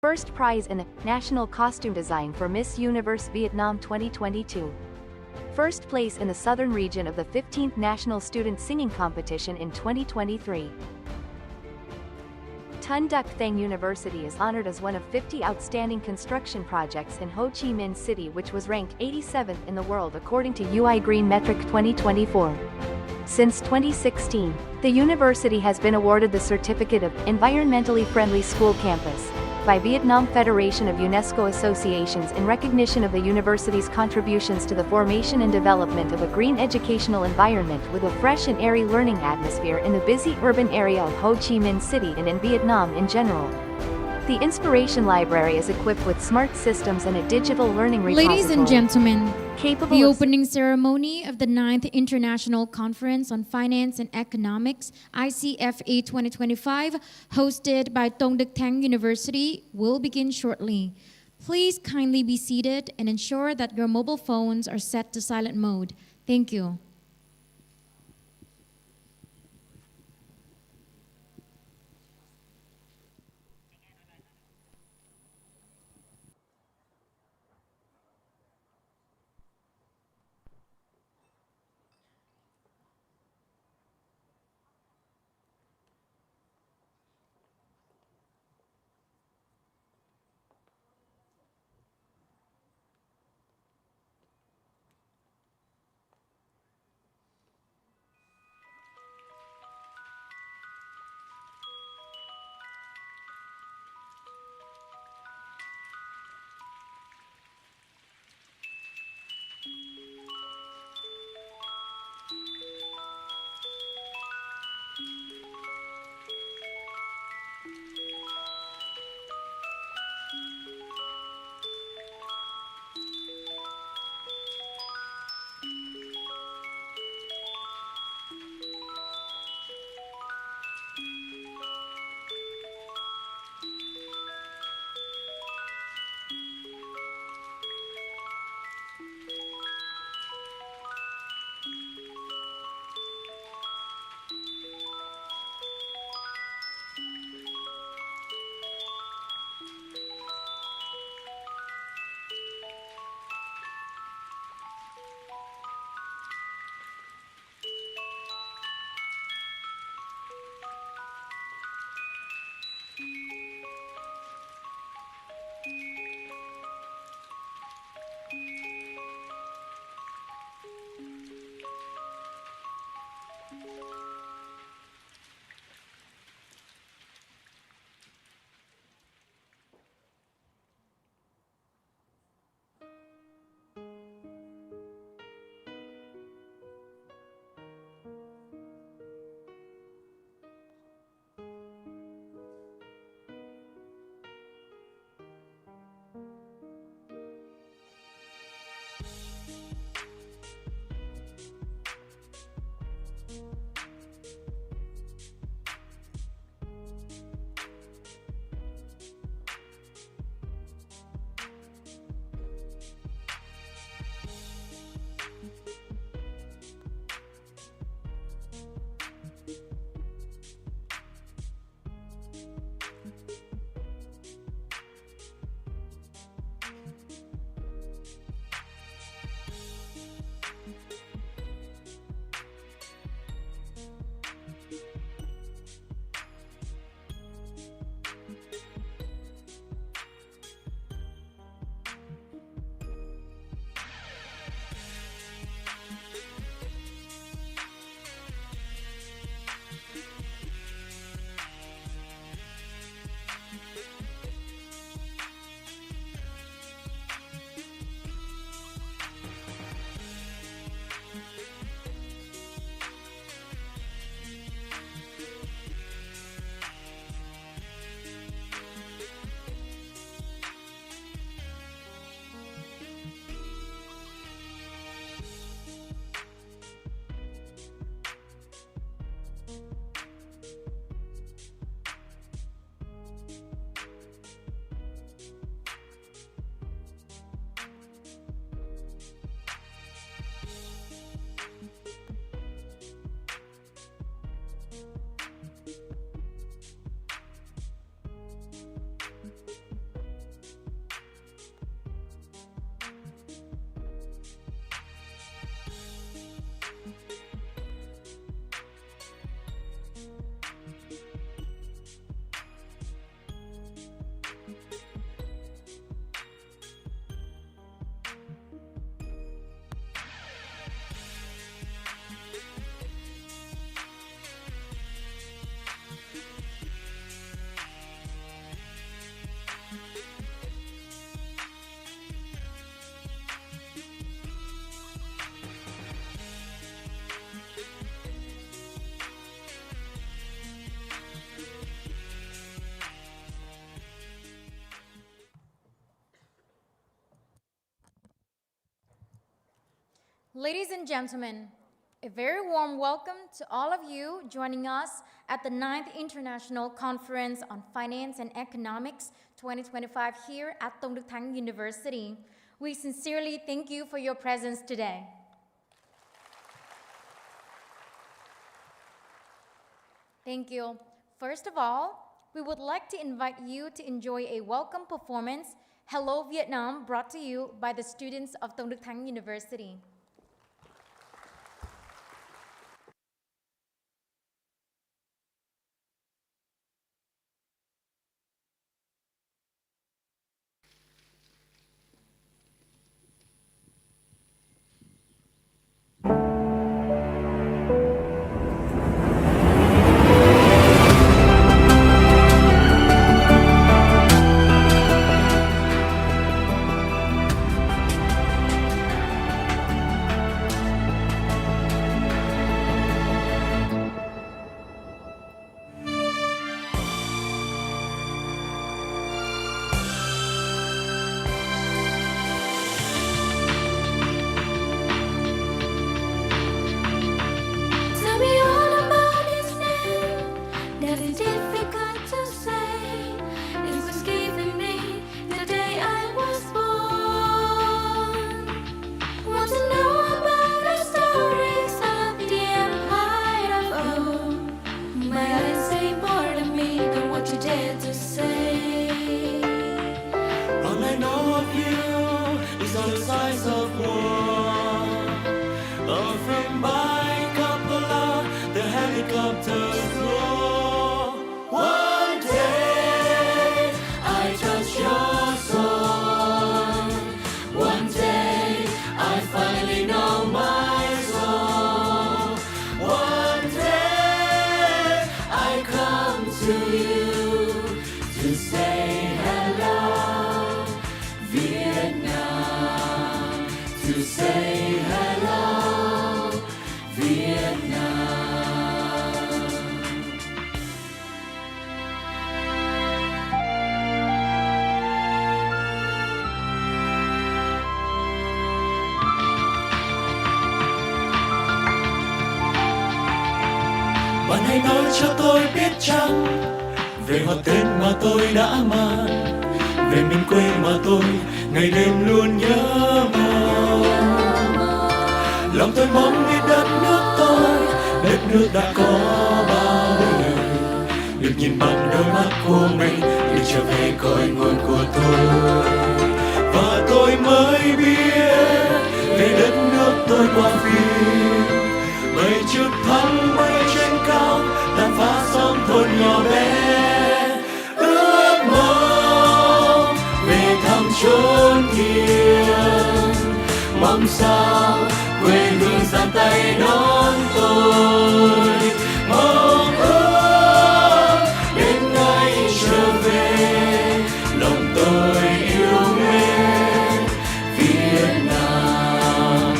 First prize in the National Costume Design for Miss Universe Vietnam 2022. First place in the southern region of the 15th National Student Singing Competition in 2023. Duc Thang University is honored as one of 50 outstanding construction projects in Ho Chi Minh City, which was ranked 87th in the world according to UI Green Metric 2024. Since 2016, the university has been awarded the certificate of Environmentally Friendly School Campus by Vietnam Federation of UNESCO Associations in recognition of the university's contributions to the formation and development of a green educational environment with a fresh and airy learning atmosphere in the busy urban area of Ho Chi Minh City and in Vietnam in general. The Inspiration Library is equipped with smart systems and a digital learning repository. Ladies and gentlemen, capable the of opening ceremony of the 9th International Conference on Finance and Economics, Icfe 2025, hosted by Duc Thang University, will begin shortly. Please kindly be seated and ensure that your mobile phones are set to silent mode. Thank you. Ladies and gentlemen, a very warm welcome to all of you joining us at the 9th International Conference on Finance and Economics 2025 here at Duc Thang University. We sincerely thank you for your presence today. Thank you. First of all, we would like to invite you to enjoy a welcome performance, Hello Vietnam, brought to you by the students of Duc Thang University. Bạn hãy nói cho tôi biết chăng về họ tên mà tôi đã mang, về miền quê mà tôi ngày đêm luôn nhớ mong. Lòng tôi mong biết đất nước tôi, đất nước đã có bao đời, được nhìn bằng đôi mắt của mình, được trở về cội nguồn của tôi. Và tôi mới biết về đất nước tôi qua phim, mây trực thăng bay trên cao, tàn phá xóm thôn nhỏ bé. Ước mong về thăm chốn thiêng, mong sao quê hương giang tay đón tôi. Mong ước đến ngày trở về, lòng tôi yêu mến Việt Nam.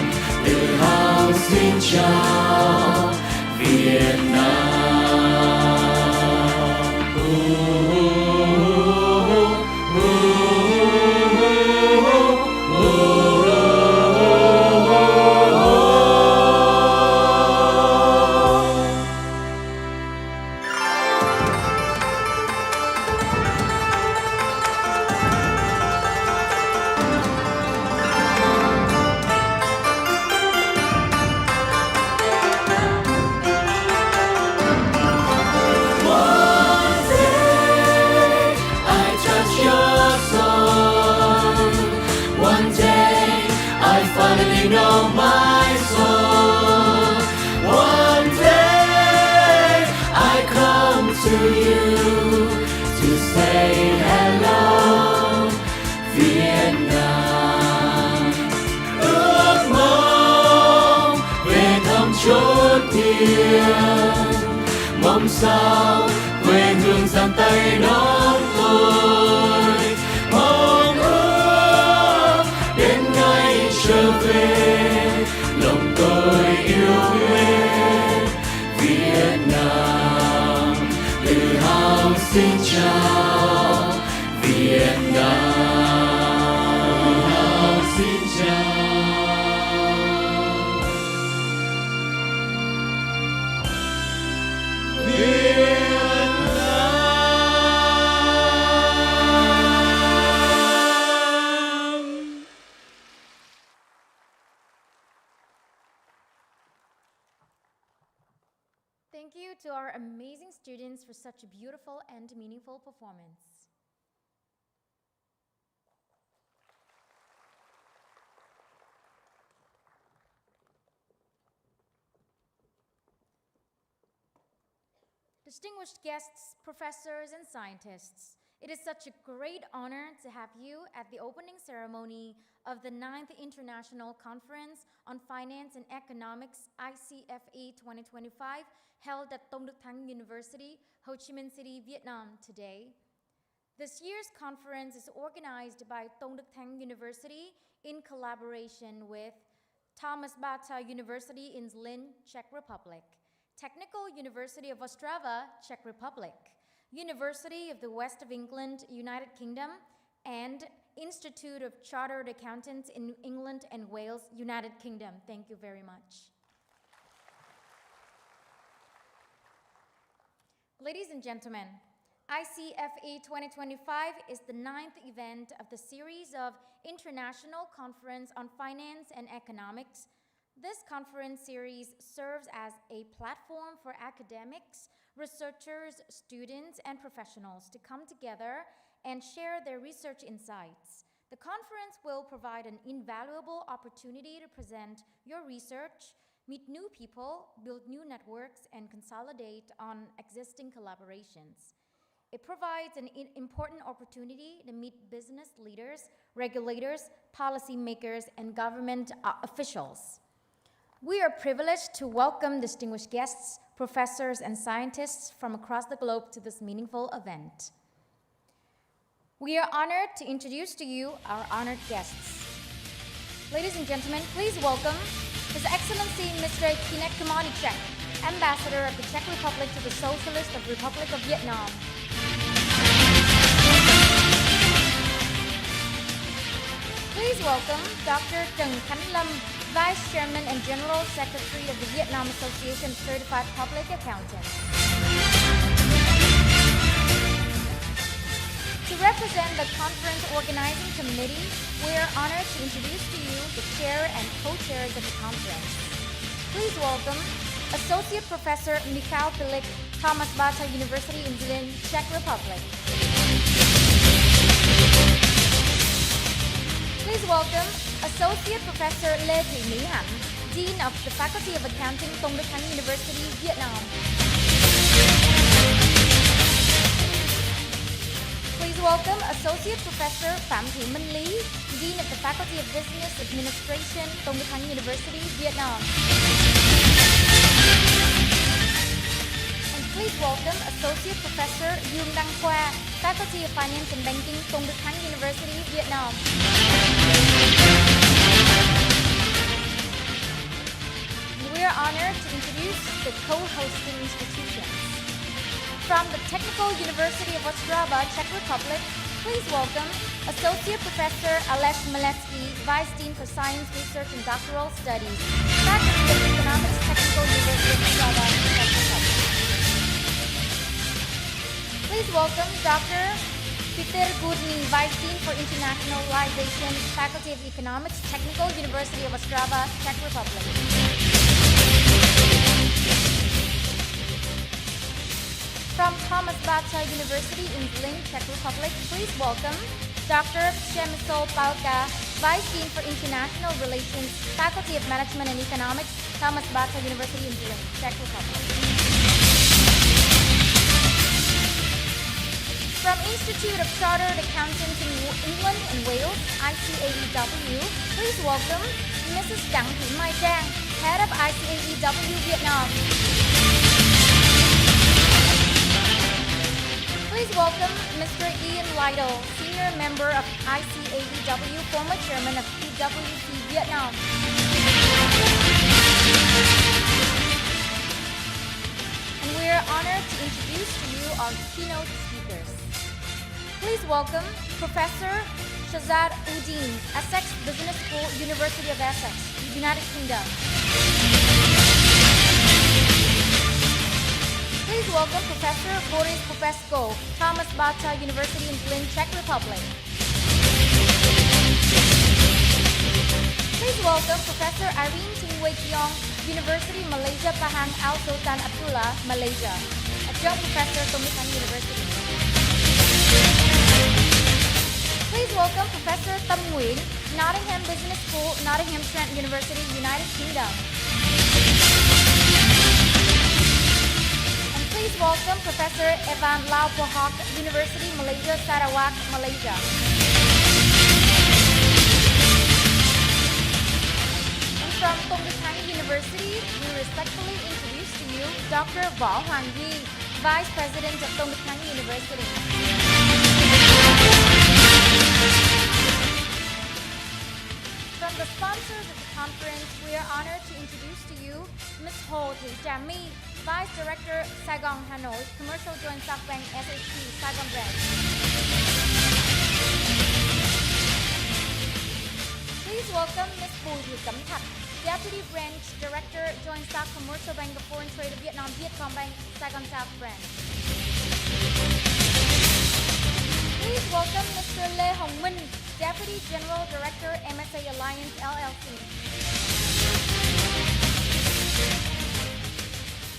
Tự hào xin chào Việt Nam. Mong sao quê hương giang tay đón tôi. Mong ước đến ngày trở về, lòng tôi yêu mến Việt Nam. Tự hào xin chào Việt Nam. Tự hào xin chào Thank you to our amazing students for such a beautiful and meaningful performance. Distinguished guests, professors, and scientists, it is such a great honor to have you at the opening ceremony of the 9th International Conference on Finance and Economics, Icfe 2025, held at Duc Thang University, Ho Chi Minh City, Vietnam today. This year's conference is organized by Duc Thang University in collaboration with Thomas Bata University in Zlín, Czech Republic, Technical University of Ostrava, Czech Republic, University of the West of England, United Kingdom, and Institute of Chartered Accountants in England and Wales, United Kingdom. Thank you very much. Ladies and gentlemen, Icfe 2025 is the 9th event of the series of International Conference on Finance and Economics. This conference series serves as a platform for academics, researchers, students, and professionals to come together and share their research insights. The conference will provide an invaluable opportunity to present your research, meet new people, build new networks, and consolidate on existing collaborations. It provides an important opportunity to meet business leaders, regulators, policymakers, and government officials. We are privileged to welcome distinguished guests, professors, and scientists from across the globe to this meaningful event. We are honored to introduce to you our honored guests. Ladies and gentlemen, please welcome His Excellency Mr. 𝐓𝐃𝐄𝐌, Ambassador of the Czech Republic to the Socialist of Republic of Vietnam. Please welcome Dr. Duc Thang, Vice Chairman and General Secretary of the Vietnam Association of Certified Public Accountants. To represent the conference organizing committee, we are honored to introduce to you the chair and co-chairs of the conference. Please welcome Associate Professor 𝐓𝐃𝐓𝐔, Thomas Bata University in Zlín, Czech Republic. Please welcome Associate Professor Lê Thị Mỹ Hạnh, Dean of the Faculty of Accounting, Duc Thang University, Vietnam. Please welcome Associate Professor Phạm Thị Minh Lý, Dean of the Faculty of Business Administration, Duc Thang University, Vietnam. And please welcome Associate Professor Duc Đăng Khoa, Faculty of Finance and Banking, Duc Thang University, Vietnam. We are honored to introduce the co-hosting institutions. From the Technical University of Ostrava, Czech Republic, please welcome Associate Professor Aleš Malecký, Vice Dean for Science, Research, and Doctoral Studies, Faculty of Economics, Technical University of Ostrava, Czech Republic. Please welcome Dr. Petr Gudný, Vice Dean for Internationalization, Faculty of Economics, Technical University of Ostrava, Czech Republic. From Thomas Bata University in Zlín, Czech Republic, please welcome Dr. 𝐓𝐃𝐓𝐔, Vice Dean for International Relations, Faculty of Management and Economics, Thomas Bata University in Zlín, Czech Republic. From Institute of Chartered Accountants in England and Wales, ICAEW, please welcome Mrs. Đặng Thị Mai Trang, Head of ICAEW Vietnam. Please welcome Mr. Ian Lytle, Senior Member of ICAEW, former Chairman of PwC Vietnam. And we are honored to introduce to you our keynote speakers. Please welcome Professor Shahzad Uddin, Essex Business School, University of Essex, United Kingdom. Please welcome Professor Boris Popescu, Thomas Bata University in Zlín, Czech Republic. Please welcome Professor Irene Ting Wei Kiong, University Malaysia Pahang Al Sultan Abdullah, Malaysia. Adjunct Professor, Duc Thang University. Please welcome Professor Tâm Nguyễn, Nottingham Business School, Nottingham Trent University, United Kingdom. And please welcome Professor invaluable, University Malaysia Sarawak, Malaysia. And from Duc Thang University, we respectfully introduce to you Dr. 𝐓𝐃𝐓𝐔, Vice President of Duc Thang University. From the sponsors of the conference, we are honored to introduce to you Ms. 𝐓𝐃𝐓𝐔, Vice Director, Saigon Hanoi, Commercial Joint Stock Bank, SHB, Saigon Bank. Please welcome Ms. 𝐓𝐃𝐓𝐔, Deputy Branch Director, Joint Stock Commercial Bank of Foreign Trade of Vietnam, Vietcombank, Saigon South Branch. Please welcome Mr. Lê Hồng Minh, Deputy General Director, MSA Alliance, LLC.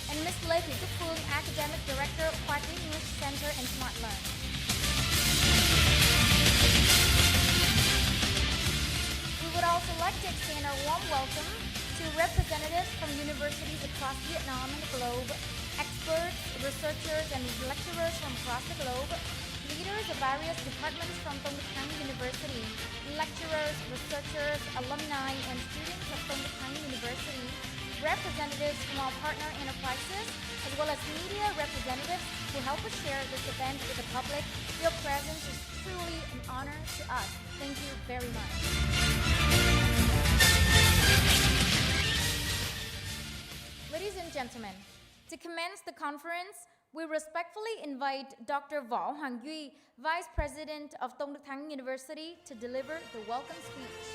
And Ms. Lê Thị Trúc Phương, Academic Director, Khoa English Center and Smart Learn. We would also like to extend our warm welcome to representatives from universities across Vietnam and the globe, experts, researchers, and lecturers from across the globe, leaders of various departments from Duc Thang University, lecturers, researchers, alumni, and students of Duc Thang University, representatives from all partner enterprises, as well as media representatives who help us share this event with the public. Your presence is truly an honor to us. Thank you very much. Ladies and gentlemen, to commence the conference, we respectfully invite Dr. 𝐓𝐃𝐓𝐔, Vice President of Duc Thang University, to deliver the welcome speech.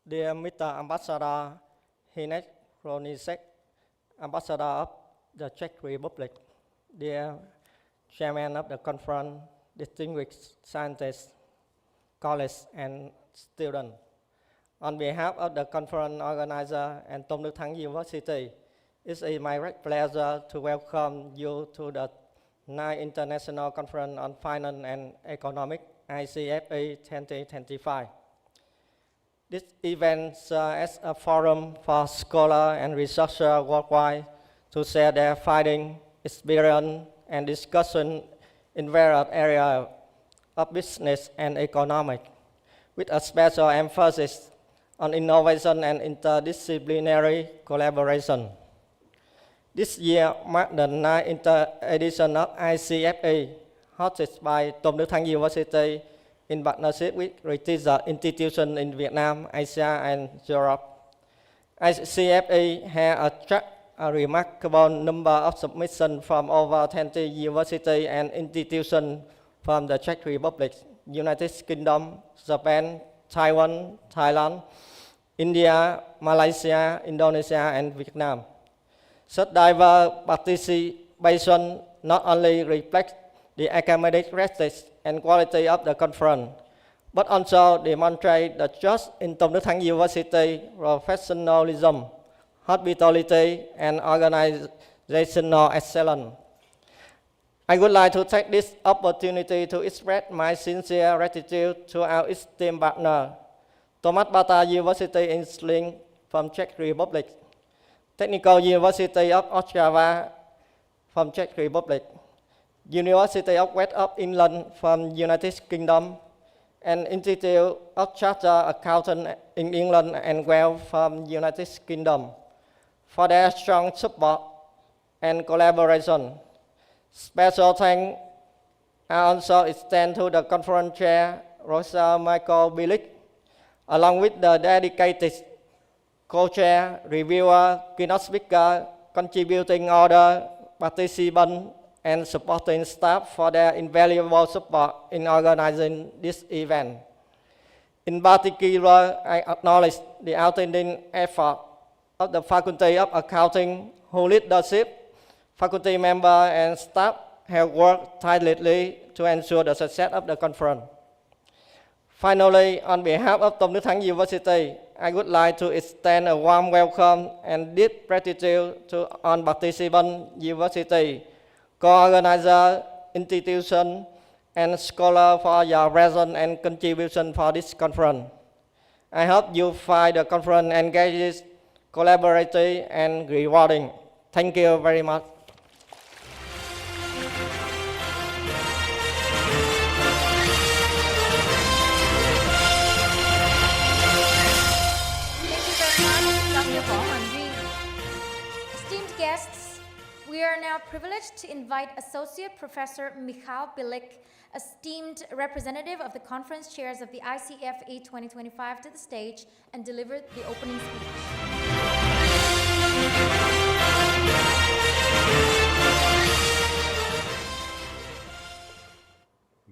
Dear Mr. Ambassador Hinek Ronisek, Ambassador of the Czech Republic, dear Chairman of the conference, distinguished scientists, colleagues, and students, on behalf of the conference organizer and Duc Thang University, it's my great pleasure to welcome you to the 9th International Conference on Finance and Economics, Icfe 2025. This event serves as a forum for scholars and researchers worldwide to share their findings, experience, and discussion in various areas of business and economics, with a special emphasis on innovation and interdisciplinary collaboration. This year marked the 9th edition of Icfe, hosted by Duc Thang University in partnership with research institutions in Vietnam, Asia, and Europe. Icfe has attracted a remarkable number of submissions from over 20 universities and institutions from the Czech Republic, United Kingdom, Japan, Taiwan, Thailand, India, Malaysia, Indonesia, and Vietnam. Such diverse participation not only reflects the academic research and quality of the conference, but also demonstrate the trust in Duc Thang University professionalism, hospitality, and organizational excellence. I would like to take this opportunity to express my sincere gratitude to our esteemed partner, Thomas Bata University in Sling from Czech Republic, Technical University of Ostrava from Czech Republic, University of West of England from United Kingdom, and Institute of Chartered Accountants in England and Wales from United Kingdom, for their strong support and collaboration. Special thanks are also extended to the conference chair, Rosa Michael Bilic, along with the dedicated co-chair, reviewer, keynote speaker, contributing other participants and supporting staff for their invaluable support in organizing this event. In particular, I acknowledge the outstanding effort of the Faculty of Accounting, whose leadership, faculty members, and staff have worked tirelessly to ensure the success of the conference. Finally, on behalf of Duc Thang University, I would like to extend a warm welcome and deep gratitude to all participants, university, co-organizers, institutions, and scholars for your presence and contribution for this conference. I hope you find the conference engaging, collaborative, and rewarding. Thank you very much. Esteemed guests, we are now privileged to invite Associate Professor 𝐓𝐃𝐓𝐔, esteemed representative of the conference chairs of the �ICFE 2025 to the stage and deliver the opening speech.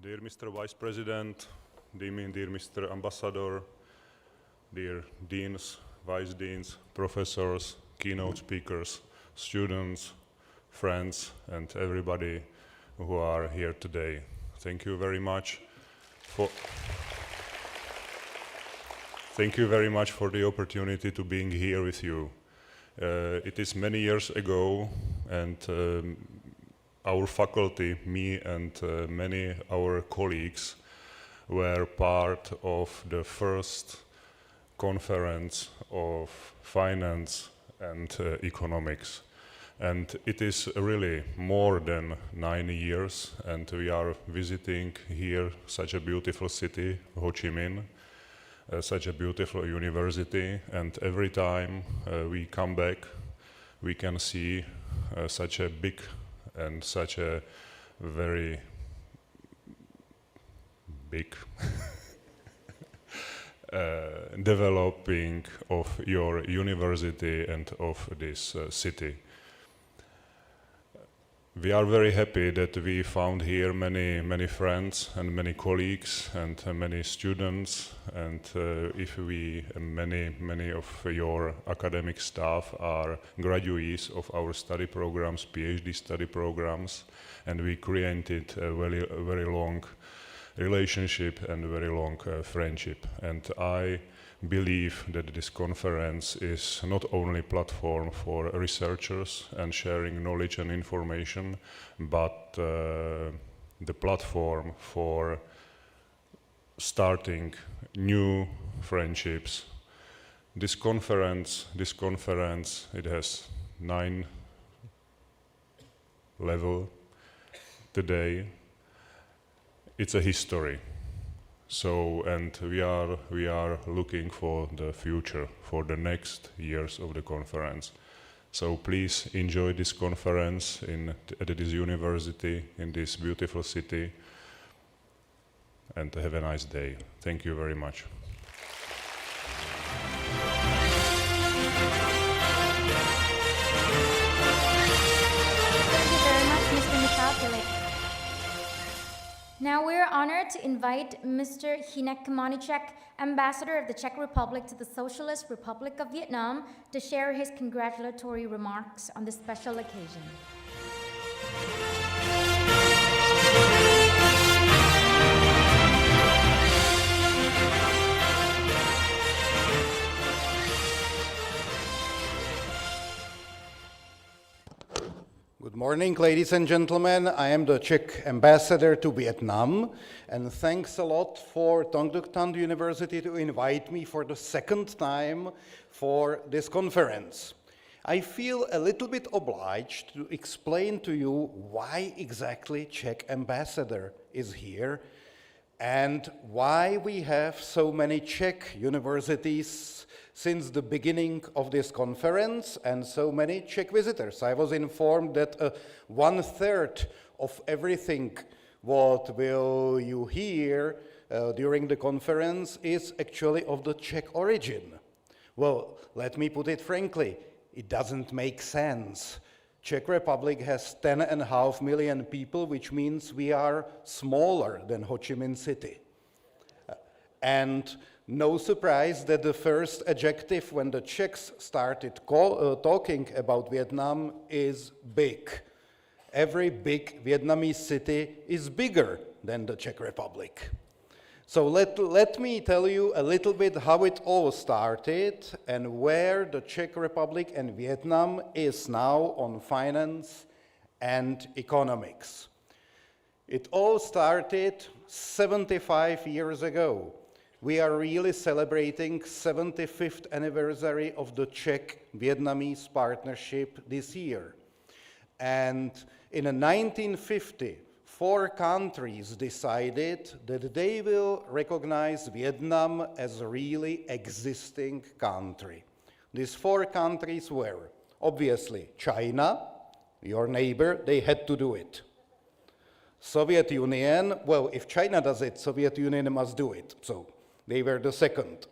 Dear Mr. Vice President, dear Mr. Ambassador, dear deans, vice deans, professors, keynote speakers, students, friends, and everybody who are here today. Thank you very much for the opportunity to being here with you. It is many years ago, and our faculty, me and many our colleagues were part of the first conference of finance and economics. And it is really more than 9 years, and we are visiting here such a beautiful city, Ho Chi Minh, such a beautiful university, and every time we come back, we can see such a big and such a very big developing of your university and of this city. We are very happy that we found here many friends and many colleagues and many students, and if we many of your academic staff are graduates of our study programs, PhD study programs, and we created a very long relationship and very long friendship. And I believe that this conference is not only a platform for researchers and sharing knowledge and information, but the platform for starting new friendships. This conference, it has 9 levels today. It's a history. So, and we are looking for the future, for the next years of the conference. So please enjoy this conference at this university, in this beautiful city, and have a nice day. Thank you very much. Thank you very much, Mr. 𝐓𝐃𝐓𝐔. Now we're honored to invite Mr. 𝐓𝐃𝐄𝐌, Ambassador of the Czech Republic to the Socialist Republic of Vietnam, to share his congratulatory remarks on this special occasion. Good morning, ladies and gentlemen. I am the Czech ambassador to Vietnam, and thanks a lot for Duc Thang University to invite me for the second time for this conference. I feel a little bit obliged to explain to you why exactly Czech ambassador is here and why we have so many Czech universities since the beginning of this conference and so many Czech visitors. I was informed that 1/3 of everything what will you hear during the conference is actually of the Czech origin. Well, let me put it frankly, it doesn't make sense. Czech Republic has 10.5 million people, which means we are smaller than Ho Chi Minh City. And no surprise that the first adjective when the Czechs started talking about Vietnam is big. Every big Vietnamese city is bigger than the Czech Republic. So let me tell you a little bit how it all started and where the Czech Republic and Vietnam is now on finance and economics. It all started 75 years ago. We are really celebrating 75th anniversary of the Czech-Vietnamese partnership this year. And in 1950, 4 countries decided that they will recognize Vietnam as a really existing country. These 4 countries were, obviously, China, your neighbor, they had to do it. Soviet Union, well, if China does it, Soviet Union must do it. So they were the second.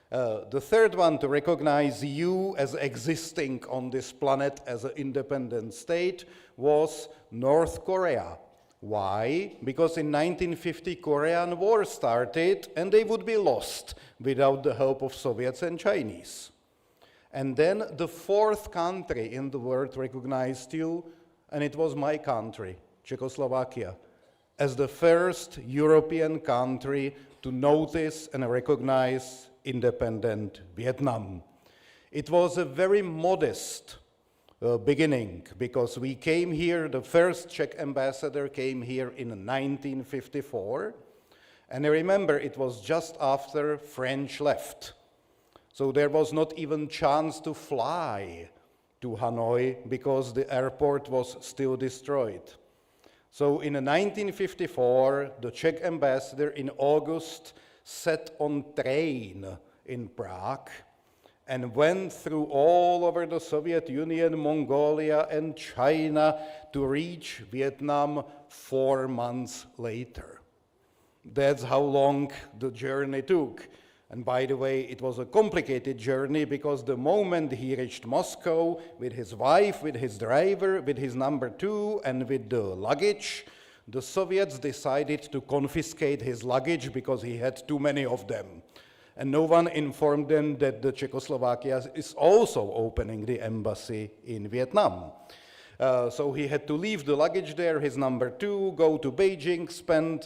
The third one to recognize you as existing on this planet as an independent state was North Korea. Why? Because in 1950, Korean War started and they would be lost without the help of Soviets and Chinese. And then the 4th country in the world recognized you, and it was my country, Czechoslovakia, as the first European country to notice and recognize independent Vietnam. It was a very modest beginning, because we came here, the first Czech ambassador came here in 1954, and I remember it was just after French left. So there was not even chance to fly to Hanoi because the airport was still destroyed. So in 1954, the Czech ambassador in August sat on train in Prague and went through all over the Soviet Union, Mongolia, and China to reach Vietnam 4 months later. That's how long the journey took. And by the way, it was a complicated journey because the moment he reached Moscow with his wife, with his driver, with his number 2, and with the luggage, the Soviets decided to confiscate his luggage because he had too many of them. And no one informed them that the Czechoslovakia is also opening the embassy in Vietnam. So he had to leave the luggage there, his number 2, go to Beijing, spend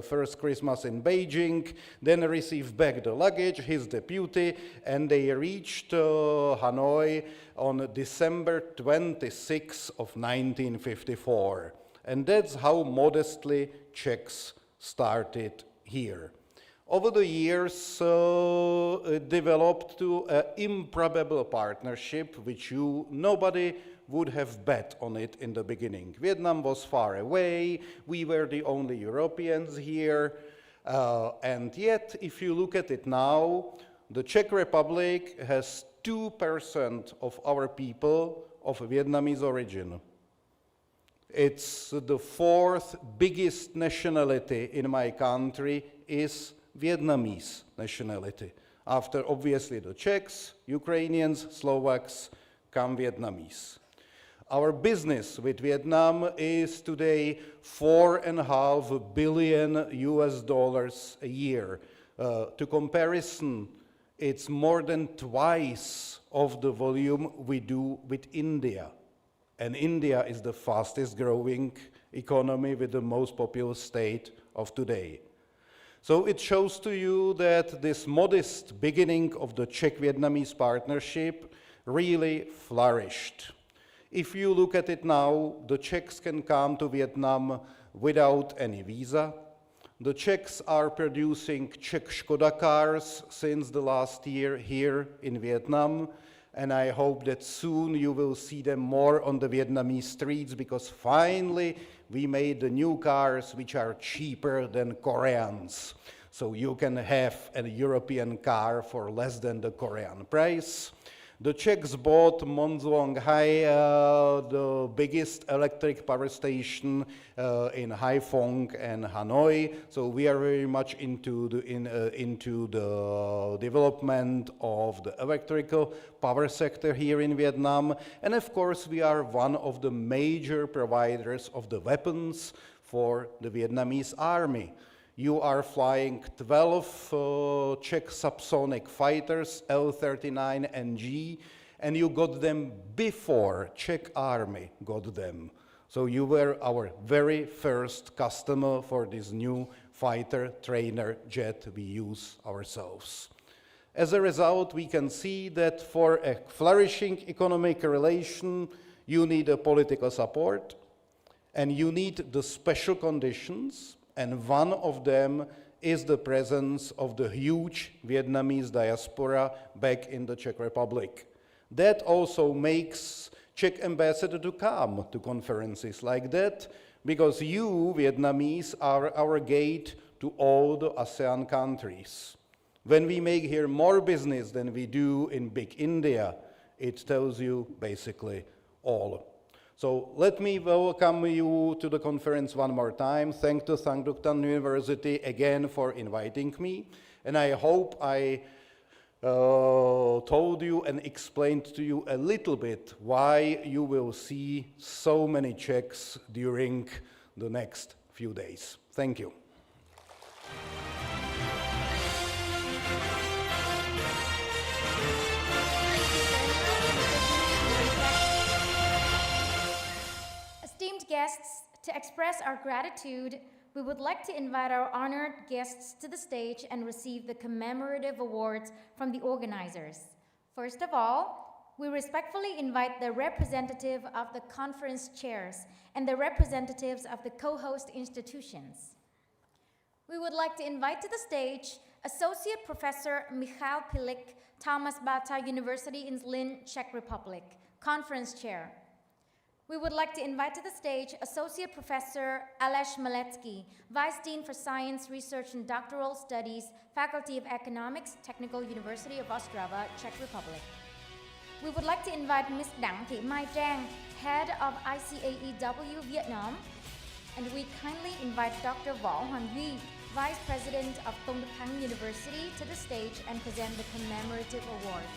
first Christmas in Beijing, then receive back the luggage, his deputy, and they reached Hanoi on December 26 of 1954. And that's how modestly Czechs started here. Over the years, it developed to an improbable partnership, which nobody would have bet on it in the beginning. Vietnam was far away, we were the only Europeans here, and yet, if you look at it now, the Czech Republic has 2% of our people of Vietnamese origin. It's the 4th biggest nationality in my country is Vietnamese nationality. After obviously the Czechs, Ukrainians, Slovaks, come Vietnamese. Our business with Vietnam is today $4.5 billion a year. To comparison, it's more than twice of the volume we do with India. And India is the fastest growing economy with the most populous state of today. So it shows to you that this modest beginning of the Czech-Vietnamese partnership really flourished. If you look at it now, the Czechs can come to Vietnam without any visa. The Czechs are producing Czech Škoda cars since the last year here in Vietnam, and I hope that soon you will see them more on the Vietnamese streets, because finally we made the new cars which are cheaper than Koreans. So you can have a European car for less than the Korean price. The Czechs bought Hai, the biggest electric power station in Haiphong and Hanoi. So we are very much into the development of the electrical power sector here in Vietnam. And of course, we are one of the major providers of the weapons for the Vietnamese army. You are flying 12 Czech subsonic fighters, L-39NG, and you got them before Czech army got them. So you were our very first customer for this new fighter trainer jet we use ourselves. As a result, we can see that for a flourishing economic relation, you need a political support, and you need the special conditions. And one of them is the presence of the huge Vietnamese diaspora back in the Czech Republic. That also makes Czech ambassador to come to conferences like that, because you, Vietnamese, are our gate to all the ASEAN countries. When we make here more business than we do in big India, it tells you basically all. So let me welcome you to the conference one more time. Thank to Duc Thang University again for inviting me. And I hope I told you and explained to you a little bit why you will see so many Czechs during the next few days. Thank you. Esteemed guests, to express our gratitude, we would like to invite our honored guests to the stage and receive the commemorative awards from the organizers. First of all, we respectfully invite the representative of the conference chairs and the representatives of the co-host institutions. We would like to invite to the stage Associate Professor Michal Pilik, Thomas Bata University in Zlín, Czech Republic, Conference Chair. We would like to invite to the stage Associate Professor Aleš Malecký, Vice Dean for Science, Research and Doctoral Studies, Faculty of Economics, Technical University of Ostrava, Czech Republic. We would like to invite Ms. Đặng Thị Mai Trang, Head of ICAEW Vietnam, and we kindly invite Dr. Võ Hoàng Duy, Vice President of Duc Thang University, to the stage and present the commemorative awards.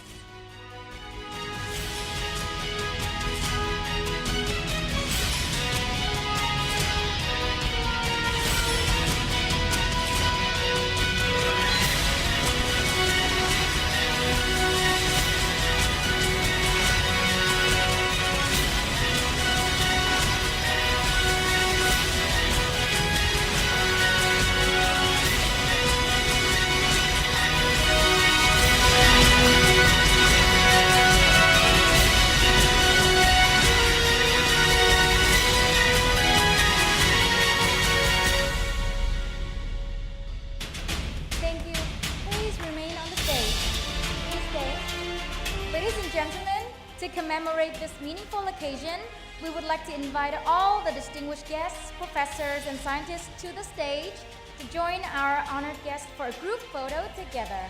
To commemorate this meaningful occasion, we would like to invite all the distinguished guests, professors, and scientists to the stage to join our honored guests for a group photo together.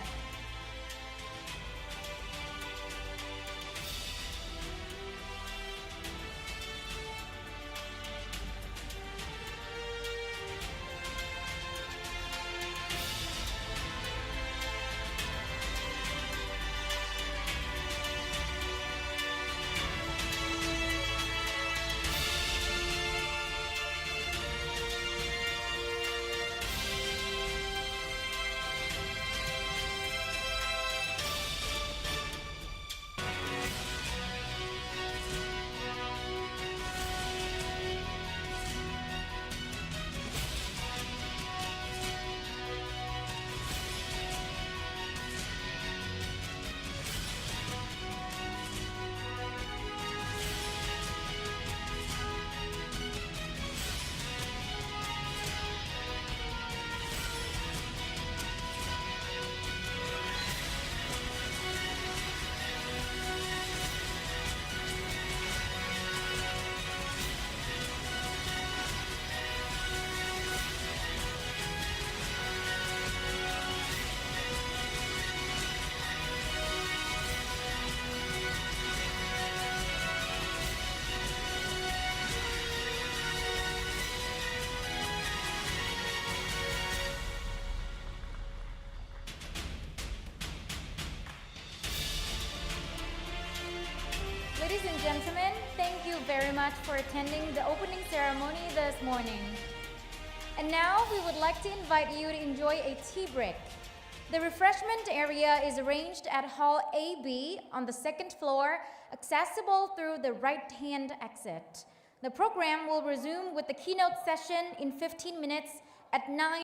very much for attending the opening ceremony this morning. And now we would like to invite you to enjoy a tea break. The refreshment area is arranged at Hall AB on the second floor, accessible through the right-hand exit. The program will resume with the keynote session in 15 minutes at 9.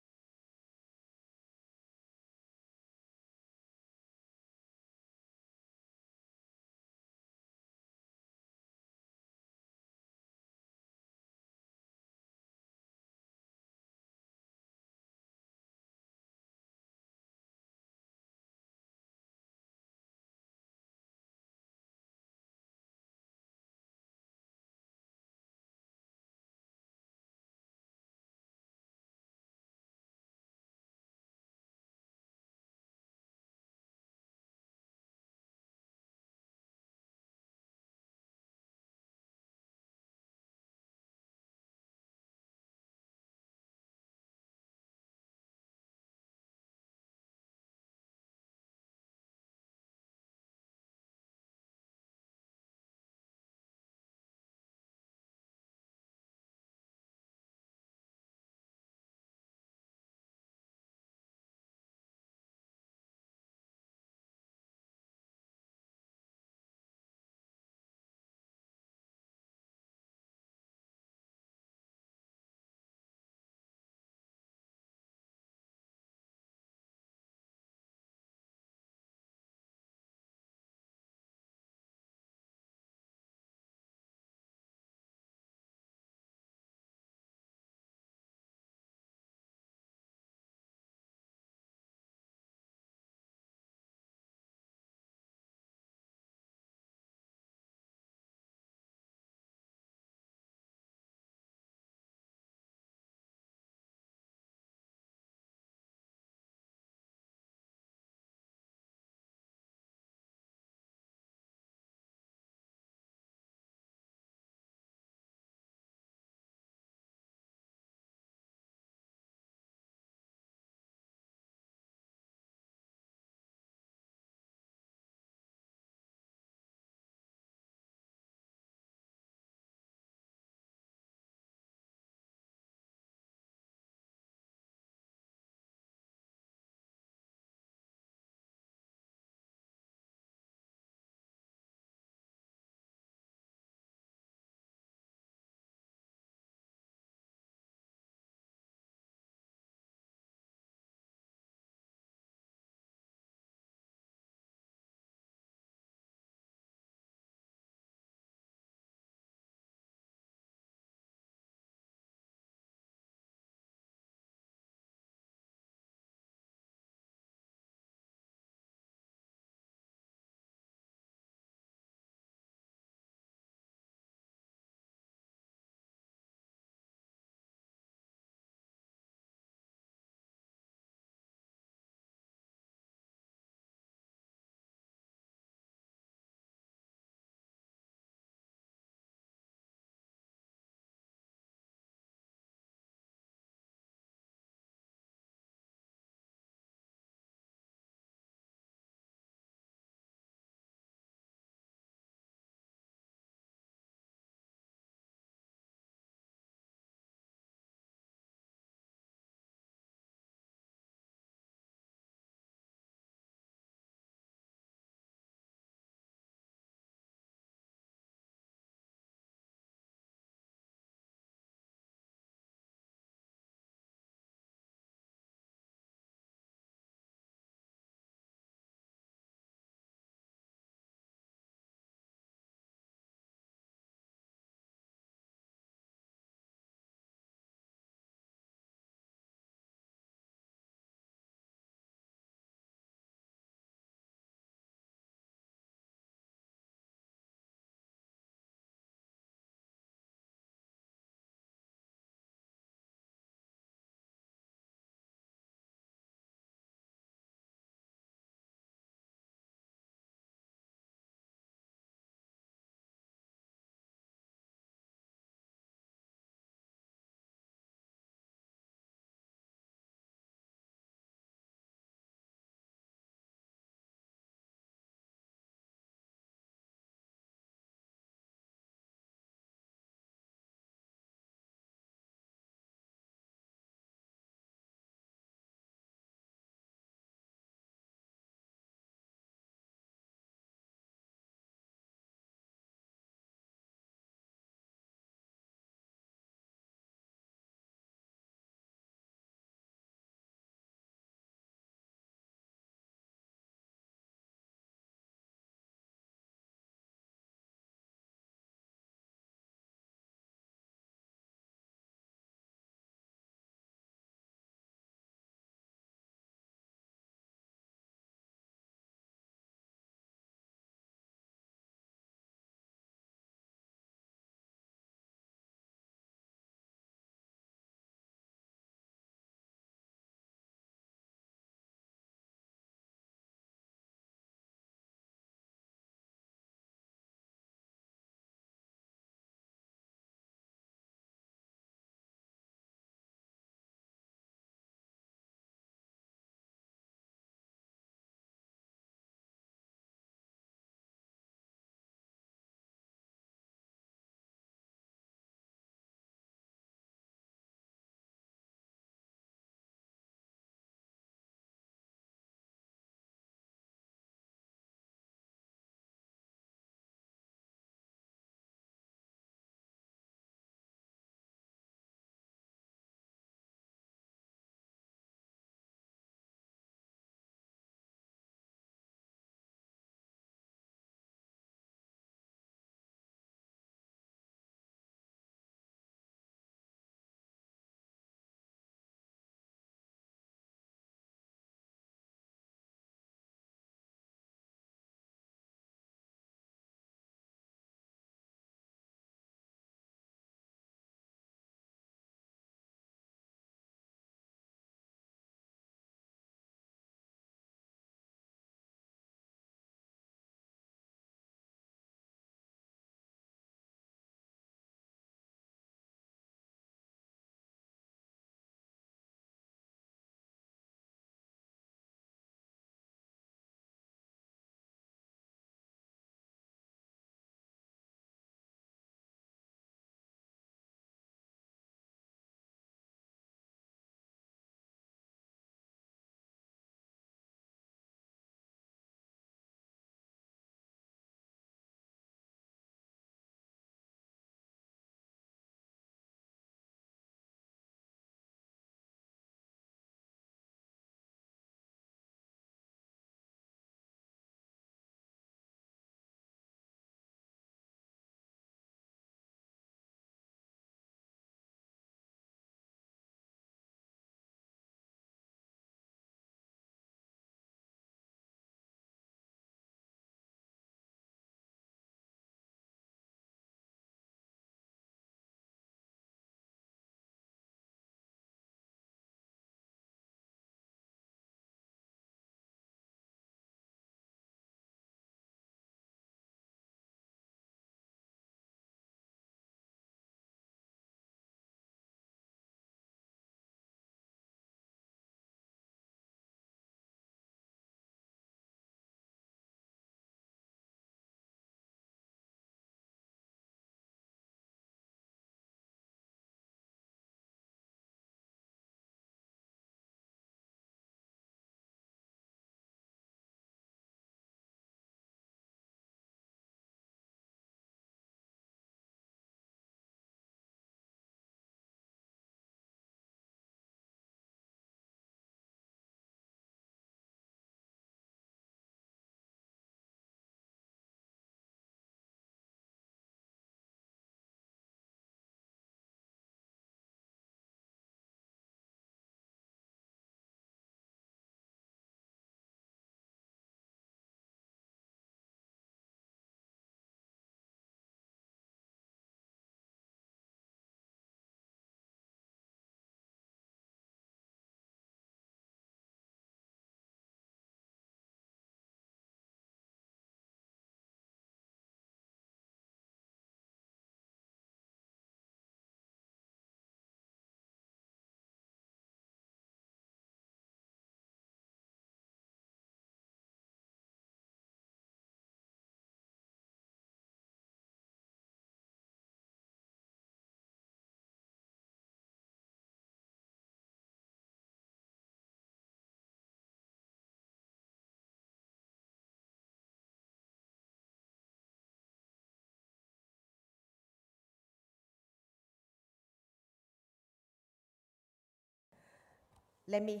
let me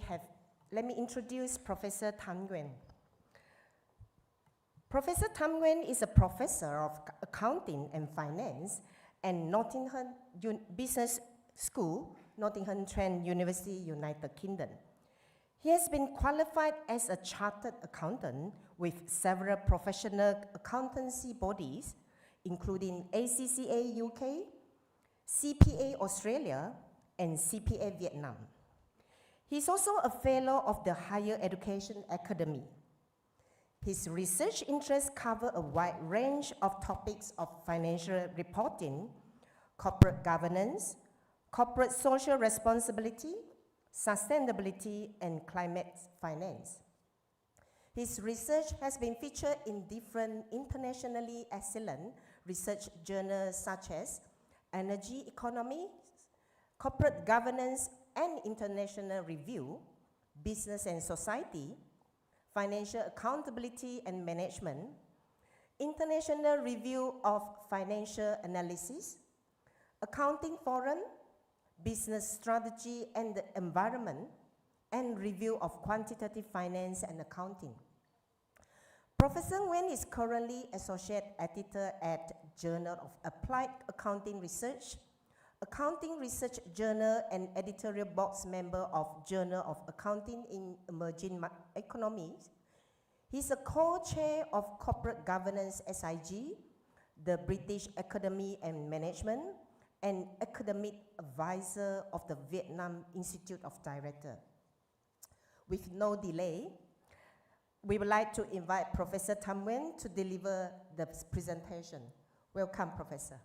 introduce Professor Thang Nguyen. Professor Thang Nguyen is a professor of accounting and finance at Nottingham Business School, Nottingham Trent University, United Kingdom. He has been qualified as a chartered accountant with several professional accountancy bodies, including ACCA UK, CPA Australia, and CPA Vietnam. He is also a fellow of the Higher Education Academy. His research interests cover a wide range of topics of financial reporting, corporate governance, corporate social responsibility, sustainability, and climate finance. His research has been featured in different internationally excellent research journals such as Energy Economy, Corporate Governance and International Review, Business and Society, Financial Accountability and Management, International Review of Financial Analysis, Accounting Forum, Business Strategy and the Environment, and Review of Quantitative Finance and Accounting. Professor Nguyen is currently Associate Editor at Journal of Applied Accounting Research, Accounting Research Journal, and Editorial Board member of Journal of Accounting in Emerging Economies. He's a co-chair of Corporate Governance SIG, the British Academy and Management, and academic advisor of the Vietnam Institute of Directors. With no delay, we would like to invite Professor Thang Nguyen to deliver the presentation. Welcome, Professor.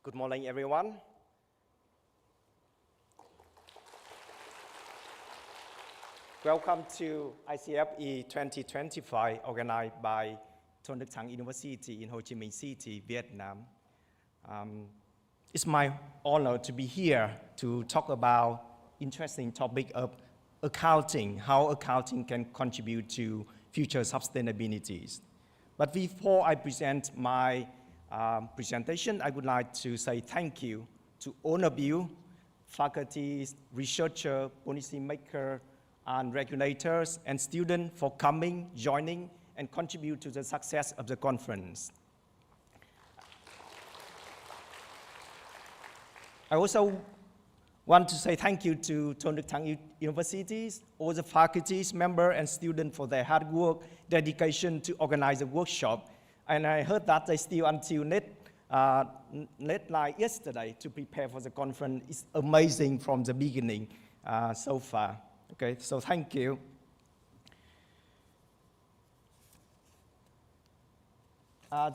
Good morning, everyone. Welcome to Icfe 2025, organized by Duc Thang University in Ho Chi Minh City, Vietnam. It's my honor to be here to talk about interesting topic of accounting, how accounting can contribute to future sustainability. But before I present my presentation, I would like to say thank you to all of you, faculty, researchers, policymakers, and regulators and students for coming, joining, and contribute to the success of the conference. I also want to say thank you to Duc Thang University, all the faculties, members, and students for their hard work, dedication to organize the workshop. And I heard that they still until like yesterday to prepare for the conference. It's amazing from the beginning so far. Okay, so thank you.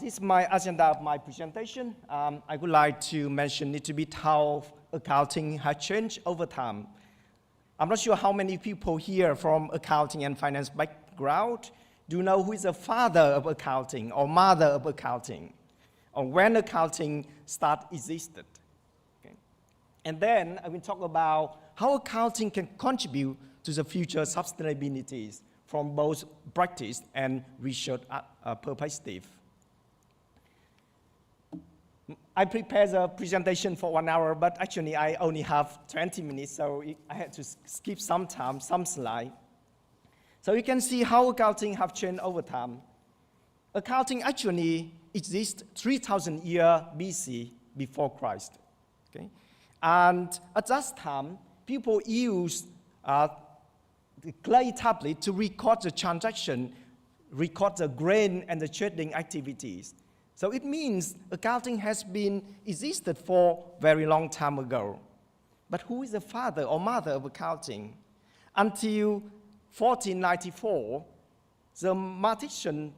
This is my agenda of my presentation. I would like to mention a little bit how accounting has changed over time. I'm not sure how many people here from accounting and finance background do know who is the father of accounting or mother of accounting, or when accounting existed. Okay. And then I will talk about how accounting can contribute to the future sustainability from both practice and research perspective. I prepared a presentation for 1 hour, but actually I only have 20 minutes, so I had to skip some time, some slide. So you can see how accounting have changed over time. Accounting actually exists 3,000 years BC before Christ. Okay? And at that time, people used the clay tablet to record the transaction, record the grain and the trading activities. So it means accounting has been existed for a very long time ago. But who is the father or mother of accounting? Until 1494, the mathematician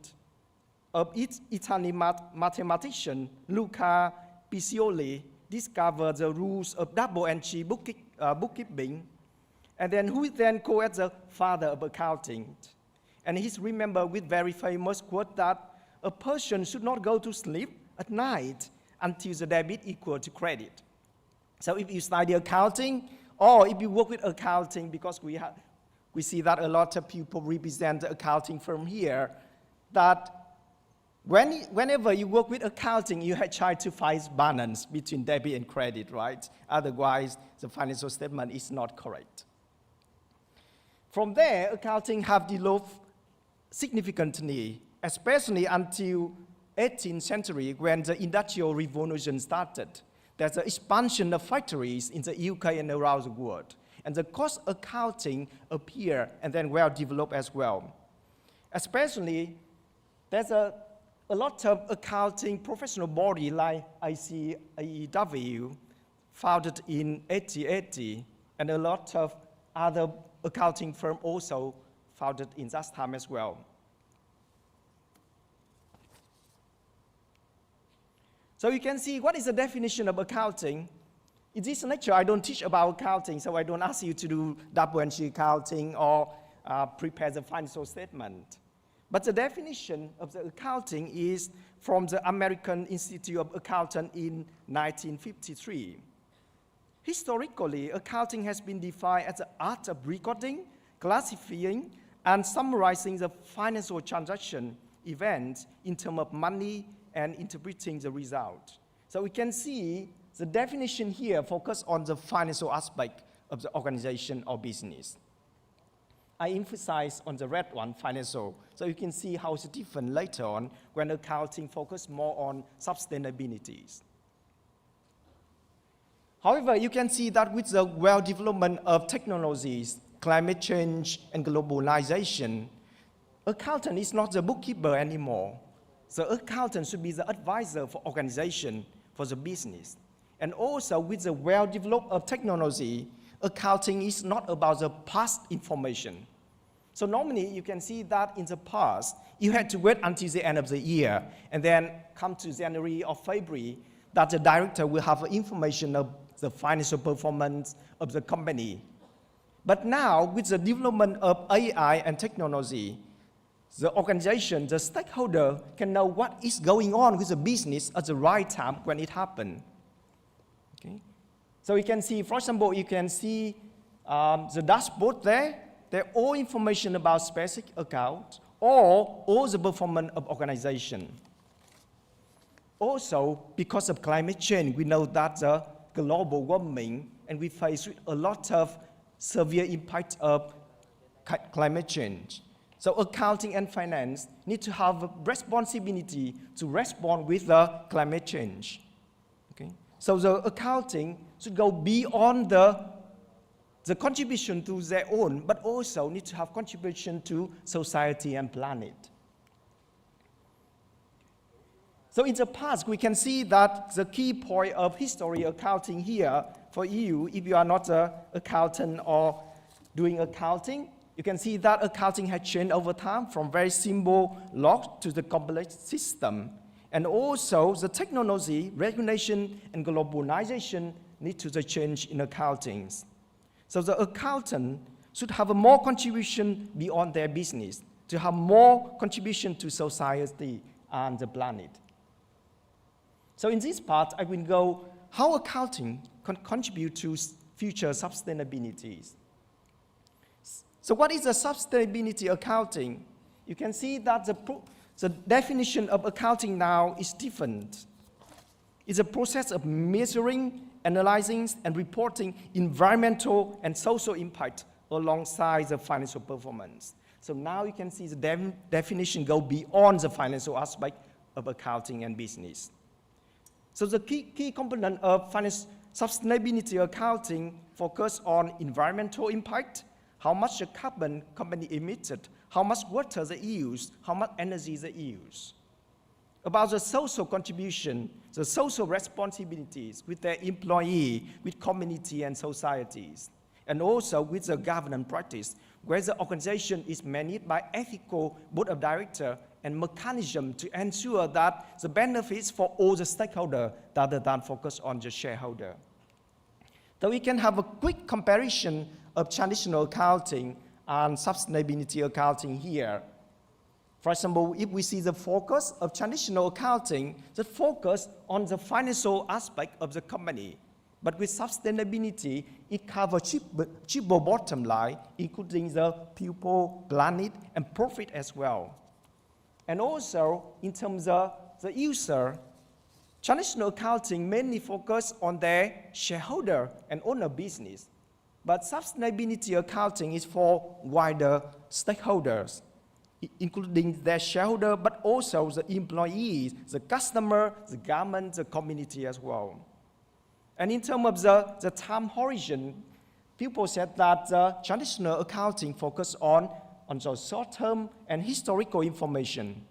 of Italian mathematician Luca Pacioli discovered the rules of double entry bookkeeping, and then who is then called as the father of accounting. And he's remembered with very famous quote that a person should not go to sleep at night until the debit equal to credit. So if you study accounting, or if you work with accounting, because we see that a lot of people represent the accounting firm here, that whenever you work with accounting, you have tried to find balance between debit and credit, right? Otherwise, the financial statement is not correct. From there, accounting have developed significantly, especially until 18th century when the Industrial Revolution started. There's an expansion of factories in the UK and around the world. And the cost accounting appear and then well developed as well. Especially, there's a lot of accounting professional body like ICEW, founded in 1880, and a lot of other accounting firms also founded in that time as well. So you can see what is the definition of accounting. In this lecture, I don't teach about accounting, so I don't ask you to do double entry accounting or prepare the financial statement. But the definition of the accounting is from the American Institute of Accountants in 1953. Historically, accounting has been defined as the art of recording, classifying, and summarizing the financial transaction events in terms of money and interpreting the result. So we can see the definition here focuses on the financial aspect of the organization or business. I emphasize on the red one, financial, so you can see how it's different later on when accounting focuses more on sustainability. However, you can see that with the well-development of technologies, climate change, and globalization, accountant is not the bookkeeper anymore. The accountant should be the advisor for organization, for the business. And also with the well-developed of technology, accounting is not about the past information. So normally you can see that in the past, you had to wait until the end of the year, and then come to January or February, that the director will have information of the financial performance of the company. But now, with the development of AI and technology, the organization, the stakeholder can know what is going on with the business at the right time when it happens. Okay? So you can see, for example, you can see the dashboard there. They're all information about specific account or all the performance of organization. Also, because of climate change, we know that the global warming, and we face a lot of severe impact of climate change. So accounting and finance need to have a responsibility to respond with the climate change. Okay? So the accounting should go beyond the contribution to their own, but also need to have contribution to society and planet. So in the past, we can see that the key point of history accounting here for you, if you are not an accountant or doing accounting, you can see that accounting has changed over time from very simple log to the complex system. And also the technology, regulation, and globalization need to change in accounting. So the accountant should have a more contribution beyond their business, to have more contribution to society and the planet. So in this part, I will go how accounting can contribute to future sustainability. So what is a sustainability accounting? You can see that the definition of accounting now is different. It's a process of measuring, analyzing, and reporting environmental and social impact alongside the financial performance. So now you can see the definition go beyond the financial aspect of accounting and business. So the key component of sustainability accounting focus on environmental impact, how much the carbon company emitted, how much water they use, how much energy they use. About the social contribution, the social responsibilities with their employee, with community and societies, and also with the governance practice, where the organization is managed by ethical board of directors and mechanism to ensure that the benefits for all the stakeholders rather than focus on the shareholder. So we can have a quick comparison of traditional accounting and sustainability accounting here. For example, if we see the focus of traditional accounting, the focus on the financial aspect of the company. But with sustainability, it covers triple bottom line, including the people, planet, and profit as well. And also, in terms of the user, traditional accounting mainly focus on their shareholder and owner business. But sustainability accounting is for wider stakeholders, including their shareholder, but also the employees, the customer, the government, the community as well. And in terms of the time horizon, people said that traditional accounting focus on the short-term and historical information,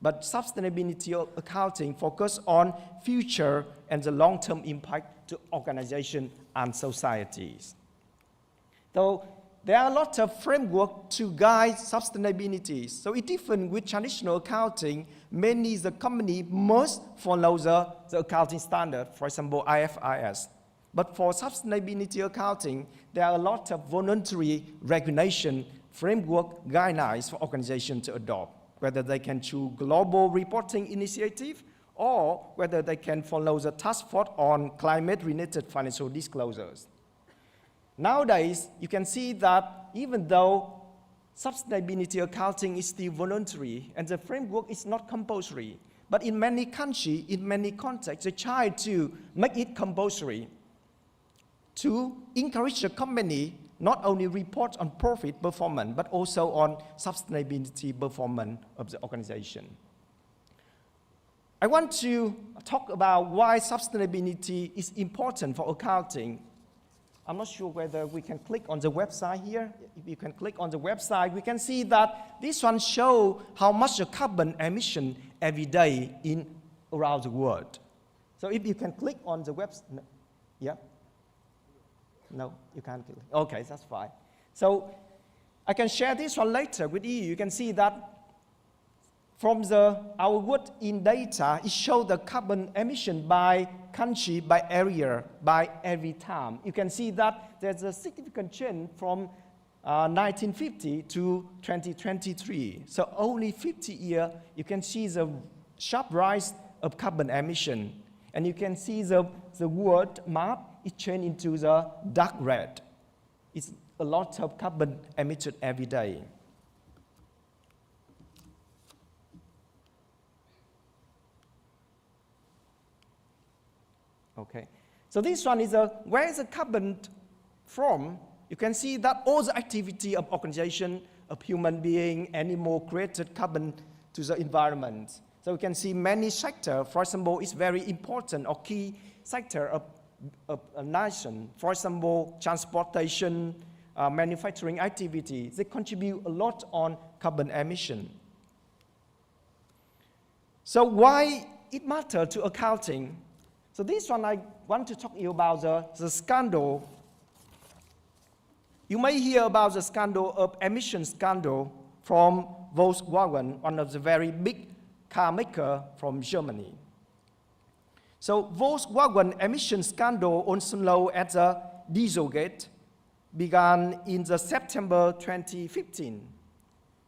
but sustainability accounting focus on future and the long-term impact to organizations and societies. So there are a lot of framework to guide sustainability. So it different with traditional accounting. Mainly the company must follow the accounting standard, for example, IFRS. But for sustainability accounting, there are a lot of voluntary regulation, framework, guidelines for organizations to adopt, whether they can choose global reporting initiative or whether they can follow the task force on climate-related financial disclosures. Nowadays, you can see that even though sustainability accounting is still voluntary and the framework is not compulsory, but in many countries, in many contexts, they try to make it compulsory to encourage the company not only report on profit performance, but also on sustainability performance of the organization. I want to talk about why sustainability is important for accounting. I'm not sure whether we can click on the website here. If you can click on the website, we can see that this one shows how much the carbon emission every day around the world. So if you can click on the website, no, yeah? No, you can't click. Okay, that's fine. So I can share this one later with you. You can see that from our work in data, it shows the carbon emission by country, by area, by every time. You can see that there's a significant change from 1950 to 2023. So only 50 years, you can see the sharp rise of carbon emission. And you can see the world map, it changed into the dark red. It's a lot of carbon emitted every day. Okay, so this one is where is the carbon from? You can see that all the activity of organization, of human being, animal created carbon to the environment. So you can see many sectors. For example, it's very important or key sector of a nation. For example, transportation, manufacturing activity. They contribute a lot on carbon emission. So why it matters to accounting? So this one, I want to talk to you about the scandal. You may hear about the scandal of emission scandal from Volkswagen, one of the very big car maker from Germany. So Volkswagen emission scandal, also known as the Dieselgate, began in September 2015,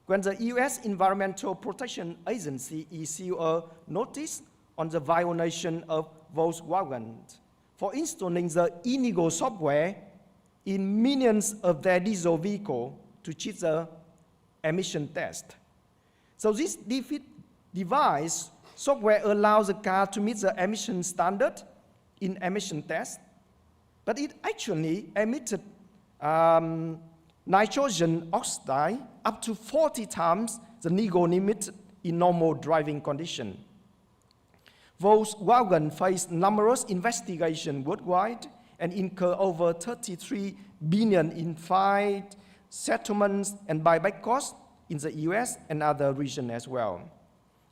when the US Environmental Protection Agency issued a notice on the violation of Volkswagen for installing the illegal software in millions of their diesel vehicles to cheat the emission test. So this device software allows the car to meet the emission standard in emission test, but it actually emitted nitrogen oxide up to 40 times the legal limit in normal driving condition. Volkswagen faced numerous investigations worldwide and incurred over 33 billion in fines, settlements, and buyback costs in the US and other regions as well.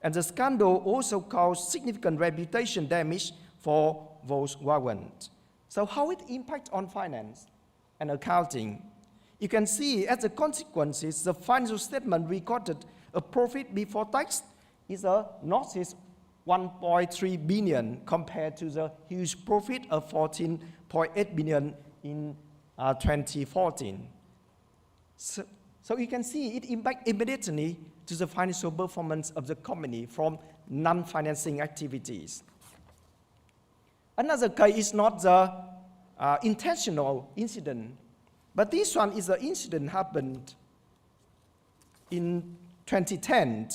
And the scandal also caused significant reputation damage for Volkswagen. So how it impacts on finance and accounting? You can see as a consequences, the financial statement recorded a profit before tax is a losses 1.3 billion compared to the huge profit of 14.8 billion in 2014. So you can see it impact immediately to the financial performance of the company from non-financing activities. Another case is not the intentional incident, but this one is the incident happened in 2010.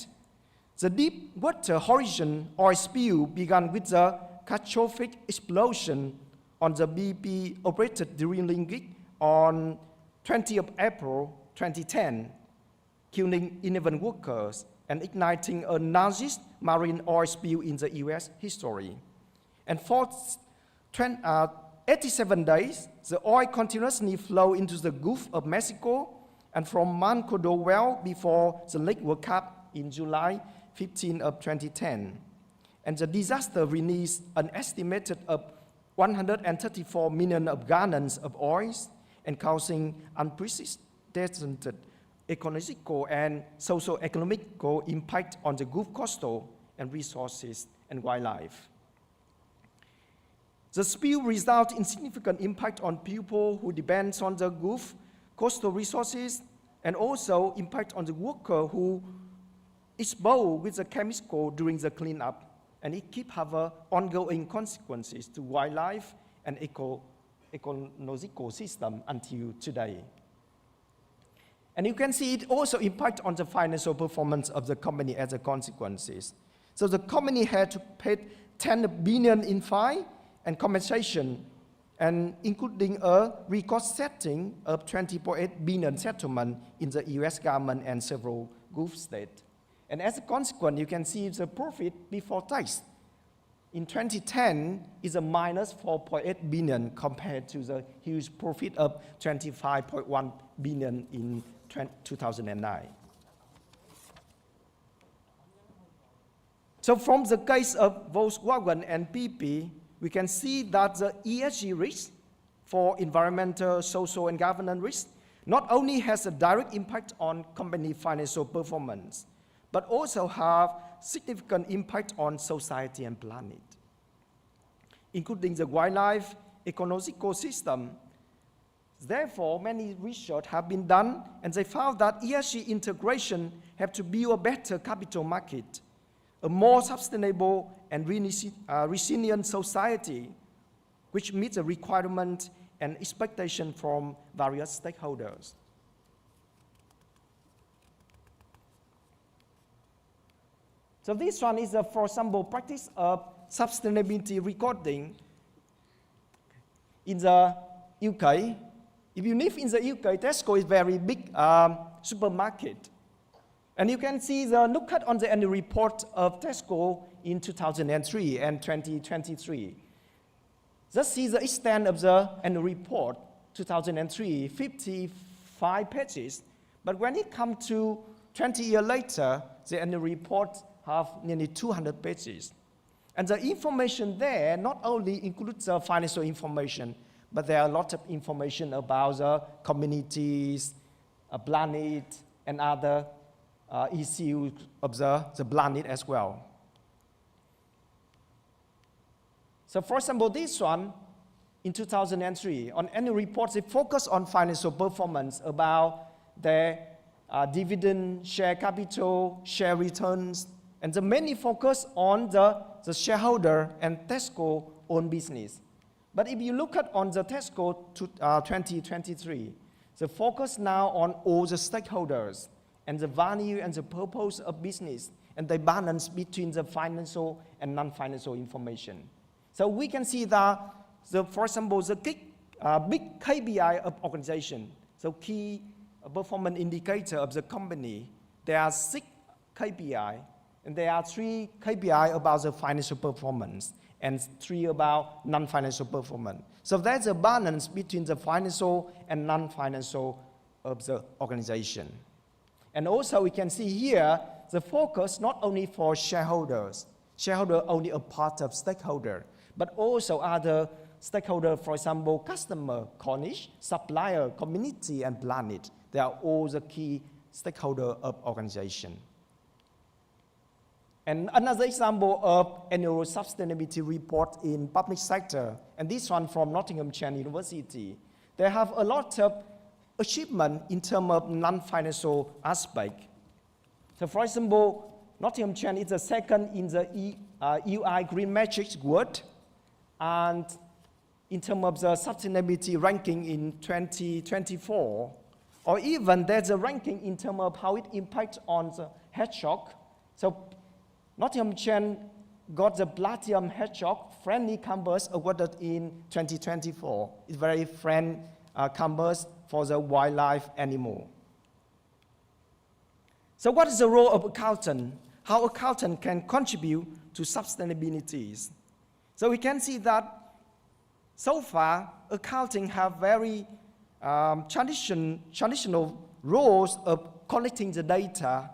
The Deepwater Horizon oil spill began with the catastrophic explosion on the BP-operated drilling rig on 20th of April 2010, killing 11 workers and igniting the largest marine oil spill in the US history. And for 87 days, the oil continuously flowed into the Gulf of Mexico and from Mancodo well before the lake was cut in July 15 of 2010. And the disaster released an estimated of 134 million of gallons of oil and causing unprecedented ecological and socio-economical impact on the Gulf coastal and resources and wildlife. The spill resulted in significant impact on people who depend on the Gulf coastal resources and also impact on the worker who exposed with the chemical during the cleanup, and it keep have ongoing consequences to wildlife and ecological system until today. And you can see it also impact on the financial performance of the company as a consequences. So the company had to pay 10 billion in fine and compensation, and including a record setting of 20.8 billion settlement in the US government and several Gulf states. And as a consequence, you can see the profit before tax in 2010 is a minus 4.8 billion compared to the huge profit of 25.1 billion in 2009. So from the case of Volkswagen and BP, we can see that the ESG risk for environmental, social, and governance risk not only has a direct impact on company financial performance, but also have significant impact on society and planet, including the wildlife ecological system. Therefore, many research have been done, and they found that ESG integration have to build a better capital market, a more sustainable and resilient society, which meets the requirement and expectation from various stakeholders. So this one is a, for example, practice of sustainability recording in the UK. If you live in the UK, Tesco is a very big supermarket. And you can see the look at on the annual report of Tesco in 2003 and 2023. Just see the extent of the annual report, 2003, 55 pages. But when it comes to 20 years later, the annual report have nearly 200 pages. And the information there not only includes the financial information, but there are a lot of information about the communities, planet, and other issues of the planet as well. So for example, this one, in 2003, on annual reports, it focused on financial performance about their dividend, share capital, share returns, and the mainly focus on the shareholder and Tesco own business. But if you look at on the Tesco 2023, the focus now on all the stakeholders and the value and the purpose of business and the balance between the financial and non-financial information. So we can see that, for example, the big KPI of organization, so key performance indicator of the company, there are 6 KPI, and there are 3 KPI about the financial performance and 3 about non-financial performance. So there's a balance between the financial and non-financial of the organization. And also we can see here the focus not only for shareholders, shareholder only a part of stakeholder, but also other stakeholder, for example, customer, college, supplier, community, and planet. They are all the key stakeholder of organization. And another example of annual sustainability report in public sector, and this one from Nottinghamshire University. They have a lot of achievement in terms of non-financial aspect. So for example, Nottinghamshire is the second in the UI Green Matrix World, and in terms of the sustainability ranking in 2024, or even there's a ranking in terms of how it impacts on the hedgehog. So Nottinghamshire got the Platinum Hedgehog Friendly Campus awarded in 2024. It's very friendly campus for the wildlife animal. So what is the role of accountant? How accountant can contribute to sustainability? So we can see that so far, accounting have very traditional roles of collecting the data.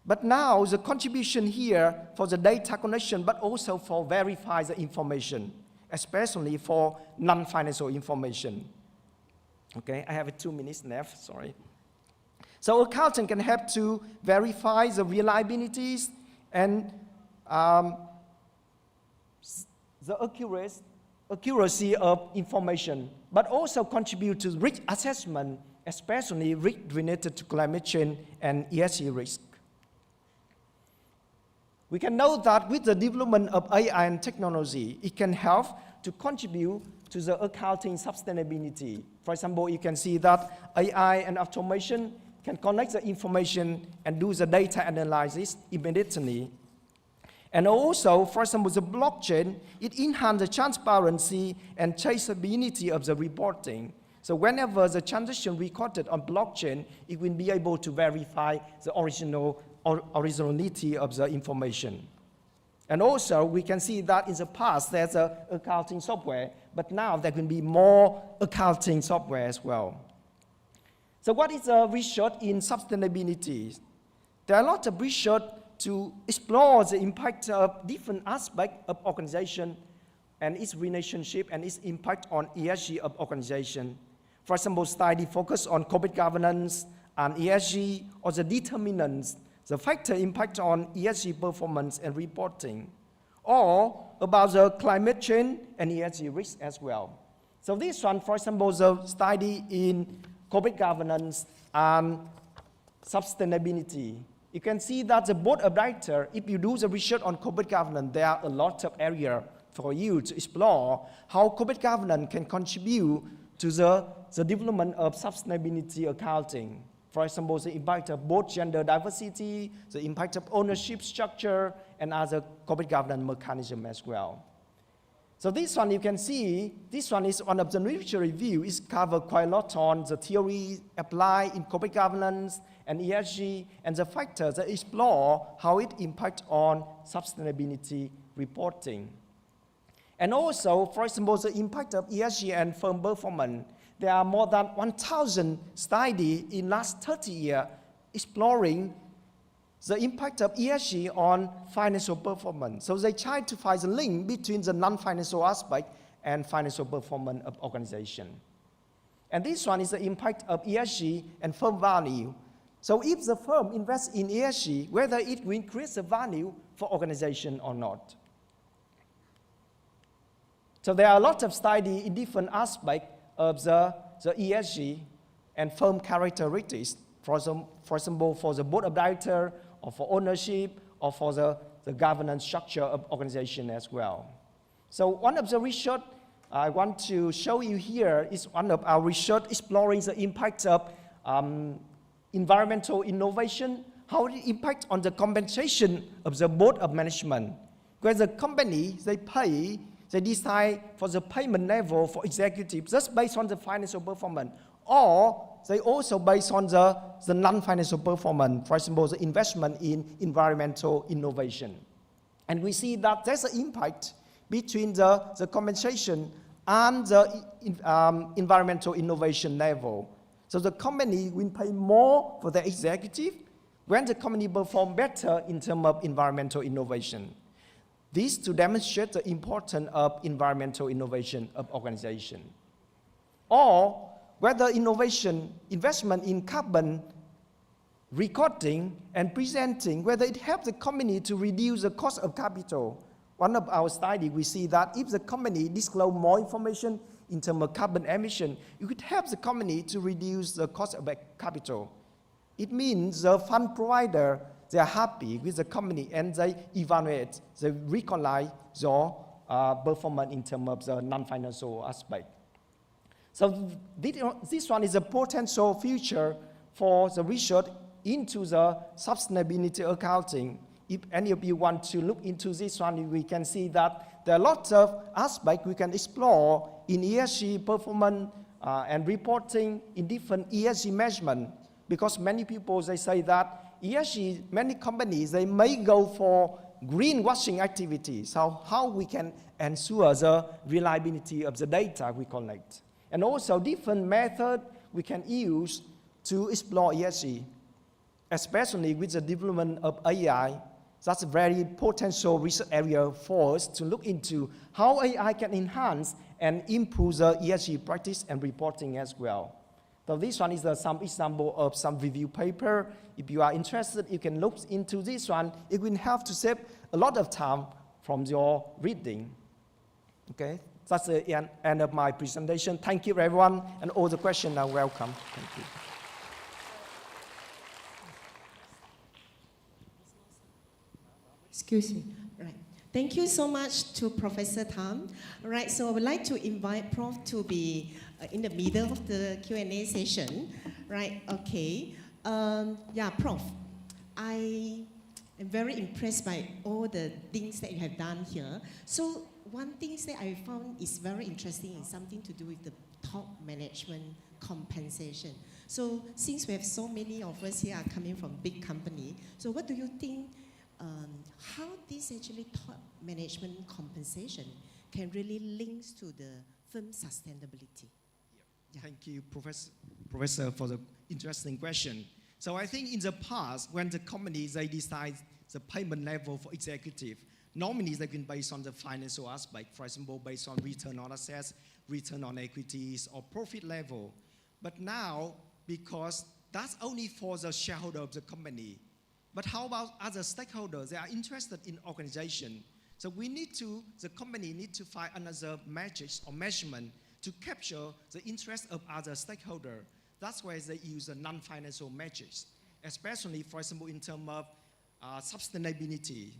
But now the contribution here for the data collection, but also for verify the information, especially for non-financial information. Okay, I have 2 minutes left, sorry. So accountant can help to verify the reliabilities and the accuracy of information, but also contribute to risk assessment, especially risk related to climate change and ESG risk. We can know that with the development of AI and technology, it can help to contribute to the accounting sustainability. For example, you can see that AI and automation can collect the information and do the data analysis immediately. And also, for example, the blockchain, it enhances the transparency and traceability of the reporting. So whenever the transaction recorded on blockchain, it will be able to verify the originality of the information. And also, we can see that in the past, there's an accounting software, but now there can be more accounting software as well. So what is the research in sustainability? There are a lot of research to explore the impact of different aspects of organization and its relationship and its impact on ESG of organization. For example, study focus on corporate governance and ESG, or the determinants, the factor impact on ESG performance and reporting, or about the climate change and ESG risk as well. So this one, for example, the study in corporate governance and sustainability. You can see that the board of directors, if you do the research on corporate governance, there are a lot of areas for you to explore how corporate governance can contribute to the development of sustainability accounting. For example, the impact of both gender diversity, the impact of ownership structure, and other corporate governance mechanism as well. So this one, you can see, this one is one of the literature review. It's covered quite a lot on the theory applied in corporate governance and ESG, and the factors that explore how it impacts on sustainability reporting. And also, for example, the impact of ESG and firm performance. There are more than 1,000 studies in last 30 years exploring the impact of ESG on financial performance. So they try to find the link between the non-financial aspect and financial performance of organization. And this one is the impact of ESG and firm value. So if the firm invests in ESG, whether it will increase the value for organization or not. So there are a lot of studies in different aspects of the ESG and firm characteristics, for example, for the board of directors, or for ownership, or for the governance structure of organization as well. So one of the research I want to show you here is one of our research exploring the impact of environmental innovation, how it impacts on the compensation of the board of management. Where the company, they decide for the payment level for executives just based on the financial performance, or they also based on the non-financial performance, for example, the investment in environmental innovation. And we see that there's an impact between the compensation and the environmental innovation level. So the company will pay more for the executive when the company performs better in terms of environmental innovation. This to demonstrate the importance of environmental innovation of organization. Or whether investment in carbon recording and presenting, whether it helps the company to reduce the cost of capital. One of our studies, we see that if the company disclose more information in terms of carbon emission, it could help the company to reduce the cost of capital. It means the fund provider, they are happy with the company and they evaluate, they recognize your performance in terms of the non-financial aspect. So this one is a potential future for the research into the sustainability accounting. If any of you want to look into this one, we can see that there are lots of aspects we can explore in ESG performance and reporting in different ESG measurement. Because many people, they say that ESG, many companies, they may go for greenwashing activities. So how we can ensure the reliability of the data we collect. And also different methods we can use to explore ESG, especially with the development of AI. That's a very potential research area for us to look into how AI can enhance and improve the ESG practice and reporting as well. So this one is some example of some review paper. If you are interested, you can look into this one. It will help to save a lot of time from your reading. Okay, that's the end of my presentation. Thank you, everyone, and all the questions are welcome. Thank you. Excuse me. Right. Thank you so much to Professor Tham. All right, so I would like to invite Prof to be in the middle of the Q&A session. Right, okay. Yeah, Prof, I am very impressed by all the things that you have done here. So one thing that I found is very interesting is something to do with the top management compensation. So since we have so many of us here are coming from big company, so what do you think how this actually top management compensation can really link to the firm sustainability? Yeah. Thank you, Professor, for the interesting question. So I think in the past, when the companies, they decide the payment level for executive, normally they can based on the financial aspect, for example, based on return on assets, return on equities, or profit level. But now, because that's only for the shareholder of the company, but how about other stakeholders? They are interested in organization. So the company need to find another metrics or measurement to capture the interest of other stakeholders. That's why they use the non-financial metrics, especially, for example, in terms of sustainability.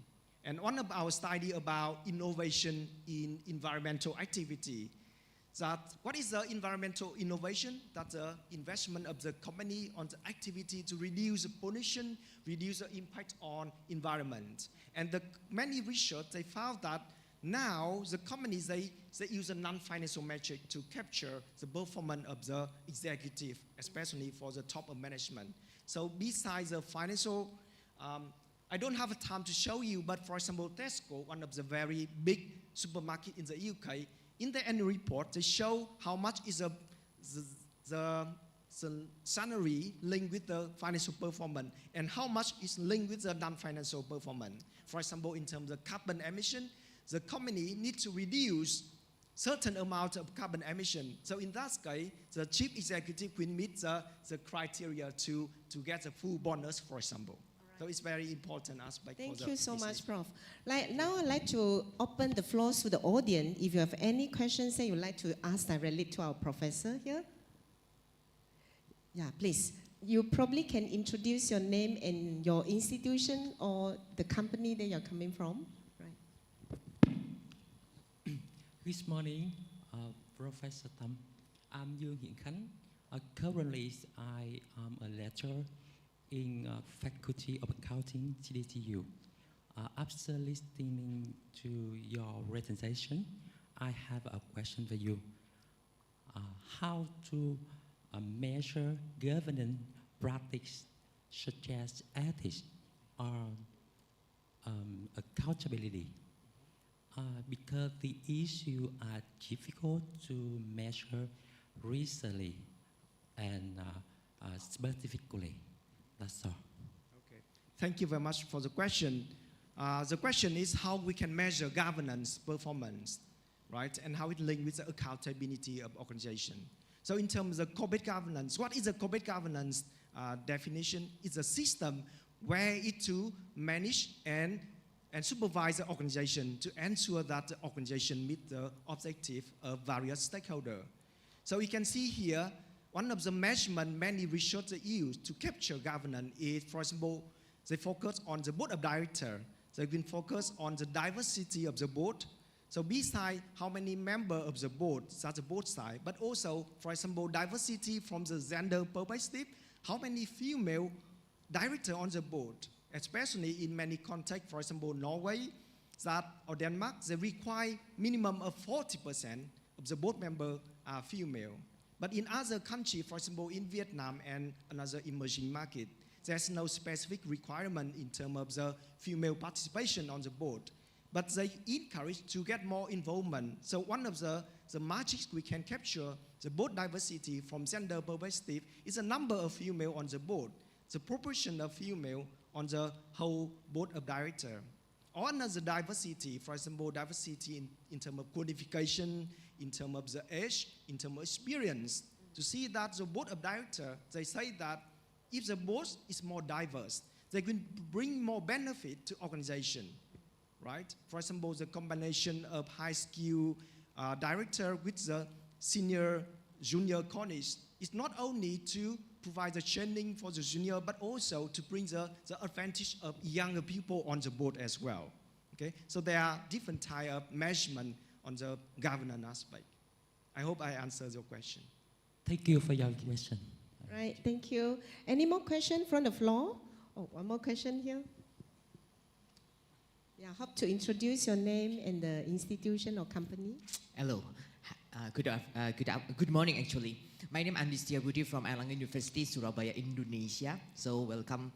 And one of our study about innovation in environmental activity, that what is the environmental innovation? That's the investment of the company on the activity to reduce the pollution, reduce the impact on environment. And many research, they found that now the companies, they use a non-financial metric to capture the performance of the executive, especially for the top of management. So besides the financial, I don't have time to show you, but for example, Tesco, one of the very big supermarket in the UK, in the annual report, they show how much is the salary linked with the financial performance and how much is linked with the non-financial performance. For example, in terms of carbon emission, the company needs to reduce certain amount of carbon emission. So in that case, the chief executive will meet the criteria to get a full bonus, for example. So it's very important aspect. Thank you so much, Prof. Now I'd like to open the floor to the audience. If you have any questions that you'd like to ask directly to our professor here. Yeah, please. You probably can introduce your name and your institution or the company that you're coming from. Right. Good morning, Professor Tham. I'm 𝐓𝐃𝐓𝐔. Currently, I am a lecturer in Faculty of Accounting, TDTU. After listening to your presentation, I have a question for you. How to measure governance practice such as ethics or accountability? Because the issues are difficult to measure recently and specifically. That's all. Okay. Thank you very much for the question. The question is how we can measure governance performance, right? And how it links with the accountability of organization. So in terms of corporate governance, what is a corporate governance definition? It's a system where it to manage and and supervise the organization to ensure that the organization meets the objective of various stakeholders. So you can see here, one of the measurements many researchers use to capture governance is, for example, they focus on the board of directors. They can focus on the diversity of the board. So besides how many members of the board, that's the board side, but also, for example, diversity from the gender perspective, how many female directors on the board, especially in many contexts, for example, Norway or Denmark, they require minimum of 40% of the board members are female. But in other countries, for example, in Vietnam and another emerging market, there's no specific requirement in terms of the female participation on the board. But they encourage to get more involvement. So one of the metrics we can capture the board diversity from gender perspective is the number of female on the board, the proportion of female on the whole board of directors. Or another diversity, for example, diversity in terms of qualification, in terms of the age, in terms of experience. To see that the board of directors, they say that if the board is more diverse, they can bring more benefit to organization. Right? For example, the combination of high-skill director with the junior colleagues is not only to provide the training for the junior, but also to bring the advantage of younger people on the board as well. Okay? So there are different types of measurement on the governance aspect. I hope I answered your question. Thank you for your question. Right, thank you. Any more questions from the floor? Oh, one more question here. Yeah, hope to introduce your name and the institution or company. Hello. Good morning, actually. My name is Andistia Budi from Thăng University, Surabaya, Indonesia. So welcome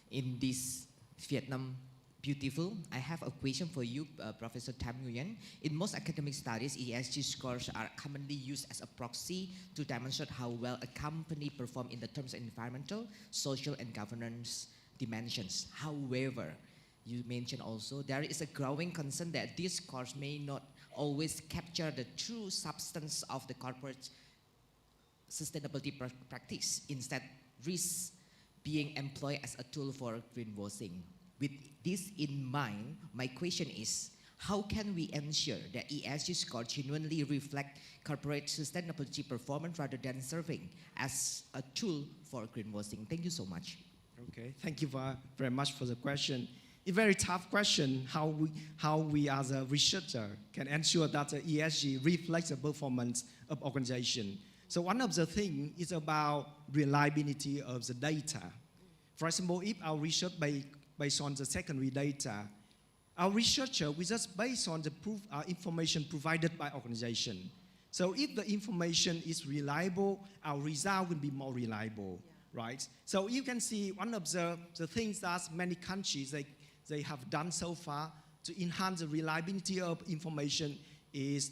in this Vietnam beautiful. I have a question for you, Professor Thang Nguyen. In most academic studies, ESG scores are commonly used as a proxy to demonstrate how well a company performs in the terms of environmental, social, and governance dimensions. However, you mentioned also there is a growing concern that these scores may not always capture the true substance of the corporate sustainability practice. Instead, risks being employed as a tool for greenwashing. With this in mind, my question is, how can we ensure that ESG scores genuinely reflect corporate sustainability performance rather than serving as a tool for greenwashing? Thank you so much. Okay, thank you very much for the question. A very tough question, how we as a researcher can ensure that the ESG reflects the performance of organization. So one of the things is about reliability of the data. For example, if our research based on the secondary data, our researcher will just based on the information provided by organization. So if the information is reliable, our result will be more reliable, right? So you can see one of the things that many countries they have done so far to enhance the reliability of information is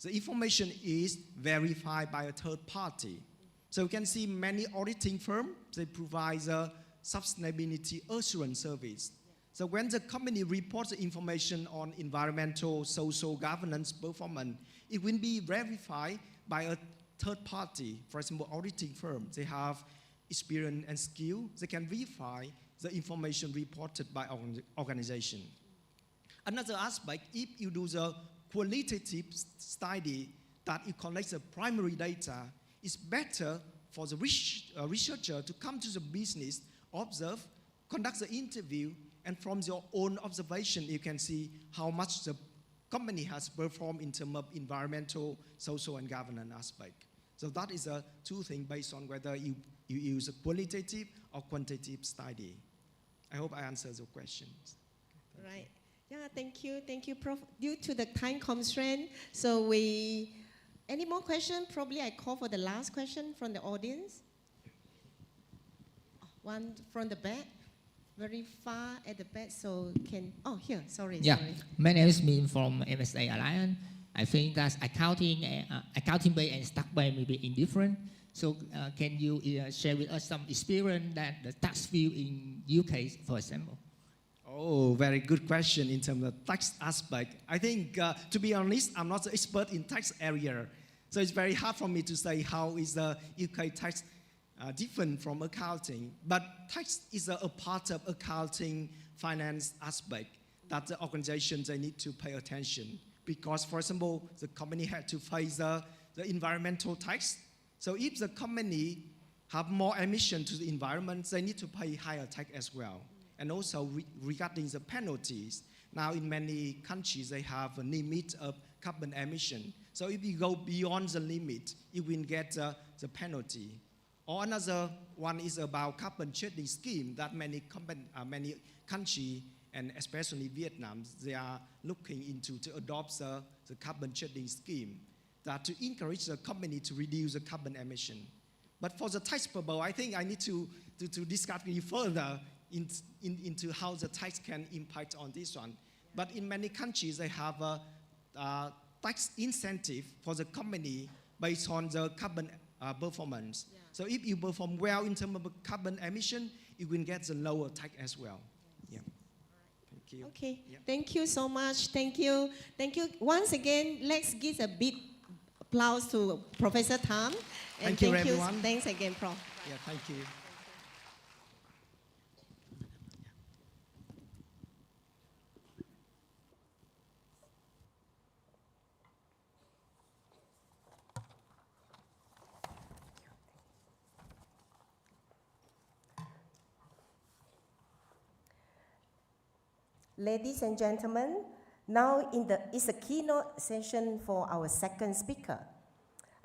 the information is verified by a third party. So you can see many auditing firms, they provide a sustainability assurance service. So when the company reports the information on environmental, social, governance performance, it will be verified by a third party. For example, auditing firm, they have experience and skill, they can verify the information reported by organization. Another aspect, if you do the qualitative study that you collect the primary data, it's better for the researcher to come to the business, observe, conduct the interview, and from your own observation, you can see how much the company has performed in terms of environmental, social, and governance aspect. So that is a two things based on whether you use a qualitative or quantitative study. I hope I answered your questions. Right. Yeah, thank you, Prof. Due to the time constraint, so any more questions? Probably I call for the last question from the audience. One from the back, very far at the back, so here, sorry. Yeah, sorry. My name is Min from MSA Alliance. I think that accounting-based and stock-based may be indifferent. So can you share with us some experience that the tax field in UK, for example? Oh, very good question in terms of tax aspect. I think, to be honest, I'm not an expert in tax area. So it's very hard for me to say how is the UK tax different from accounting. But tax is a part of accounting finance aspect. that the organizations, they need to pay attention. Because, for example, the company had to pay the environmental tax. So if the company have more emission to the environment, they need to pay higher tax as well. And also regarding the penalties, now in many countries, they have a limit of carbon emission. So if you go beyond the limit, you will get the penalty. Or another one is about carbon trading scheme that many countries, and especially Vietnam, they are looking into to adopt the carbon trading scheme that to encourage the company to reduce the carbon emission. But for the tax purpose, I think I need to discuss further into how the tax can impact on this one. But in many countries, they have a tax incentive for the company based on the carbon performance. Yeah. So if you perform well in terms of carbon emission, you will get the lower tax as well. Yeah. Thank you. Okay. Yeah. Thank you so much. Thank you. Thank you. Once again, let's give a big applause to Professor Thang. And thank you, everyone. Thanks again, Prof. Yeah, thank you. Ladies and gentlemen, now is a keynote session for our second speaker.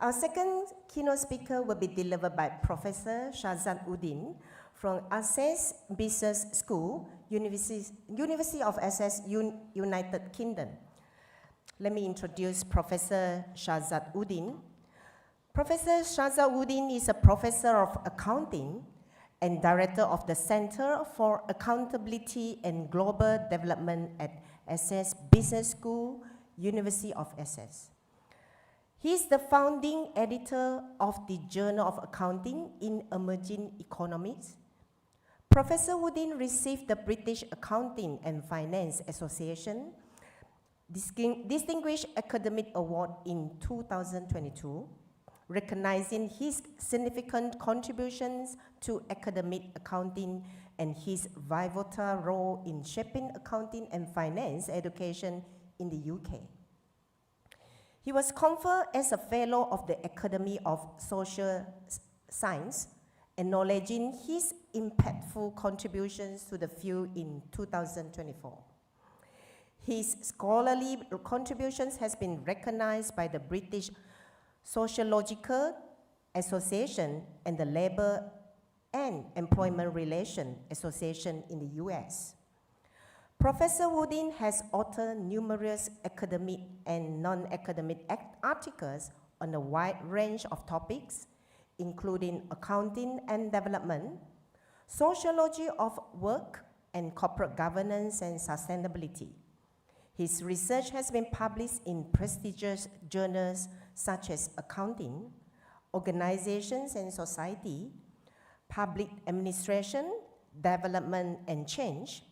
Our second keynote speaker will be delivered by Professor Shahzad Uddin from Essex Business School, University of Essex, United Kingdom. Let me introduce Professor Shahzad Uddin. Professor Shahzad Uddin is a professor of accounting and director of the Center for Accountability and Global Development at Essex Business School, University of Essex. He is the founding editor of the Journal of Accounting in Emerging Economies. Professor Uddin received the British Accounting and Finance Association Distinguished Academic Award in 2022, recognizing his significant contributions to academic accounting and his pivotal role in shaping accounting and finance education in the UK. He was conferred as a Fellow of the Academy of Social Science, acknowledging his impactful contributions to the field in 2024. His scholarly contributions has been recognized by the British Sociological Association and the Labor and Employment Relations Association in the US. Professor Uddin has authored numerous academic and non-academic articles on a wide range of topics, including accounting and development, sociology of work, and corporate governance and sustainability. His research has been published in prestigious journals such as Accounting, Organizations and Society, Public Administration, Development and Change,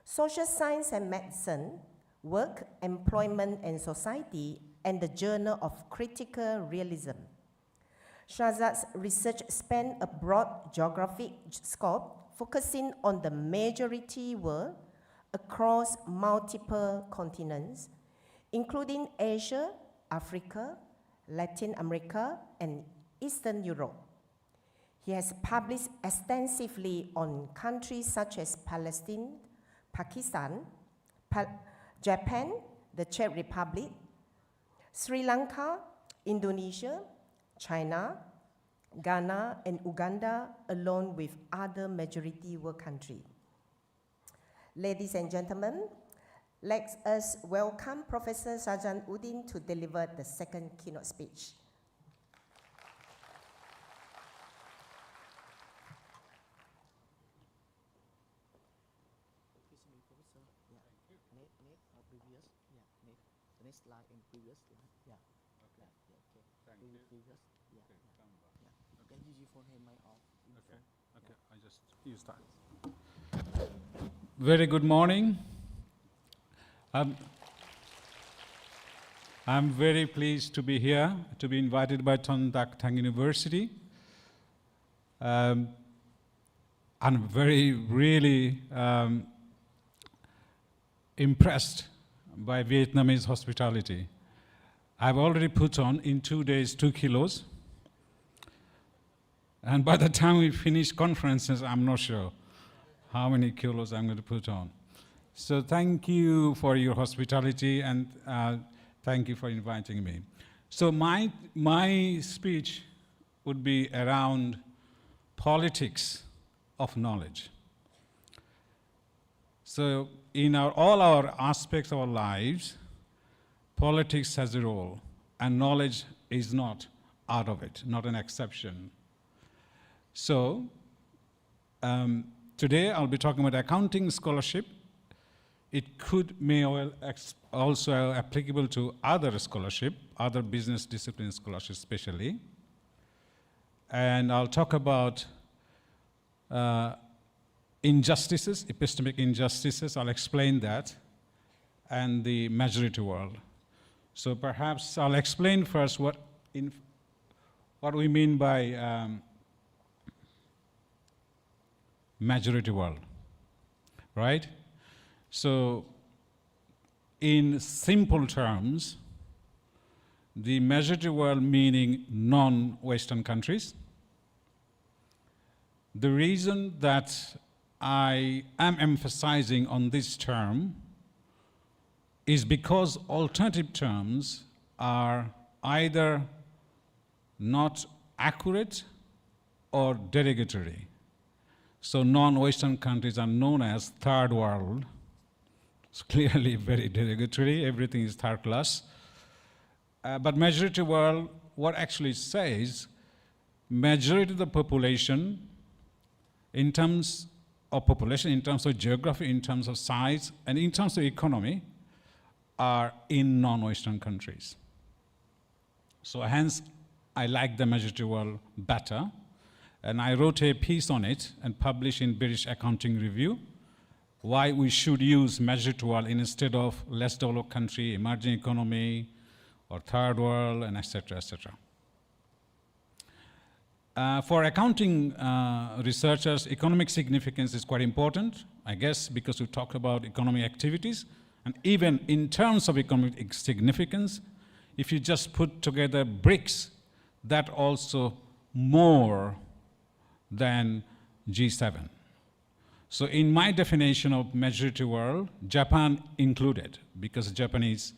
Social Science and Medicine, Work, Employment and Society, and the Journal of Critical Realism. Shahzad's research spans a broad geographic scope, focusing on the majority world across multiple continents, including Asia, Africa, Latin America, and Eastern Europe. He has published extensively on countries such as Palestine, Pakistan, Japan, the Czech Republic, Sri Lanka, Indonesia, China, Ghana, and Uganda, along with other majority world countries. Ladies and gentlemen, let us welcome Professor Shahzad Uddin to deliver the second keynote speech. Next slide and previous slide. Yeah. Okay. Yeah, okay. Thank you. Previous. Yeah. Okay. Yeah. Yeah. Okay. Use your phone hand mic off. Okay. Okay. I just use that. Very good morning. I'm very pleased to be here, to be invited by Duc Thang University. I'm really impressed by Vietnamese hospitality. I've already put on, in 2 days, 2 kilos. And by the time we finish conferences, I'm not sure how many kilos I'm going to put on. So thank you for your hospitality, and thank you for inviting me. So my speech would be around politics of knowledge. So in all our aspects of our lives, politics has a role, and knowledge is not out of it, not an exception. So today I'll be talking about accounting scholarship. It may also applicable to other scholarship, other business discipline scholarships especially. And I'll talk about injustices, epistemic injustices, I'll explain that, and the majority world. So perhaps I'll explain first what we mean by majority world, right? So in simple terms, the majority world meaning non-Western countries. The reason that I am emphasizing on this term is because alternative terms are either not accurate or derogatory. So non-Western countries are known as third world. It's clearly very derogatory, everything is third class. But majority world, what actually says, majority of the population, in terms of population, in terms of geography, in terms of size, and in terms of economy, are in non-Western countries. So hence, I like the majority world better. And I wrote a piece on it and published in British Accounting Review, why we should use majority world instead of less developed country, emerging economy, or third world, and et cetera, et cetera. For accounting researchers, economic significance is quite important, I guess, because we talk about economic activities. And even in terms of economic significance, if you just put together bricks, that also more than G7. So in my definition of majority world, Japan included, because Japan is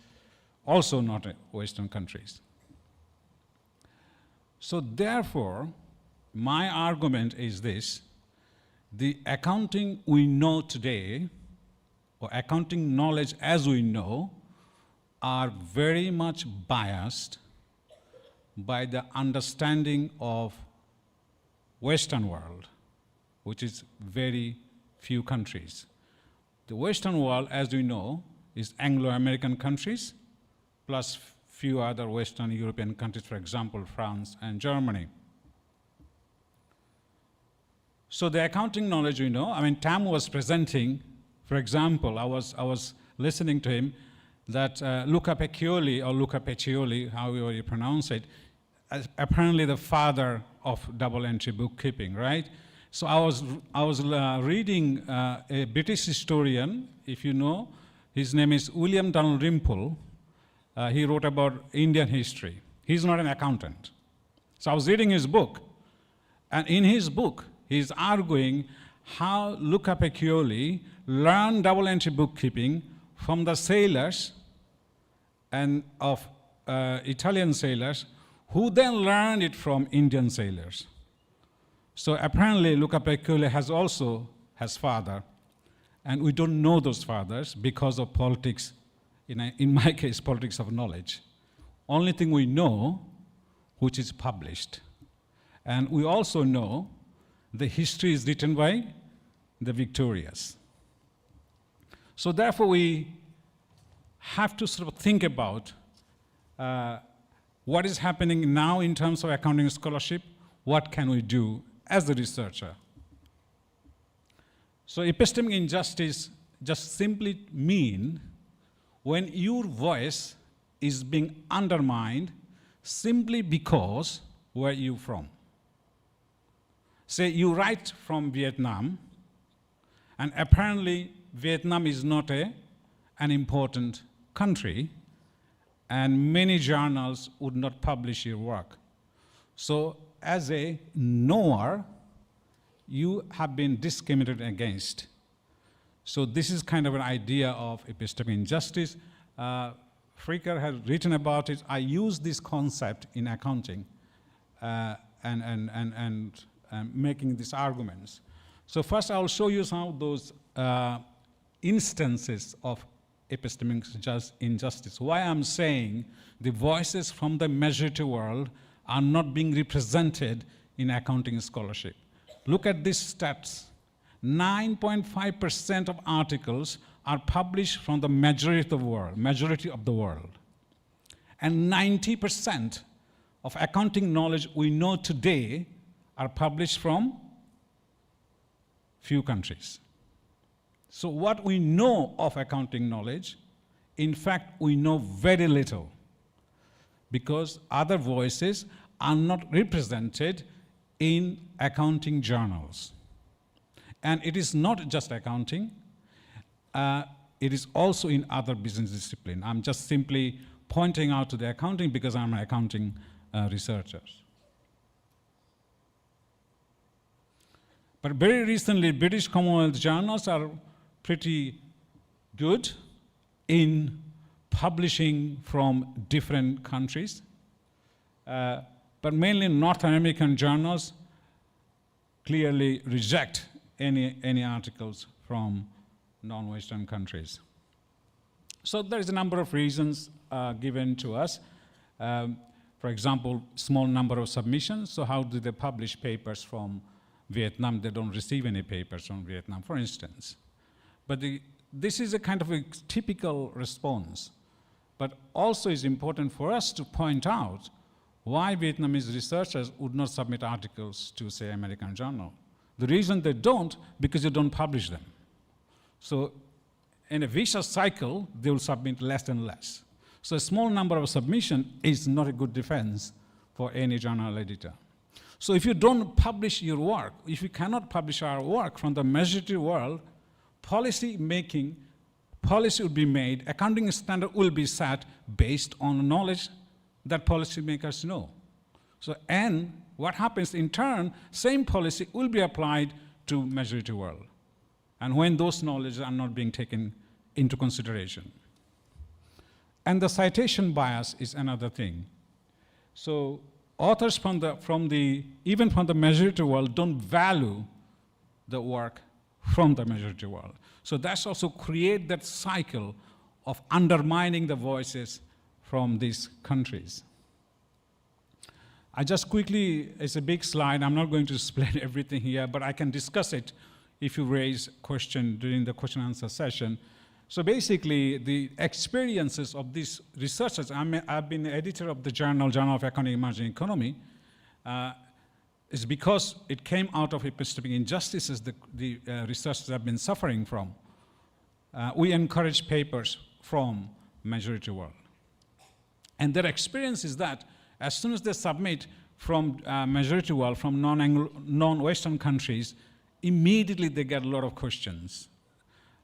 also not Western countries. So therefore, my argument is this: the accounting we know today, or accounting knowledge as we know, are very much biased by the understanding of Western world, which is very few countries. The Western world, as we know, is Anglo-American countries, plus few other Western European countries, for example, France and Germany. So the accounting knowledge we know, I mean, Tam was presenting, for example, I was listening to him, that 𝐓𝐃𝐓𝐃𝐿 or 𝐓𝐃𝐃𝐓𝐃, however you pronounce it, apparently the father of double entry bookkeeping, right? So I was reading a British historian, if you know, his name is William Dalrymple. He wrote about Indian history. He's not an accountant. So I was reading his book, and in his book, he's arguing how 𝐓𝐃𝐃𝐓𝐃 learned double entry bookkeeping from the sailors and of Italian sailors, who then learned it from Indian sailors. So apparently 𝐓𝐃𝐃𝐓𝐃 has father, and we don't know those fathers because of politics, in my case, politics of knowledge. Only thing we know, which is published. And we also know the history is written by the victorious. So therefore we have to sort of think about what is happening now in terms of accounting scholarship, what can we do as a researcher. So epistemic injustice just simply mean when your voice is being undermined simply because where you're from. Say you write from Vietnam, and apparently Vietnam is not a an important country, and many journals would not publish your work. So as a knower, you have been discriminated against. So this is kind of an idea of epistemic injustice. Fricker has written about it. I use this concept in accounting and making these arguments. So first I'll show you some of those instances of epistemic injustice. Why I'm saying the voices from the majority world are not being represented in accounting scholarship. Look at these stats. 9.5% of articles are published from the majority of the world. And 90% of accounting knowledge we know today are published from few countries. So what we know of accounting knowledge, in fact, we know very little, because other voices are not represented in accounting journals. And it is not just accounting, it is also in other business disciplines. I'm just simply pointing out to the accounting because I'm an accounting researcher. But very recently, British Commonwealth journals are pretty good in publishing from different countries. But mainly North American journals clearly reject any articles from non-Western countries. So there is a number of reasons given to us. For example, small number of submissions. So how do they publish papers from Vietnam? They don't receive any papers from Vietnam, for instance. But this is a kind of a typical response. But also it's important for us to point out why Vietnamese researchers would not submit articles to, say, American journal. The reason they don't, because you don't publish them. So in a vicious cycle, they will submit less and less. So a small number of submissions is not a good defense for any journal editor. So if you don't publish your work, if you cannot publish our work from the majority world, policy will be made, accounting standard will be set based on knowledge that policymakers know. So, and what happens in turn, same policy will be applied to majority world. And when those knowledge are not being taken into consideration. And the citation bias is another thing. So authors even from the majority world don't value the work from the majority world. So that's also create that cycle of undermining the voices from these countries. I just quickly, it's a big slide, I'm not going to explain everything here, but I can discuss it if you raise question during the question and answer session. So basically, the experiences of these researchers, I've been the editor of the Journal of Accounting and Emerging Economy, is because it came out of epistemic injustices the researchers have been suffering from. We encourage papers from majority world. And their experience is that as soon as they submit from majority world, from non-Western countries, immediately they get a lot of questions.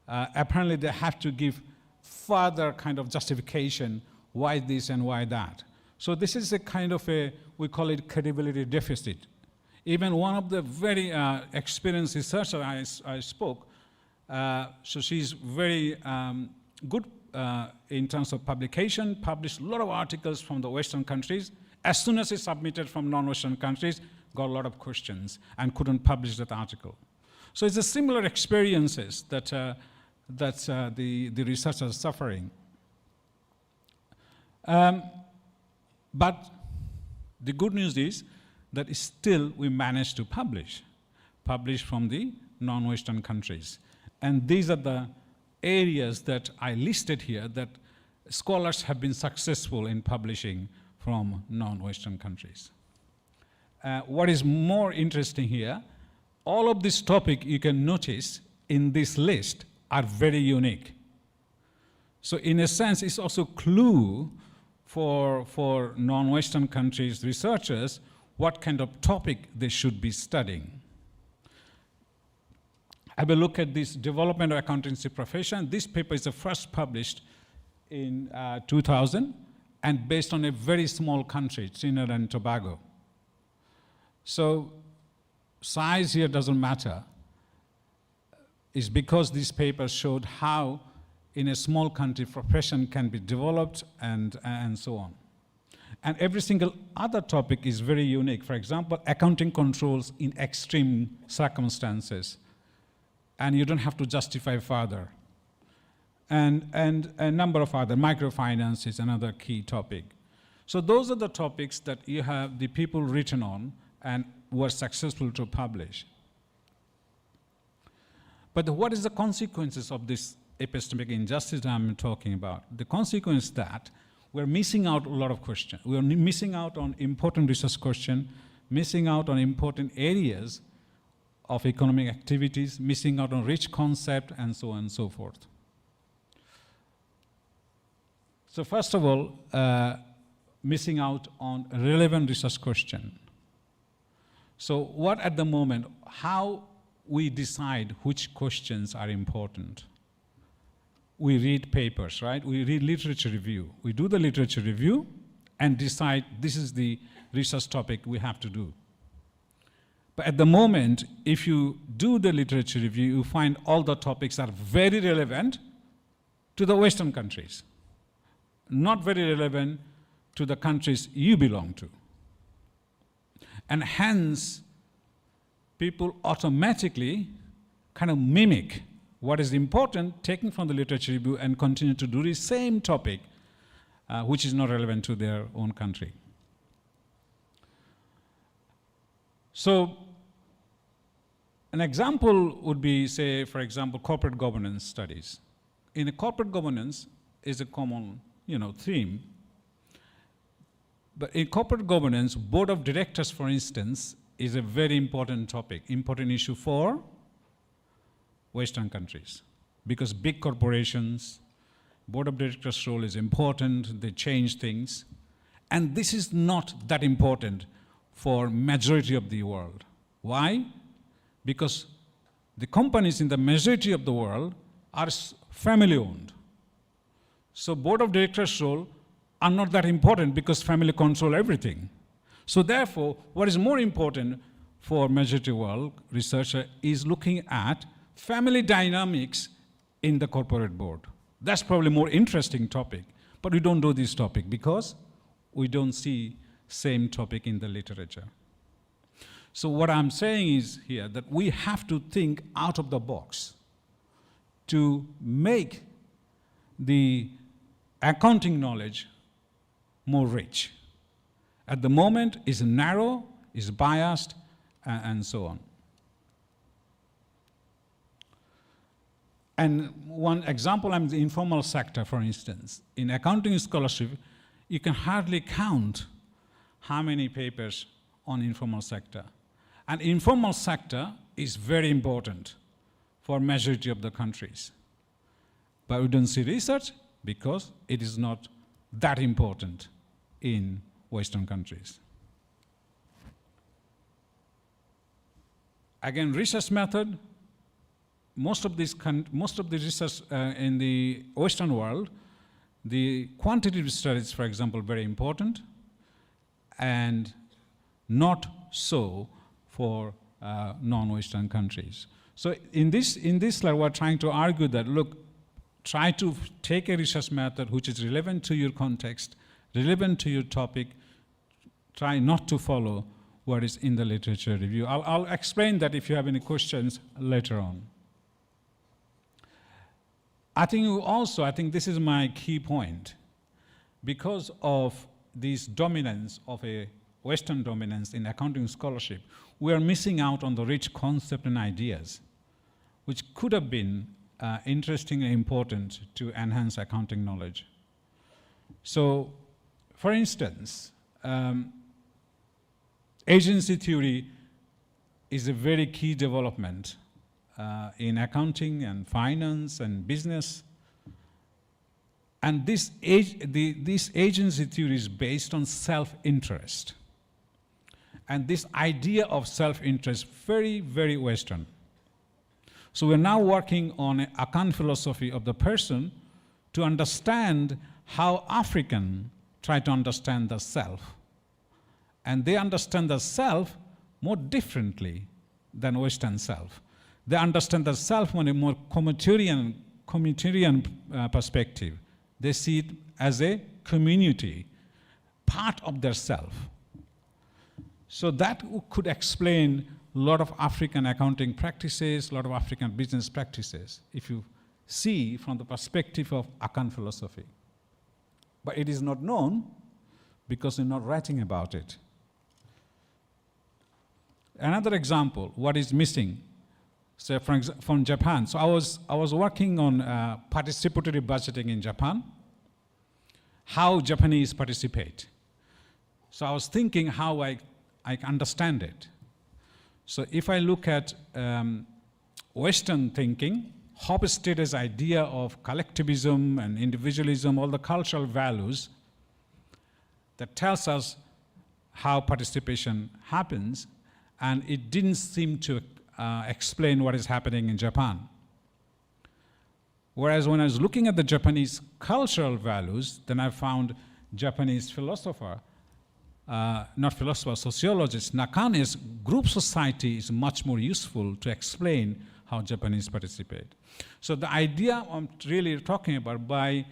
Apparently they have to give further kind of justification, why this and why that. So this is a kind of we call it credibility deficit. Even one of the very experienced researchers I spoke, so she's very good in terms of publication, published a lot of articles from the Western countries. As soon as she submitted from non-Western countries, got a lot of questions and couldn't publish that article. So it's a similar experiences that the researchers are suffering. But the good news is that still we managed to publish from the non-Western countries. And these are the areas that I listed here that scholars have been successful in publishing from non-Western countries. What is more interesting here, all of this topic you can notice in this list are very unique. So in a sense, it's also a clue for non-Western countries researchers what kind of topic they should be studying. have a look at this development of accountancy profession. This paper is the first published in 2000 and based on a very small country, Trinidad and Tobago. So size here doesn't matter. It's because this paper showed how in a small country profession can be developed and so on. And every single other topic is very unique. For example, accounting controls in extreme circumstances. And you don't have to justify further. And a number of other, microfinance is another key topic. So those are the topics that you have the people written on and were successful to publish. But what is the consequences of this epistemic injustice I'm talking about? The consequence is that we're missing out a lot of questions. We're missing out on important research questions, missing out on important areas of economic activities, missing out on rich concept, and so on and so forth. So first of all, missing out on relevant research question. So what at the moment, how we decide which questions are important? We read papers, right? We read literature review. We do the literature review and decide this is the research topic we have to do. But at the moment, if you do the literature review, you find all the topics are very relevant to the Western countries, not very relevant to the countries you belong to. And hence, people automatically kind of mimic what is important, taken from the literature review, and continue to do the same topic, which is not relevant to their own country. So, an example would be, say, for example, corporate governance studies. In a corporate governance is a common, theme. But in corporate governance, board of directors, for instance, is a very important topic, important issue for Western countries. Because big corporations, board of directors' role is important, they change things. And this is not that important for majority of the world. Why? Because the companies in the majority of the world are family-owned. So board of directors' role are not that important because family control everything. So therefore, what is more important for majority world researcher is looking at family dynamics in the corporate board. That's probably more interesting topic, but we don't do this topic because we don't see same topic in the literature. So what I'm saying is here that we have to think out of the box to make the accounting knowledge more rich. At the moment, it's narrow, it's biased, and so on. And one example, I'm the informal sector, for instance. In accounting scholarship, you can hardly count how many papers on informal sector. And informal sector is very important for majority of the countries. But we don't see research because it is not that important in Western countries. Again, research method. Most of the research in the Western world, the quantitative studies, for example, very important, and not so for non-Western countries. So in this slide, we're trying to argue that, look, try to take a research method which is relevant to your context, relevant to your topic, try not to follow what is in the literature review. I'll explain that if you have any questions later on. I think this is my key point. Because of this dominance of a Western dominance in accounting scholarship, we are missing out on the rich concept and ideas, which could have been interesting and important to enhance accounting knowledge. So, for instance, agency theory is a very key development in accounting and finance and business. And this agency theory is based on self-interest. And this idea of self-interest, very, very Western. So we're now working on an account philosophy of the person to understand how African try to understand the self. And they understand the self more differently than Western self. They understand the self from a more communitarian perspective. They see it as a community, part of their self. So that could explain a lot of African accounting practices, a lot of African business practices, if you see from the perspective of account philosophy. But it is not known because we're not writing about it. Another example, what is missing? So from Japan. So I was working on participatory budgeting in Japan, how Japanese participate. So I was thinking how I understand it. So if I look at Western thinking, Hofstede's idea of collectivism and individualism, all the cultural values that tells us how participation happens, and it didn't seem to explain what is happening in Japan. Whereas when I was looking at the Japanese cultural values, then I found Japanese philosopher, not philosopher, sociologist, Nakane's group society is much more useful to explain how Japanese participate. So the idea I'm really talking about, by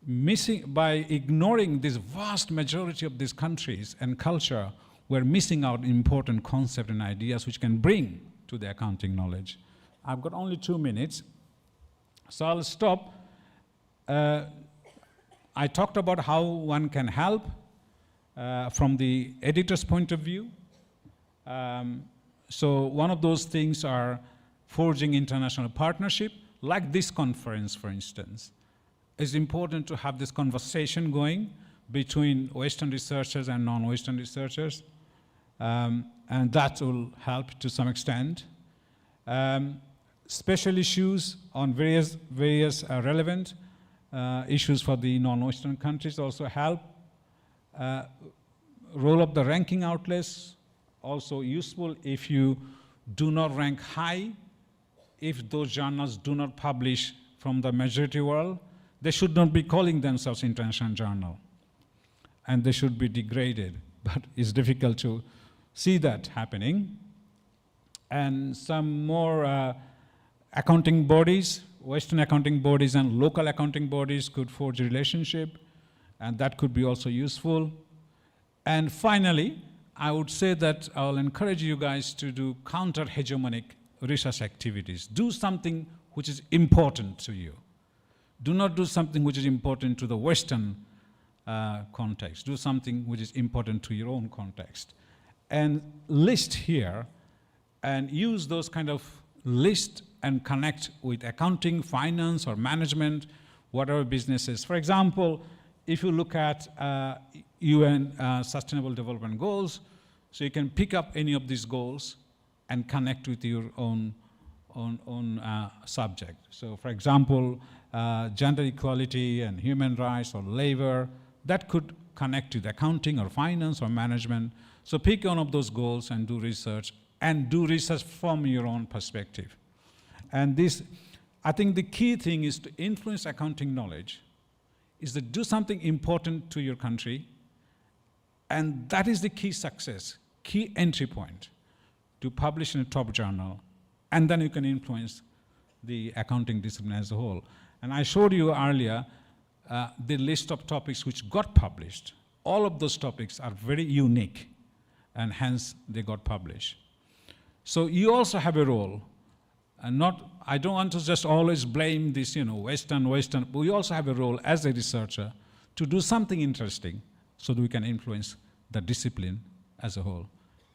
ignoring this vast majority of these countries and culture, we're missing out important concepts and ideas which can bring to the accounting knowledge. I've got only 2 minutes, so I'll stop. I talked about how one can help from the editor's point of view. So one of those things are forging international partnership, like this conference, for instance. It's important to have this conversation going between Western researchers and non-Western researchers, and that will help to some extent. Special issues on various relevant issues for the non-Western countries also help. Roll up the ranking outlets, also useful if you do not rank high. If those journals do not publish from the majority world, they should not be calling themselves international journal, and they should be degraded, but it's difficult to see that happening. And some more accounting bodies, Western accounting bodies and local accounting bodies could forge a relationship, and that could be also useful. And finally, I would say that I'll encourage you guys to do counter-hegemonic research activities. Do something which is important to you. Do not do something which is important to the Western context. Do something which is important to your own context. And list here, and use those kind of list and connect with accounting, finance, or management, whatever businesses. For example, if you look at UN Sustainable Development Goals, so you can pick up any of these goals and connect with your own subject. So for example, gender equality and human rights or labor, that could connect with accounting or finance or management. So pick one of those goals and do research from your own perspective. And this, I think the key thing is to influence accounting knowledge, is to do something important to your country, and that is the key success, key entry point to publish in a top journal, and then you can influence the accounting discipline as a whole. And I showed you earlier the list of topics which got published. All of those topics are very unique, and hence they got published. So you also have a role, and I don't want to just always blame this, Western, but we also have a role as a researcher to do something interesting so that we can influence the discipline as a whole.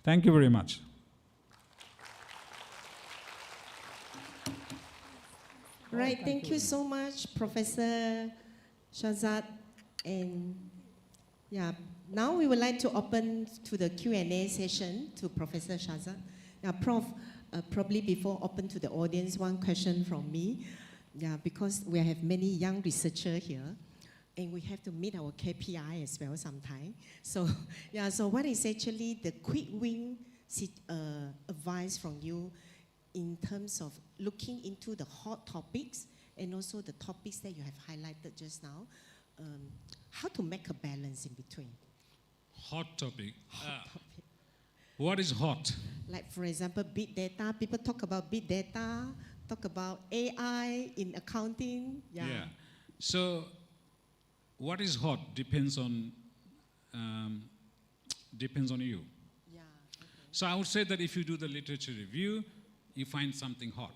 Thank you very much. Right, thank you so much, Professor Shahzad. And yeah, now we would like to open to the Q&A session to Professor Shahzad. Yeah, Prof, probably before open to the audience, one question from me. Yeah, because we have many young researchers here, and we have to meet our KPI as well sometime. So, yeah, so what is actually the quick win advice from you in terms of looking into the hot topics and also the topics that you have highlighted just now, how to make a balance in between? Hot topic. What is hot? Like, for example, big data. People talk about big data, talk about AI in accounting. Yeah. So, what is hot depends on you. Yeah. Okay. So I would say that if you do the literature review, you find something hot.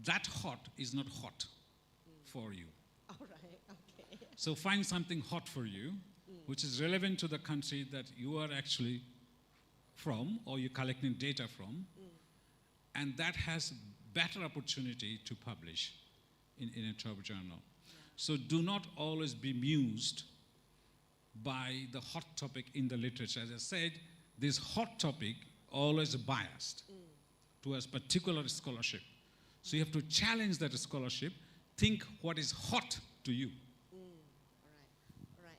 That hot is not hot for you. All right. Okay. So find something hot for you, which is relevant to the country that you are actually from or you're collecting data from, and that has better opportunity to publish in a top journal. So do not always be mused by the hot topic in the literature. As I said, this hot topic always biased to a particular scholarship. So you have to challenge that scholarship, think what is hot to you. All right.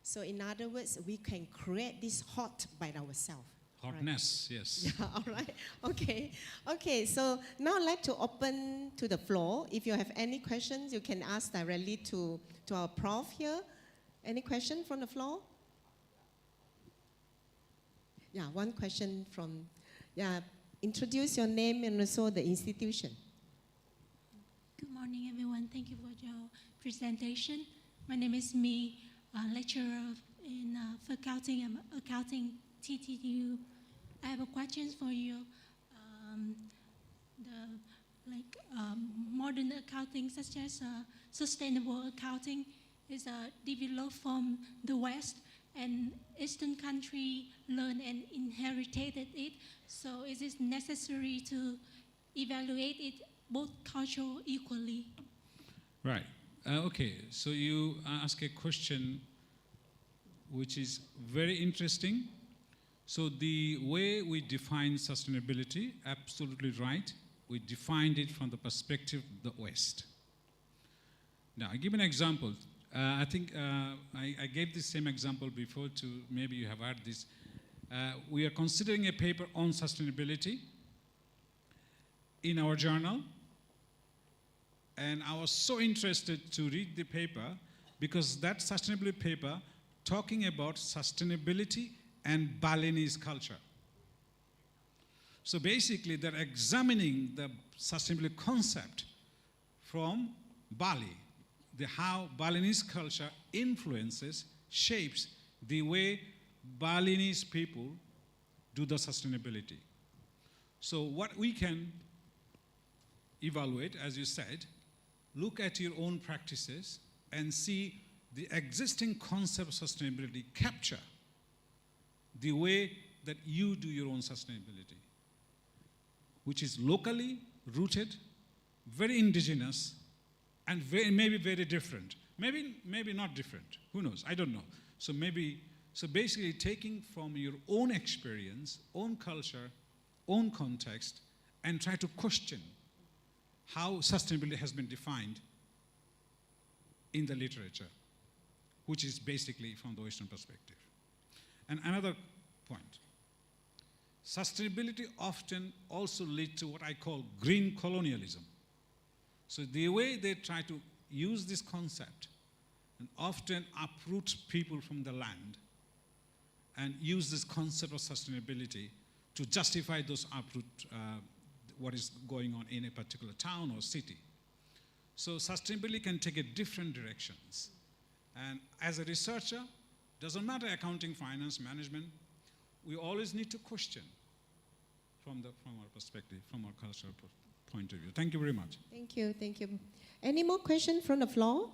So in other words, we can create this hot by ourselves. Hotness, right? Yes. Yeah, all right. Okay, so now I'd like to open to the floor. If you have any questions, you can ask directly to our prof here. Any question from the floor? Yeah, one question from, introduce your name and also the institution. Good morning, everyone. Thank you for your presentation. My name is Mi, lecturer for accounting and accounting TDTU. I have a question for you. Modern accounting, such as sustainable accounting, is developed from the West, and Eastern country learned and inherited it. So is it necessary to evaluate it both cultural equally? Right. Okay, so you ask a question which is very interesting. So the way we define sustainability, absolutely right. We defined it from the perspective of the West. Now, I give an example. I think I gave this same example before to, maybe you have heard this. We are considering a paper on sustainability in our journal. And I was so interested to read the paper because that sustainability paper talking about sustainability and Balinese culture. So basically, they're examining the sustainability concept from Bali, how Balinese culture influences, shapes the way Balinese people do the sustainability. So what we can evaluate, as you said, look at your own practices and see the existing concept of sustainability capture the way that you do your own sustainability, which is locally rooted, very indigenous, and maybe very different. Maybe not different. Who knows? I don't know. So basically taking from your own experience, own culture, own context, and try to question how sustainability has been defined in the literature, which is basically from the Western perspective. And another point, sustainability often also leads to what I call green colonialism. So the way they try to use this concept and often uproot people from the land and use this concept of sustainability to justify those uproot, what is going on in a particular town or city. So sustainability can take a different directions. And as a researcher, doesn't matter accounting, finance, management, we always need to question from our perspective, from our cultural point of view. Thank you very much. Thank you. Any more questions from the floor?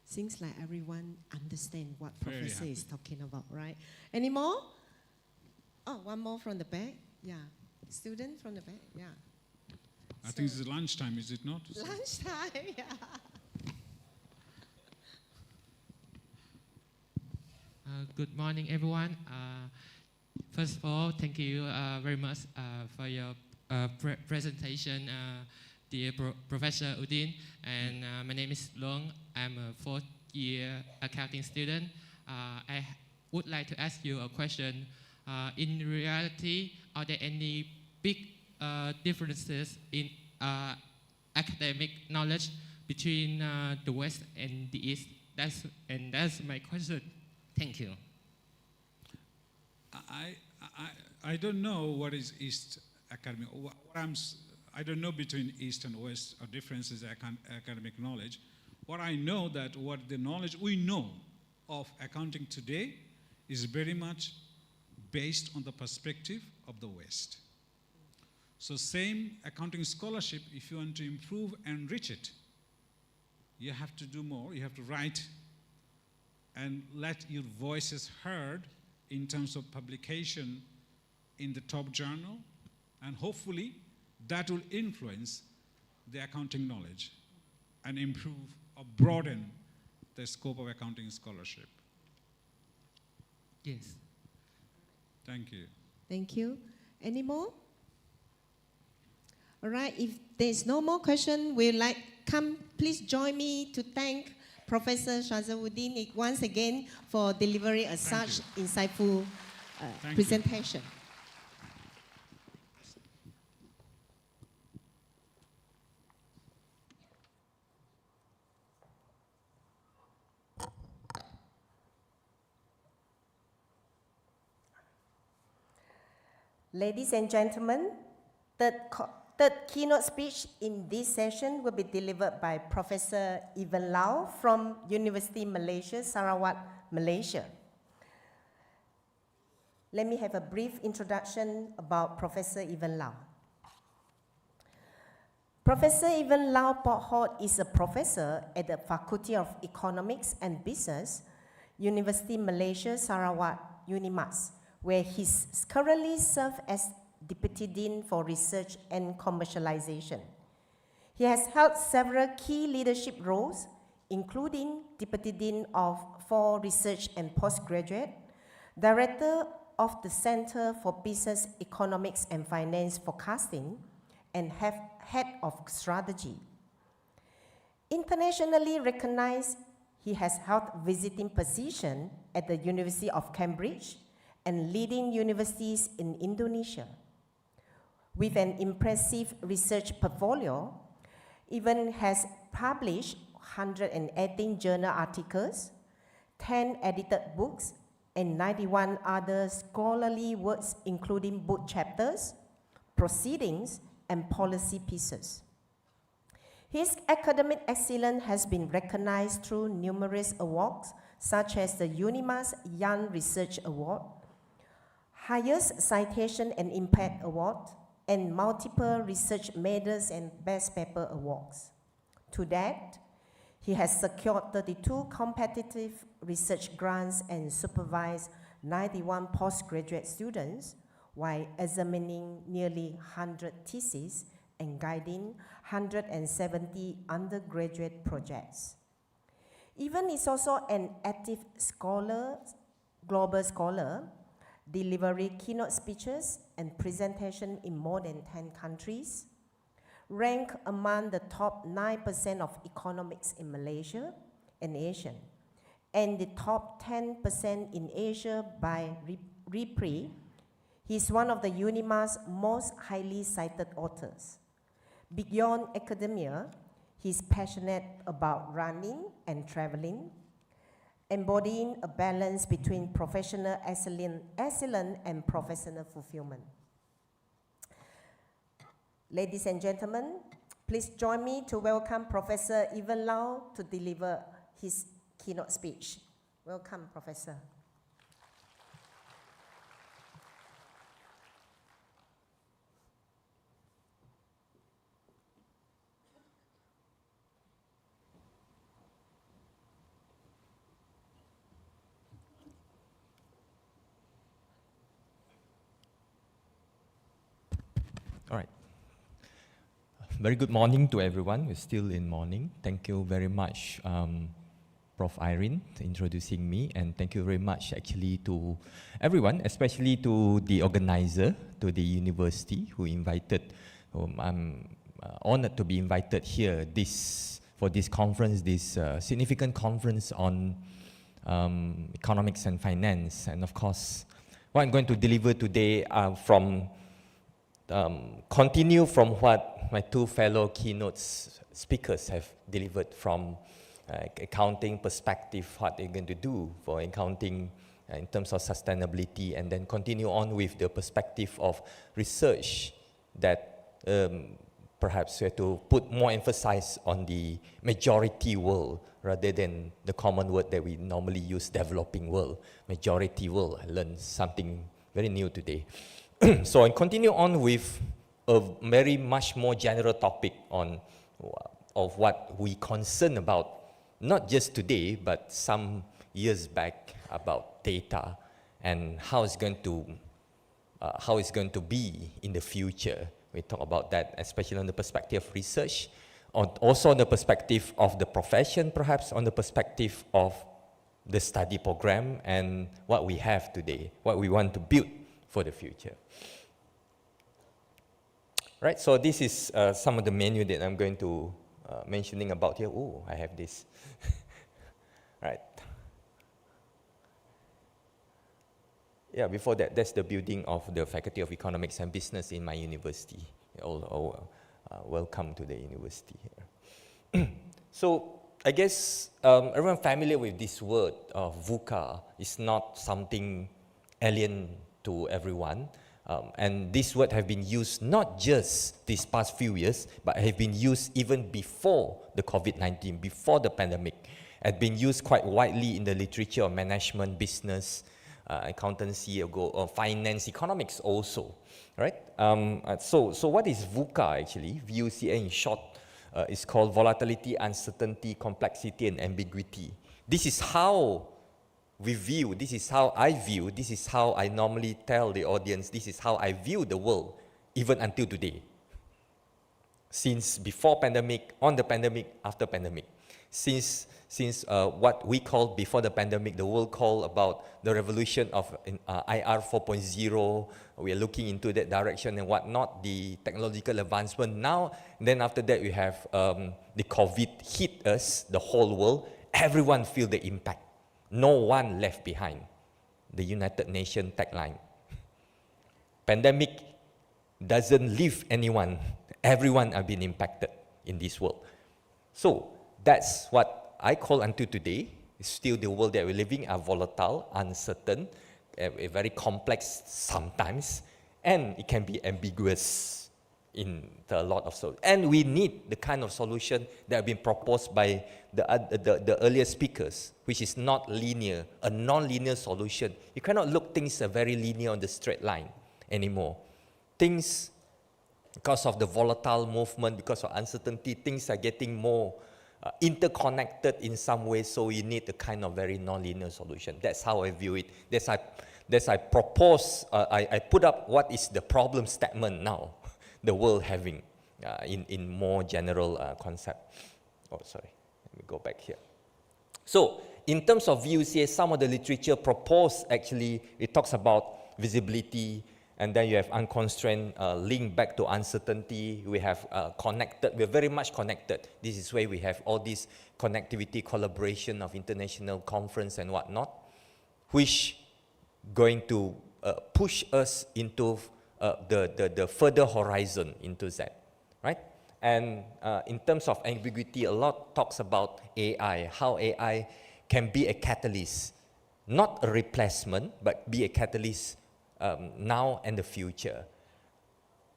Seems like everyone understands what Professor is talking about, right? Any more? Oh, one more from the back. Yeah. Student from the back. Yeah. I think it's lunchtime, is it not? Lunchtime, yeah. Good morning, everyone. First of all, thank you very much for your presentation, dear Professor Udin. And my name is Long. I'm a fourth-year accounting student. I would like to ask you a question In reality, are there any big differences in academic knowledge between the West and the East? That's my question. Thank you. I don't know what is East academic. I don't know between East and West or differences in academic knowledge. What I know that what the knowledge we know of accounting today is very much based on the perspective of the West. So same accounting scholarship, if you want to improve and enrich it, you have to do more. You have to write and let your voices heard in terms of publication in the top journal, and hopefully that will influence the accounting knowledge and improve or broaden the scope of accounting scholarship. Yes. Thank you. Thank you. Any more? All right, if there's no more question, please join me to thank Professor Shahzaudin once again for delivering such insightful presentation. Ladies and gentlemen, third keynote speech in this session will be delivered by Professor Ivan Lau from University Malaysia, Sarawak, Malaysia. Let me have a brief introduction about Professor Ivan Lau. Professor Ivan Lau Pokhot is a professor at the Faculty of Economics and Business, University Malaysia, Sarawak, UNIMAS, where he currently serves as Deputy Dean for Research and Commercialization. He has held several key leadership roles, including Deputy Dean for Research and Postgraduate, Director of the Center for Business Economics and Finance Forecasting, and Head of Strategy. Internationally recognized, he has held visiting positions at the University of Cambridge and leading universities in Indonesia. With an impressive research portfolio, Ivan has published 118 journal articles, 10 edited books, and 91 other scholarly works, including book chapters, proceedings, and policy pieces. His academic excellence has been recognized through numerous awards, such as the UNIMAS Young Research Award, Highest Citation and Impact Award, and multiple research medals and best paper awards. To that, he has secured 32 competitive research grants and supervised 91 postgraduate students while examining nearly 100 theses and guiding 170 undergraduate projects. Ivan is also an active scholar, global scholar, delivering keynote speeches and presentations in more than 10 countries, ranked among the top 9% of economics in Malaysia and Asia, and the top 10% in Asia by RIPRI. He's one of the UNIMA's most highly cited authors. Beyond academia, he's passionate about running and traveling, embodying a balance between professional excellence and professional fulfillment. Ladies and gentlemen, please join me to welcome Professor Ivan Lau to deliver his keynote speech. Welcome, Professor. All right. Very good morning to everyone. We're still in morning. Thank you very much, Prof. Irene, for introducing me, and thank you very much actually to everyone, especially to the organizer, to the university who invited. I'm honored to be invited here for this conference, this significant conference on economics and finance, and of course, What I'm going to deliver today continue from what my two fellow keynote speakers have delivered from accounting perspective, what they're going to do for accounting in terms of sustainability, and then continue on with the perspective of research that perhaps we have to put more emphasis on the majority world rather than the common word that we normally use, developing world. Majority world, I learned something very new today. So I continue on with a very much more general topic of what we concern about, not just today, but some years back, about data and how it's going to be in the future. We talk about that, especially on the perspective of research, also on the perspective of the profession, perhaps on the perspective of the study program and what we have today, what we want to build for the future. Right, so this is some of the menu that I'm going to mentioning about here. Oh, I have this. Right. Yeah, before that, that's the building of the Faculty of Economics and Business in my university. Welcome to the university here. So, I guess everyone familiar with this word, VUCA, is not something alien to everyone. And this word have been used not just these past few years, but have been used even before the COVID-19, before the pandemic. Had been used quite widely in the literature of management, business, accountancy, or finance, economics also, right? So what is VUCA actually? VUCA in short is called volatility, uncertainty, complexity, and ambiguity. This is how we view, this is how I view, this is how I normally tell the audience, this is how I view the world, even until today. Since before pandemic, on the pandemic, after pandemic. Since what we call before the pandemic, the world called about the revolution of IR 4.0, we are looking into that direction and whatnot, the technological advancement. Now, then after that, we have the COVID hit us, the whole world. Everyone feel the impact. No one left behind. The United Nations tagline. Pandemic doesn't leave anyone. Everyone have been impacted in this world. So that's what I call until today. It's still the world that we're living, are volatile, uncertain, very complex sometimes, and it can be ambiguous in a lot of so. And we need the kind of solution that have been proposed by the earlier speakers, which is not linear, a non-linear solution. You cannot look things very linear on the straight line anymore. Things, because of the volatile movement, because of uncertainty, things are getting more interconnected in some way, so you need a kind of very non-linear solution. That's how I view it. That's I propose, I put up what is the problem statement now, the world having in more general concept. Oh, sorry, let me go back here. So, in terms of VUCA, some of the literature proposed actually, it talks about visibility, and then you have unconstrained link back to uncertainty. We have connected, we're very much connected. This is where we have all this connectivity, collaboration of international conference and whatnot, which going to push us into the further horizon into that, right? And in terms of ambiguity, a lot talks about AI, how AI can be a catalyst, not a replacement, but be a catalyst now and the future.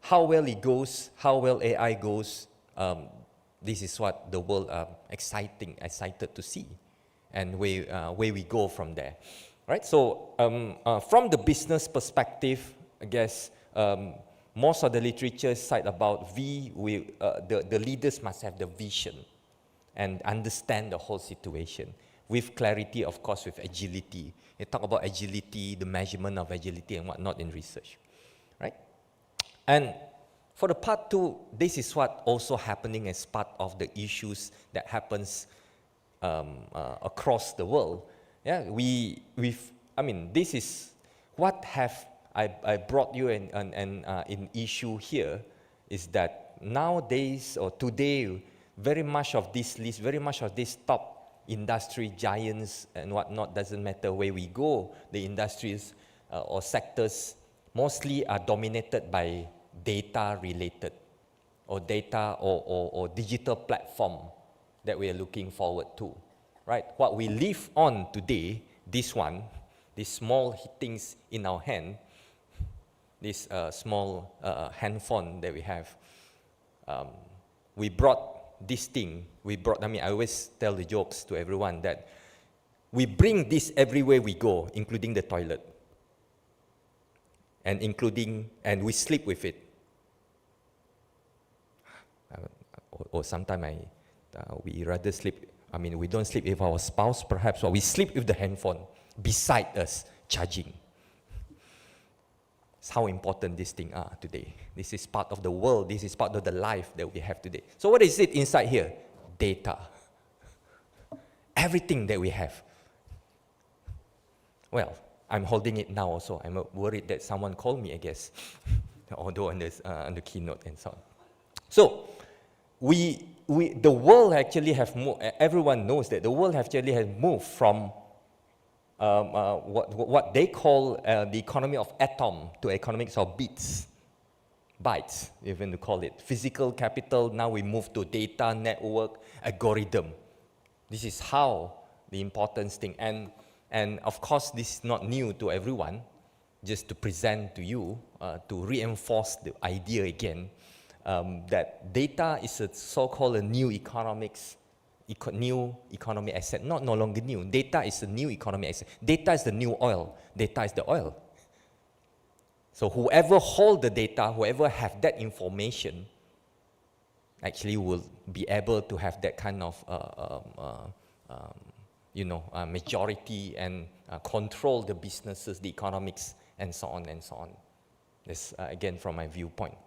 How well it goes, how well AI goes, this is what the world excited to see, and where we go from there, right? So from the business perspective, I guess most of the literature cite about the leaders must have the vision and understand the whole situation with clarity, of course, with agility. They talk about agility, the measurement of agility and whatnot in research, right? And for the part two, this is what also happening as part of the issues that happens across the world. Yeah, I mean, this is what have I brought you in issue here is that nowadays or today, very much of this list, very much of this top industry giants and whatnot, doesn't matter where we go, the industries or sectors mostly are dominated by data related or data or digital platform that we are looking forward to, right? What we live on today, this one, these small things in our hand, this small handphone that we have, we brought this thing, I always tell the jokes to everyone that we bring this everywhere we go, including the toilet, and we sleep with it. Or sometimes we rather sleep, we don't sleep with our spouse perhaps, or we sleep with the handphone beside us, charging. That's how important these things are today. This is part of the world, this is part of the life that we have today. So what is it inside here? Data. Everything that we have. Well, I'm holding it now also. I'm worried that someone called me, I guess, although on the keynote and so on. So, the world actually have moved, everyone knows that the world actually has moved from what they call the economy of atom to economics of bits, bytes, even to call it. Physical capital, now we move to data, network, algorithm. This is how the important thing, and of course this is not new to everyone, just to present to you, to reinforce the idea again, that data is a so-called new economic asset. No longer new. Data is a new economic asset. Data is the new oil. Data is the oil. So whoever hold the data, whoever have that information, actually will be able to have that kind of majority and control the businesses, the economics, and so on and so on. This again from my viewpoint.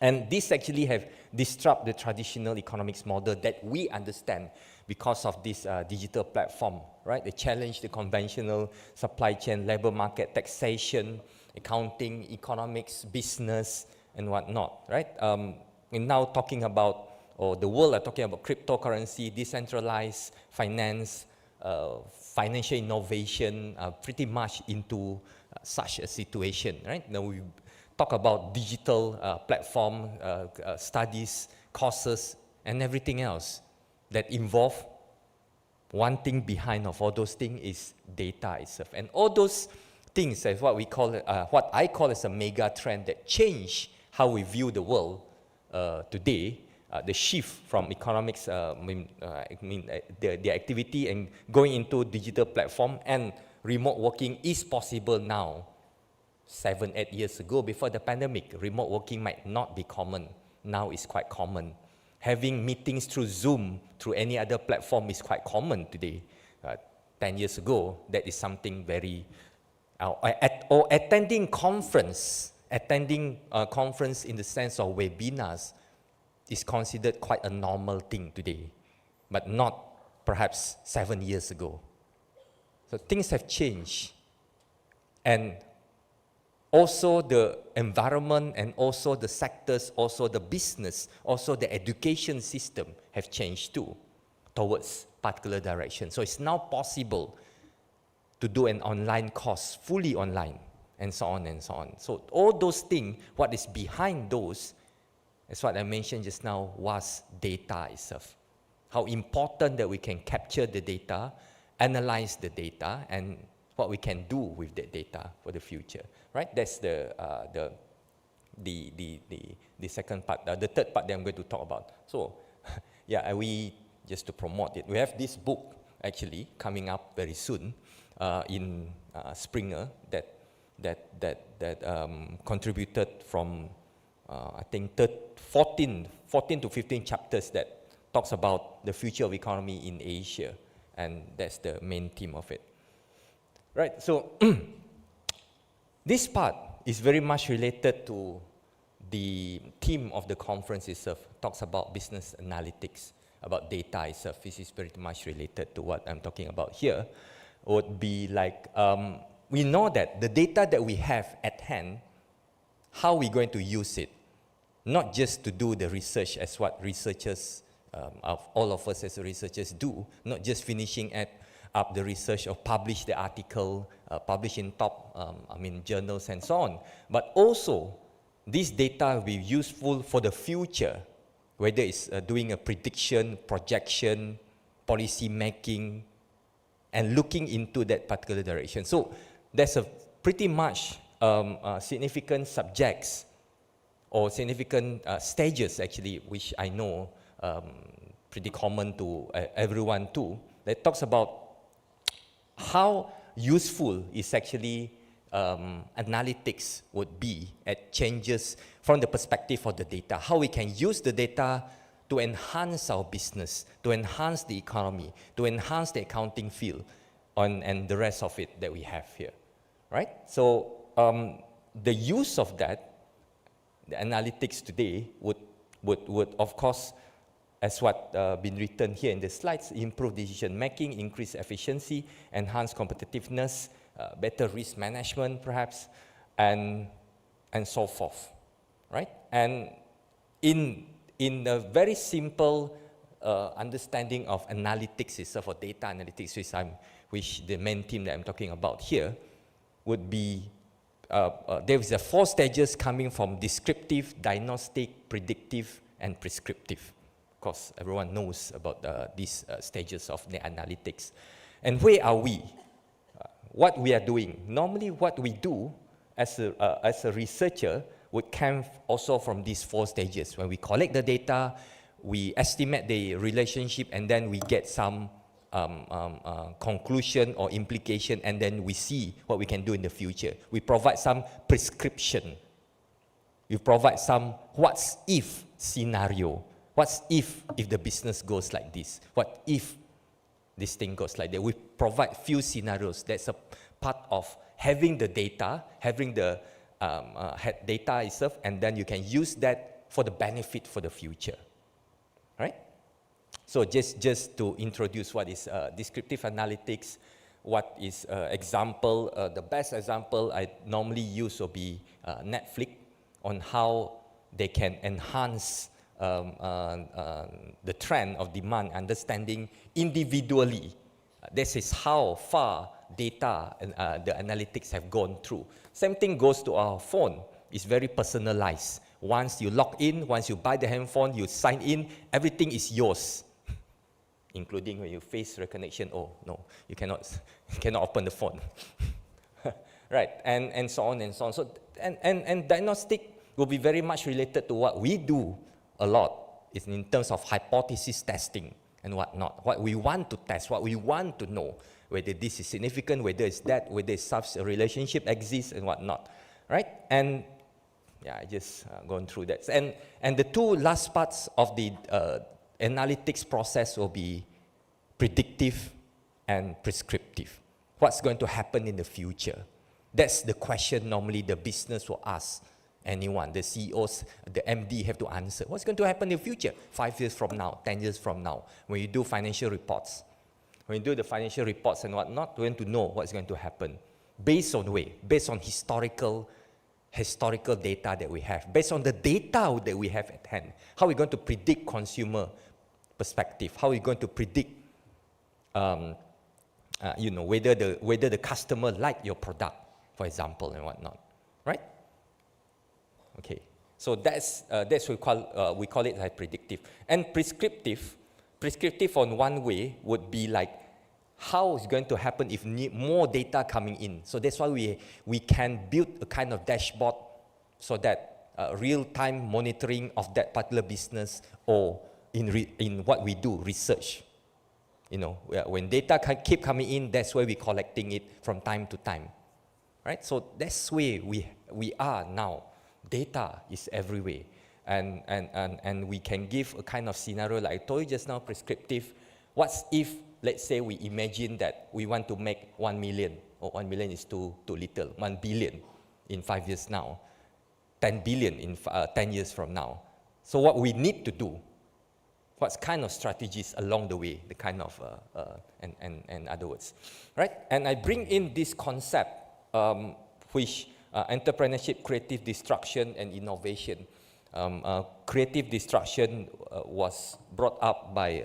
And this actually have disrupted the traditional economics model that we understand because of this digital platform, right? They challenge the conventional supply chain, labor market, taxation, accounting, economics, business, and whatnot, right? We're now talking about, or the world are talking about cryptocurrency, decentralized finance, financial innovation, pretty much into such a situation, right? Now we talk about digital platform, studies, courses, and everything else that involve one thing behind of all those things is data itself. And all those things is what we call, what I call as a mega trend that change how we view the world today. The shift from economics, the activity and going into digital platform and remote working is possible now. 7-8 years ago, before the pandemic, remote working might not be common. Now it's quite common. Having meetings through Zoom, through any other platform is quite common today. 10 years ago, that is something very, or attending conference in the sense of webinars is considered quite a normal thing today, but not perhaps 7 years ago. So things have changed. And also the environment and also the sectors, also the business, also the education system have changed too towards particular direction. So it's now possible to do an online course, fully online, and so on and so on. So all those things, what is behind those, as what I mentioned just now, was data itself. How important that we can capture the data, analyze the data, and what we can do with that data for the future, right? That's the second part, the third part that I'm going to talk about. So, yeah, just to promote it, we have this book actually coming up very soon in Springer that contributed from I think 14 to 15 chapters that talks about the future of economy in Asia, and that's the main theme of it. Right, so this part is very much related to the theme of the conference itself. Talks about business analytics, about data itself. This is pretty much related to what I'm talking about here. Would be like, we know that the data that we have at hand, how we're going to use it, not just to do the research as what researchers, all of us as researchers do, not just finishing at up the research or publish the article, publish in top journals and so on. But also, this data will be useful for the future, whether it's doing a prediction, projection, policy making, and looking into that particular direction. So there's a pretty much significant subjects or significant stages actually, which I know pretty common to everyone too, that talks about how useful is actually analytics would be at changes from the perspective of the data, how we can use the data to enhance our business, to enhance the economy, to enhance the accounting field, and the rest of it that we have here, right? So the use of that, the analytics today would of course, as what been written here in the slides, improve decision making, increase efficiency, enhance competitiveness, better risk management perhaps, and so forth, right? And in a very simple understanding of analytics itself, or data analytics, which the main theme that I'm talking about here, would be, there is 4 stages coming from descriptive, diagnostic, predictive, and prescriptive. Of course, everyone knows about these stages of the analytics. And where are we? What we are doing? Normally what we do as a researcher would come also from these 4 stages. When we collect the data, we estimate the relationship, and then we get some conclusion or implication, and then we see what we can do in the future. We provide some prescription. We provide some what's if scenario. What's if the business goes like this? What if this thing goes like that? We provide few scenarios. That's a part of having the data, having the data itself, and then you can use that for the benefit for the future, right? So just to introduce what is descriptive analytics, what is example, the best example I normally use will be Netflix, on how they can enhance the trend of demand, understanding individually. This is how far data and the analytics have gone through. Same thing goes to our phone. It's very personalized. Once you log in, once you buy the handphone, you sign in, everything is yours, including when you face recognition. Oh no, you cannot open the phone, right? And so on and so on. So and diagnostic will be very much related to what we do a lot, is in terms of hypothesis testing and whatnot. What we want to test, what we want to know, whether this is significant, whether it's that, whether such a relationship exists and whatnot, right? And yeah, I just gone through that. And the 2 last parts of the analytics process will be predictive and prescriptive. What's going to happen in the future? That's the question normally the business will ask anyone, the CEOs, the MD have to answer. What's going to happen in the future? 5 years from now, 10 years from now, when you do financial reports. When you do the financial reports and whatnot, we want to know what's going to happen. Based on historical data that we have, based on the data that we have at hand. How are we going to predict consumer perspective? How are we going to predict, whether the customer like your product, for example, and whatnot, right? Okay, so that's we call it like predictive. And prescriptive on one way would be like how it's going to happen if more data coming in. So that's why we can build a kind of dashboard so that real-time monitoring of that particular business, or in what we do, research. When data keep coming in, that's where we're collecting it from time to time, right? So that's where we are now. Data is everywhere, and we can give a kind of scenario like I told you just now, prescriptive. What's if, let's say we imagine that we want to make 1 million, or 1 million is too little, 1 billion in 5 years now, 10 billion in 10 years from now. So what we need to do, what kind of strategies along the way, the kind of, and other words, right? And I bring in this concept, which entrepreneurship, creative destruction, and innovation. Creative destruction was brought up by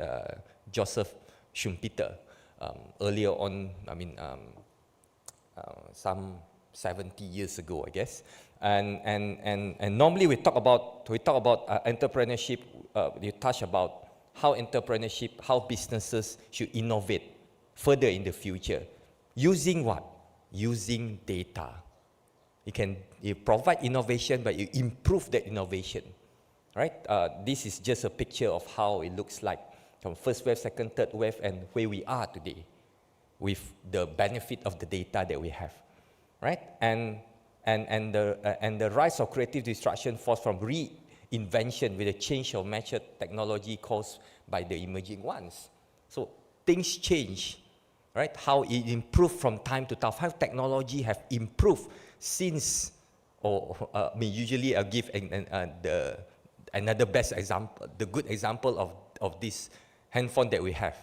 Joseph Schumpeter. earlier on, some 70 years ago, I guess. And normally we talk about entrepreneurship. We touch about how entrepreneurship, how businesses should innovate further in the future. Using what? Using data. You provide innovation, but you improve that innovation, right? This is just a picture of how it looks like from first wave, second, third wave, and where we are today with the benefit of the data that we have, right? And the rise of creative destruction force from reinvention with a change of method technology caused by the emerging ones. So things change, right? How it improved from time to time, how technology have improved since, usually I'll give another best example, the good example of this handphone that we have,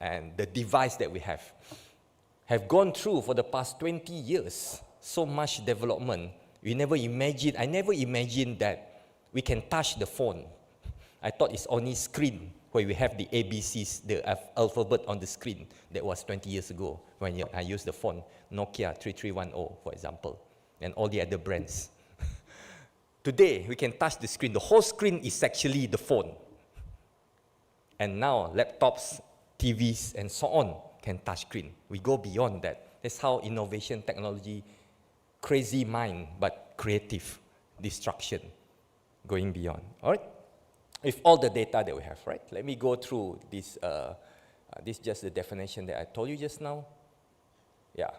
and the device that we have gone through for the past 20 years, so much development. I never imagined that we can touch the phone. I thought it's only screen where we have the ABCs, the alphabet on the screen. That was 20 years ago when I used the phone, Nokia 3310, for example, and all the other brands. Today, we can touch the screen. The whole screen is actually the phone. And now, laptops, TVs, and so on can touch screen. We go beyond that. That's how innovation, technology, crazy mind, but creative destruction, going beyond. All right? With all the data that we have, right? Let me go through this. This is just the definition that I told you just now. Yeah.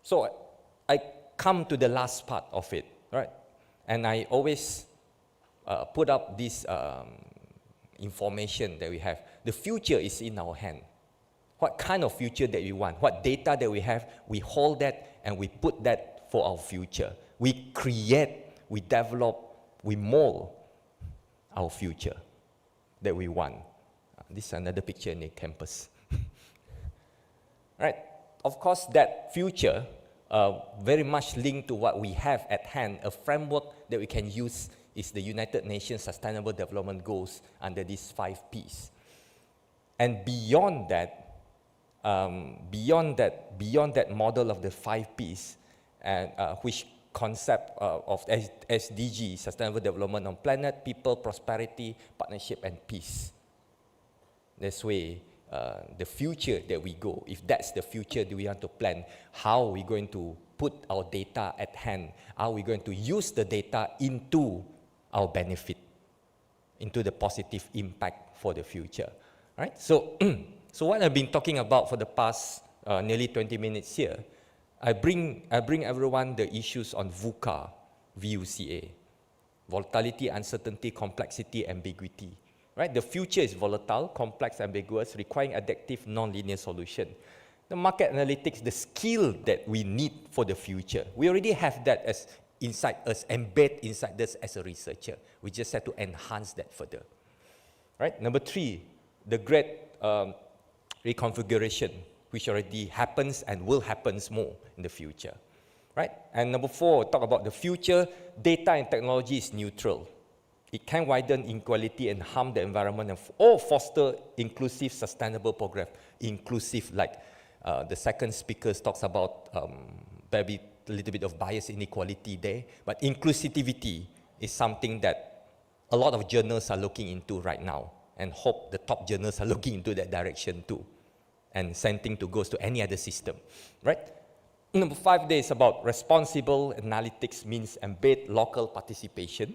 So I come to the last part of it, right? And I always put up this information that we have. The future is in our hand. What kind of future that we want, what data that we have, we hold that and we put that for our future. We create, we develop, we mold our future that we want. This is another picture in the campus. Right? Of course, that future very much linked to what we have at hand. A framework that we can use is the United Nations Sustainable Development Goals under these 5 Ps. And beyond that model of the 5 Ps, and which concept of SDG, Sustainable Development on Planet, People, Prosperity, Partnership, and Peace. That's where the future that we go, if that's the future that we want to plan, how are we going to put our data at hand? How are we going to use the data into our benefit, into the positive impact for the future, right? So, so what I've been talking about for the past nearly 20 minutes here, I bring everyone the issues on VUCA, VUCA, volatility, uncertainty, complexity, ambiguity. Right? The future is volatile, complex, ambiguous, requiring adaptive, non-linear solution. The market analytics, the skill that we need for the future, we already have that as inside us, embed inside us as a researcher. We just have to enhance that further. Right? Number 3, the great reconfiguration, which already happens and will happen more in the future. Right? And number 4, talk about the future, data and technology is neutral. It can widen inequality and harm the environment or foster inclusive, sustainable progress. Inclusive, like the second speaker talks about maybe a little bit of bias inequality there, but inclusivity is something that a lot of journals are looking into right now, and hope the top journals are looking into that direction too. And same thing goes to any other system, right? Number 5 there is about responsible analytics means embed local participation,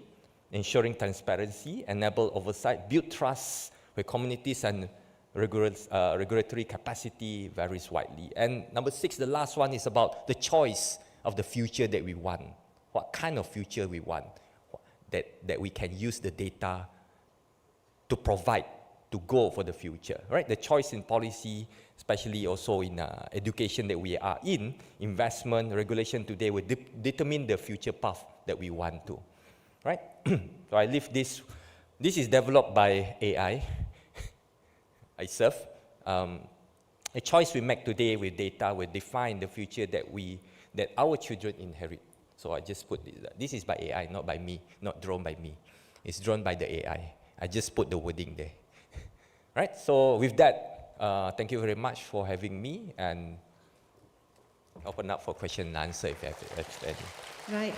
ensuring transparency, enable oversight, build trust where communities and regulatory capacity varies widely. And number 6, the last one is about the choice of the future that we want. What kind of future we want, that we can use the data to provide, to go for the future, right? The choice in policy, especially also in education that we are in, investment, regulation today will determine the future path that we want to. Right? So I leave this. This is developed by AI, Icfe. A choice we make today with data will define the future that our children inherit. So I just put this. This is by AI, not by me, not drawn by me. It's drawn by the AI. I just put the wording there. Right? So with that, thank you very much for having me, and open up for question and answer if any. Right.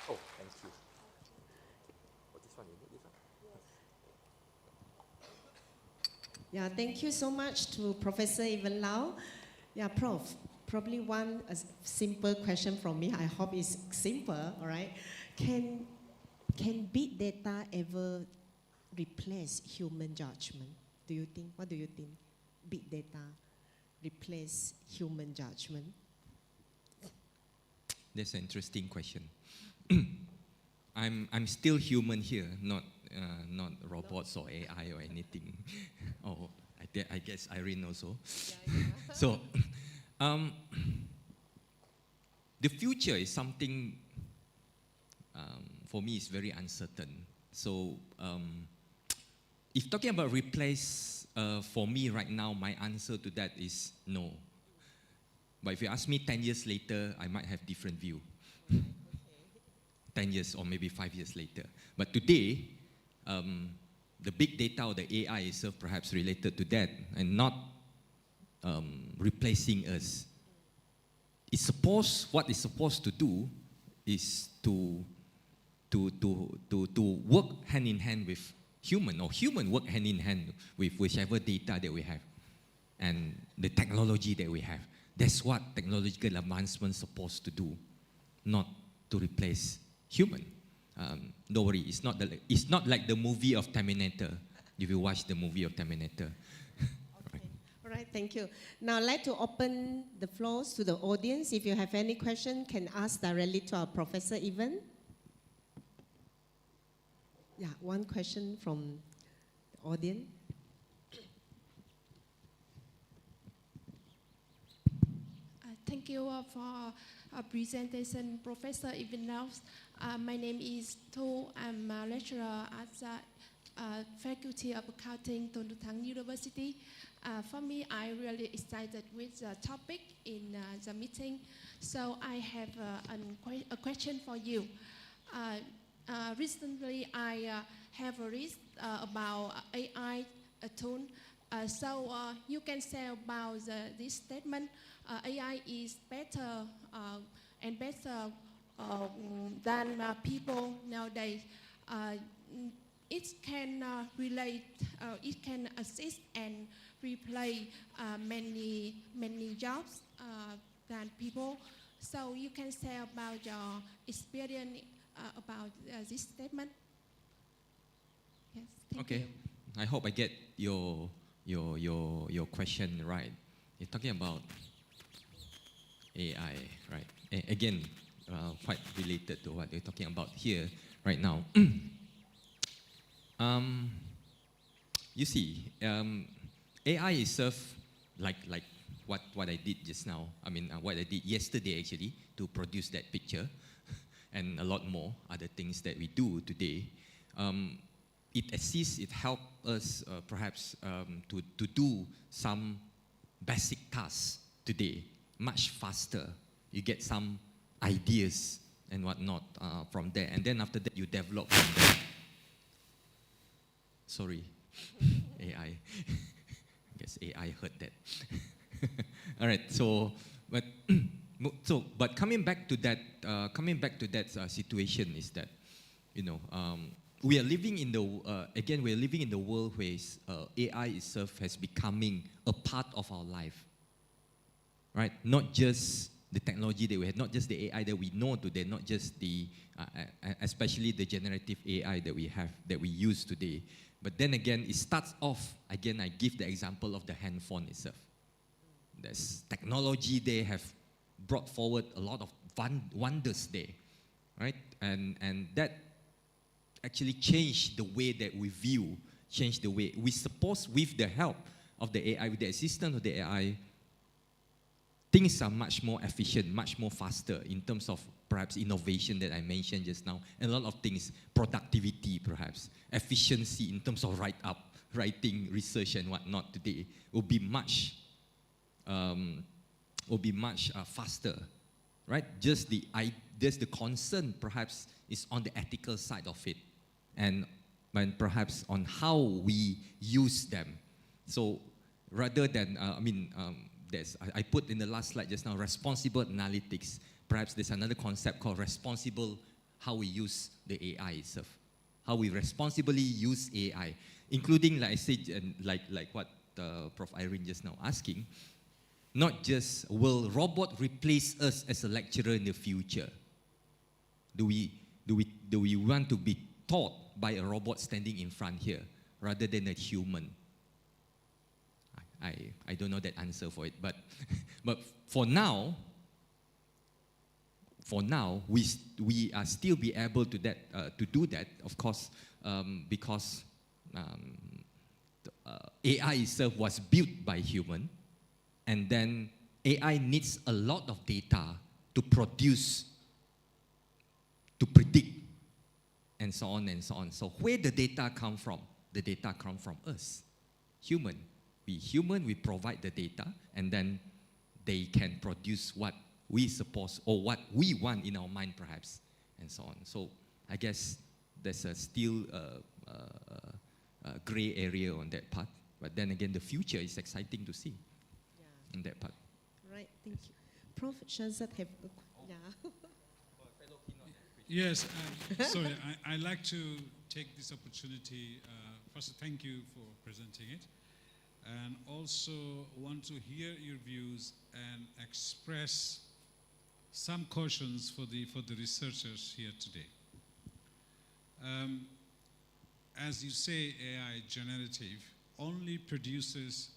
Oh, thank you. Oh, this one, you need this one? Yeah, thank you so much to Professor 𝐓𝐃𝐄𝐓𝐑𝐄𝐌. Yeah, Prof, probably one simple question from me. I hope it's simple, all right? Can big data ever replace human judgment? Do you think? What do you think? Big data replace human judgment? That's an interesting question. I'm still human here, not robots or AI or anything. Oh, I guess Irene also. Yeah. So, the future is something for me is very uncertain. So, if talking about replace, for me right now, my answer to that is no. But if you ask me 10 years later, I might have different view. 10 years or maybe 5 years later. But today, the big data or the AI is perhaps related to that and not replacing us. What it's supposed to do is to work hand in hand with human, or human work hand in hand with whichever data that we have and the technology that we have. That's what technological advancement is supposed to do, not to replace human. Don't worry, it's not like the movie of Terminator, if you watch the movie of Terminator. Okay. All right, thank you. Now I'd like to open the floors to the audience. If you have any question, can ask directly to our Professor Evan. Yeah, one question from the audience. Thank you for a presentation, Professor 𝐓𝐃𝐄𝐓𝐑𝐄𝐌. My name is Thu. I'm a lecturer at the Faculty of Accounting, Duc Thang University. For me, I'm really excited with the topic in the meeting. So I have a question for you. Recently, I have read about AI tool. So you can say about this statement, AI is better and better than people nowadays. It can relate, it can assist and replace many jobs than people. So you can say about your experience about this statement. Yes, thank you. I hope I get your question right. You're talking about AI, right? Again, quite related to what you're talking about here right now. You see, AI itself, like what I did just now. I mean, what I did yesterday actually to produce that picture, and a lot more other things that we do today. It assists, it helps us perhaps to do some basic tasks today much faster. You get some ideas and whatnot from there, and then after that you develop from there. Sorry, AI. I guess AI heard that. All right. So, but coming back to that situation is that, you know, we are living in the world where AI itself has becoming a part of our life, right? Not just the technology that we have, not just the AI that we know today, not just the, especially the generative AI that we have, that we use today. But then again, it starts off, again, I give the example of the handphone itself. There's technology, they have brought forward a lot of wonders there, right? And that actually changed the way that we view, changed the way we suppose with the help of the AI, with the assistance of the AI, things are much more efficient, much more faster in terms of perhaps innovation that I mentioned just now, and a lot of things, productivity perhaps, efficiency in terms of writing, research and whatnot today will be much faster, right? Just the concern perhaps is on the ethical side of it, and perhaps on how we use them. So rather than, I put in the last slide just now, responsible analytics. Perhaps there's another concept called responsible, how we use the AI itself. How we responsibly use AI, including, like I said, like what Prof. Irene just now asking, not just will robot replace us as a lecturer in the future? Do we want to be taught by a robot standing in front here rather than a human? I don't know that answer for it, but for now, we are still be able to do that, of course, because AI itself was built by human, and then AI needs a lot of data to produce, to predict, and so on and so on. So where the data come from? The data come from us, human. We provide the data, and then they can produce what we suppose, or what we want in our mind perhaps, and so on. So I guess there's still a gray area on that part. But then again, the future is exciting to see in that part. Right, thank you. Prof. Shazad have Yes, sorry, I'd like to take this opportunity. First, thank you for presenting it. And also want to hear your views and express some cautions for the researchers here today. As you say, AI generative only produces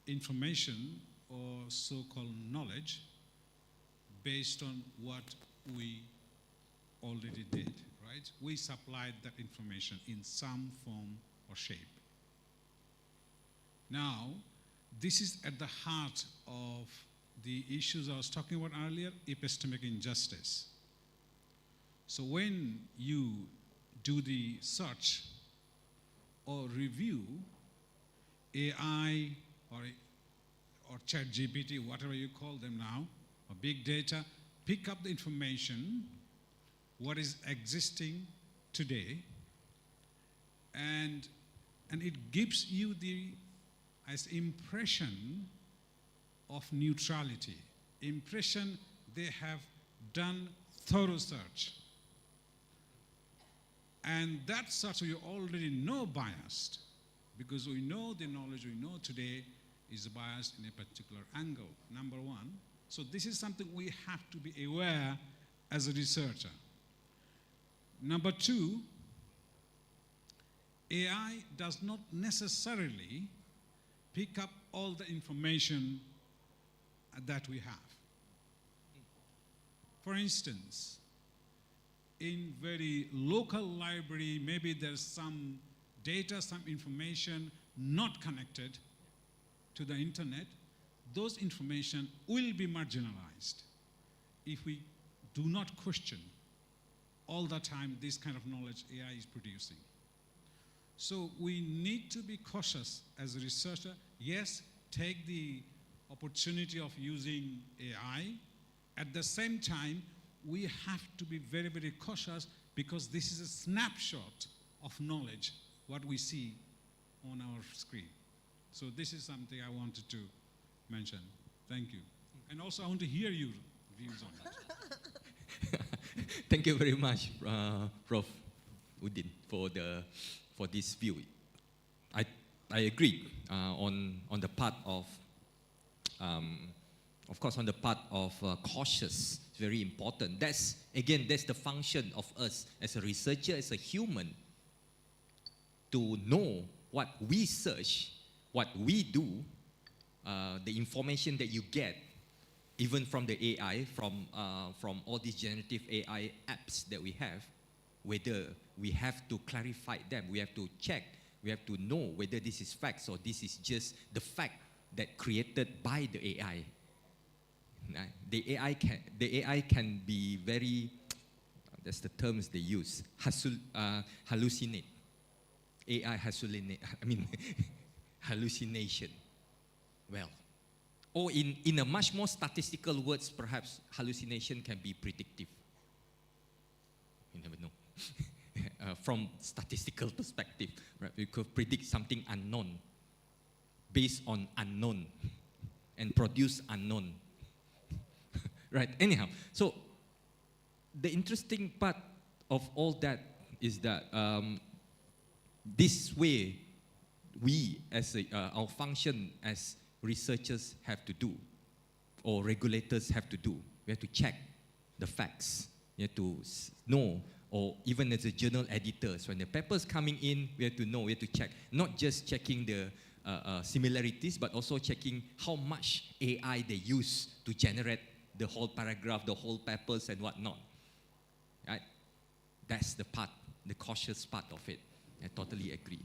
information or so-called knowledge based on what we already did, right? We supplied that information in some form or shape. Now, this is at the heart of the issues I was talking about earlier, epistemic injustice. So when you do the search or review, AI or ChatGPT, whatever you call them now, or big data, pick up the information, what is existing today, and it gives you the impression of neutrality, impression they have done thorough search. And that search we already know biased, because we know the knowledge we know today is biased in a particular angle, number one. So this is something we have to be aware as a researcher. Number two, AI does not necessarily pick up all the information that we have. For instance, in very local library, maybe there's some data, some information not connected to the internet. Those information will be marginalized if we do not question all the time this kind of knowledge AI is producing. So we need to be cautious as a researcher. Yes, take the opportunity of using AI. At the same time, we have to be very, very cautious, because this is a snapshot of knowledge, what we see on our screen. So this is something I wanted to mention. Thank you. And also I want to hear your views on it. Thank you very much, Prof. Udin, for this view. I agree on the part of course, on the part of cautious. It's very important. That's the function of us as a researcher, as a human, to know what we search, what we do, the information that you get, even from the AI, from all these generative AI apps that we have, whether we have to clarify them, we have to check, we have to know whether this is facts or this is just the fact that created by the AI. The AI can be very, that's the terms they use, hallucinate. AI hallucination. Well, or in a much more statistical words, perhaps hallucination can be predictive. You never know. From statistical perspective, right? We could predict something unknown based on unknown and produce unknown. Right, anyhow, so the interesting part of all that is that this way we as our function as researchers have to do, or regulators have to do. We have to check the facts. We have to know, or even as a journal editors, when the paper's coming in, we have to know, we have to check. Not just checking the similarities, but also checking how much AI they use to generate the whole paragraph, the whole papers and whatnot. Right? That's the part, the cautious part of it. I totally agree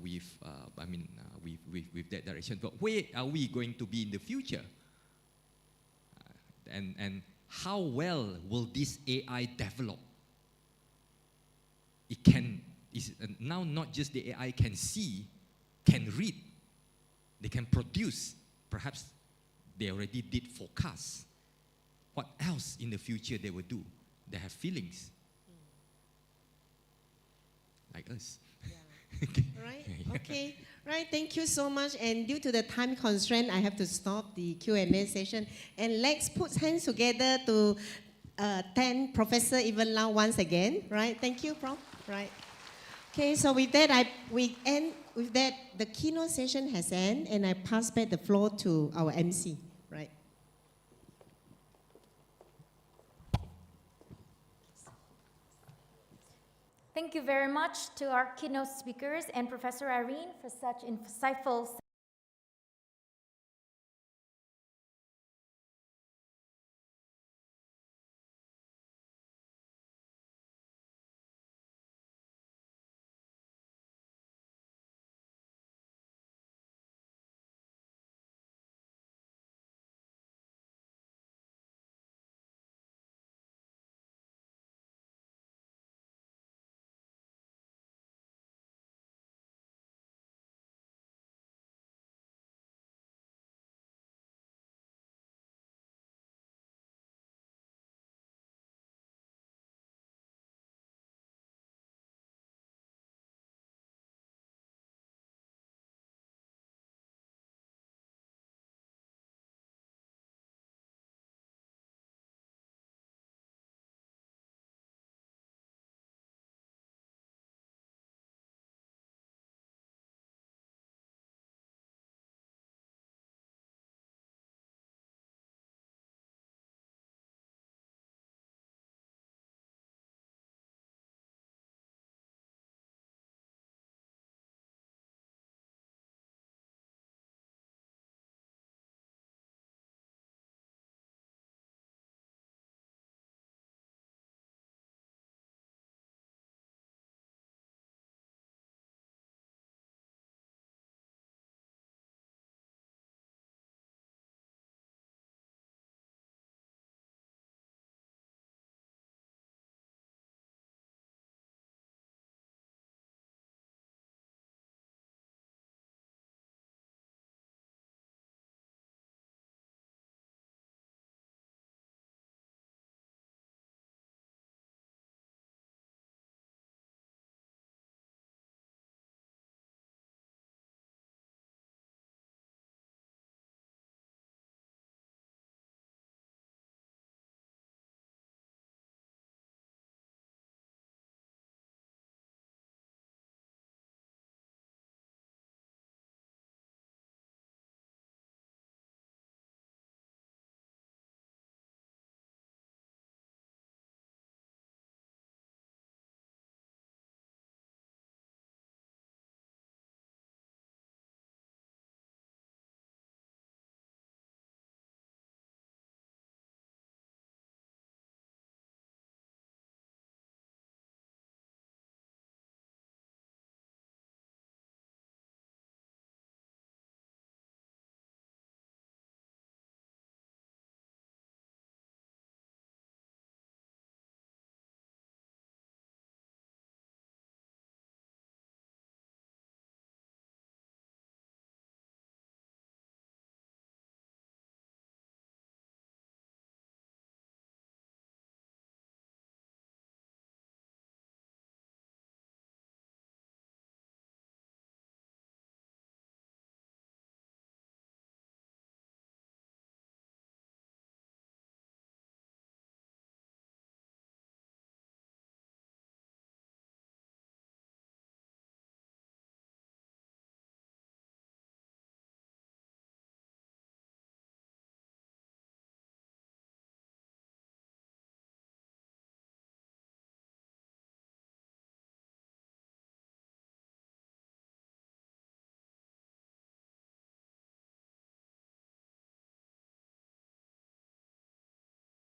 with that direction. But where are we going to be in the future? And how well will this AI develop? It can, now not just the AI can see, can read, they can produce. Perhaps they already did forecasts. What else in the future they will do? They have feelings. Like us. Yeah. Right, okay. Right, thank you so much. And due to the time constraint, I have to stop the Q&A session. And let's put hands together to thank Professor Yvonne Lau once again. Right, thank you, Prof. Right. Okay, so with that, the keynote session has ended, and I pass back the floor to our MC. Right. Thank you very much to our keynote speakers and Professor Irene for such insightful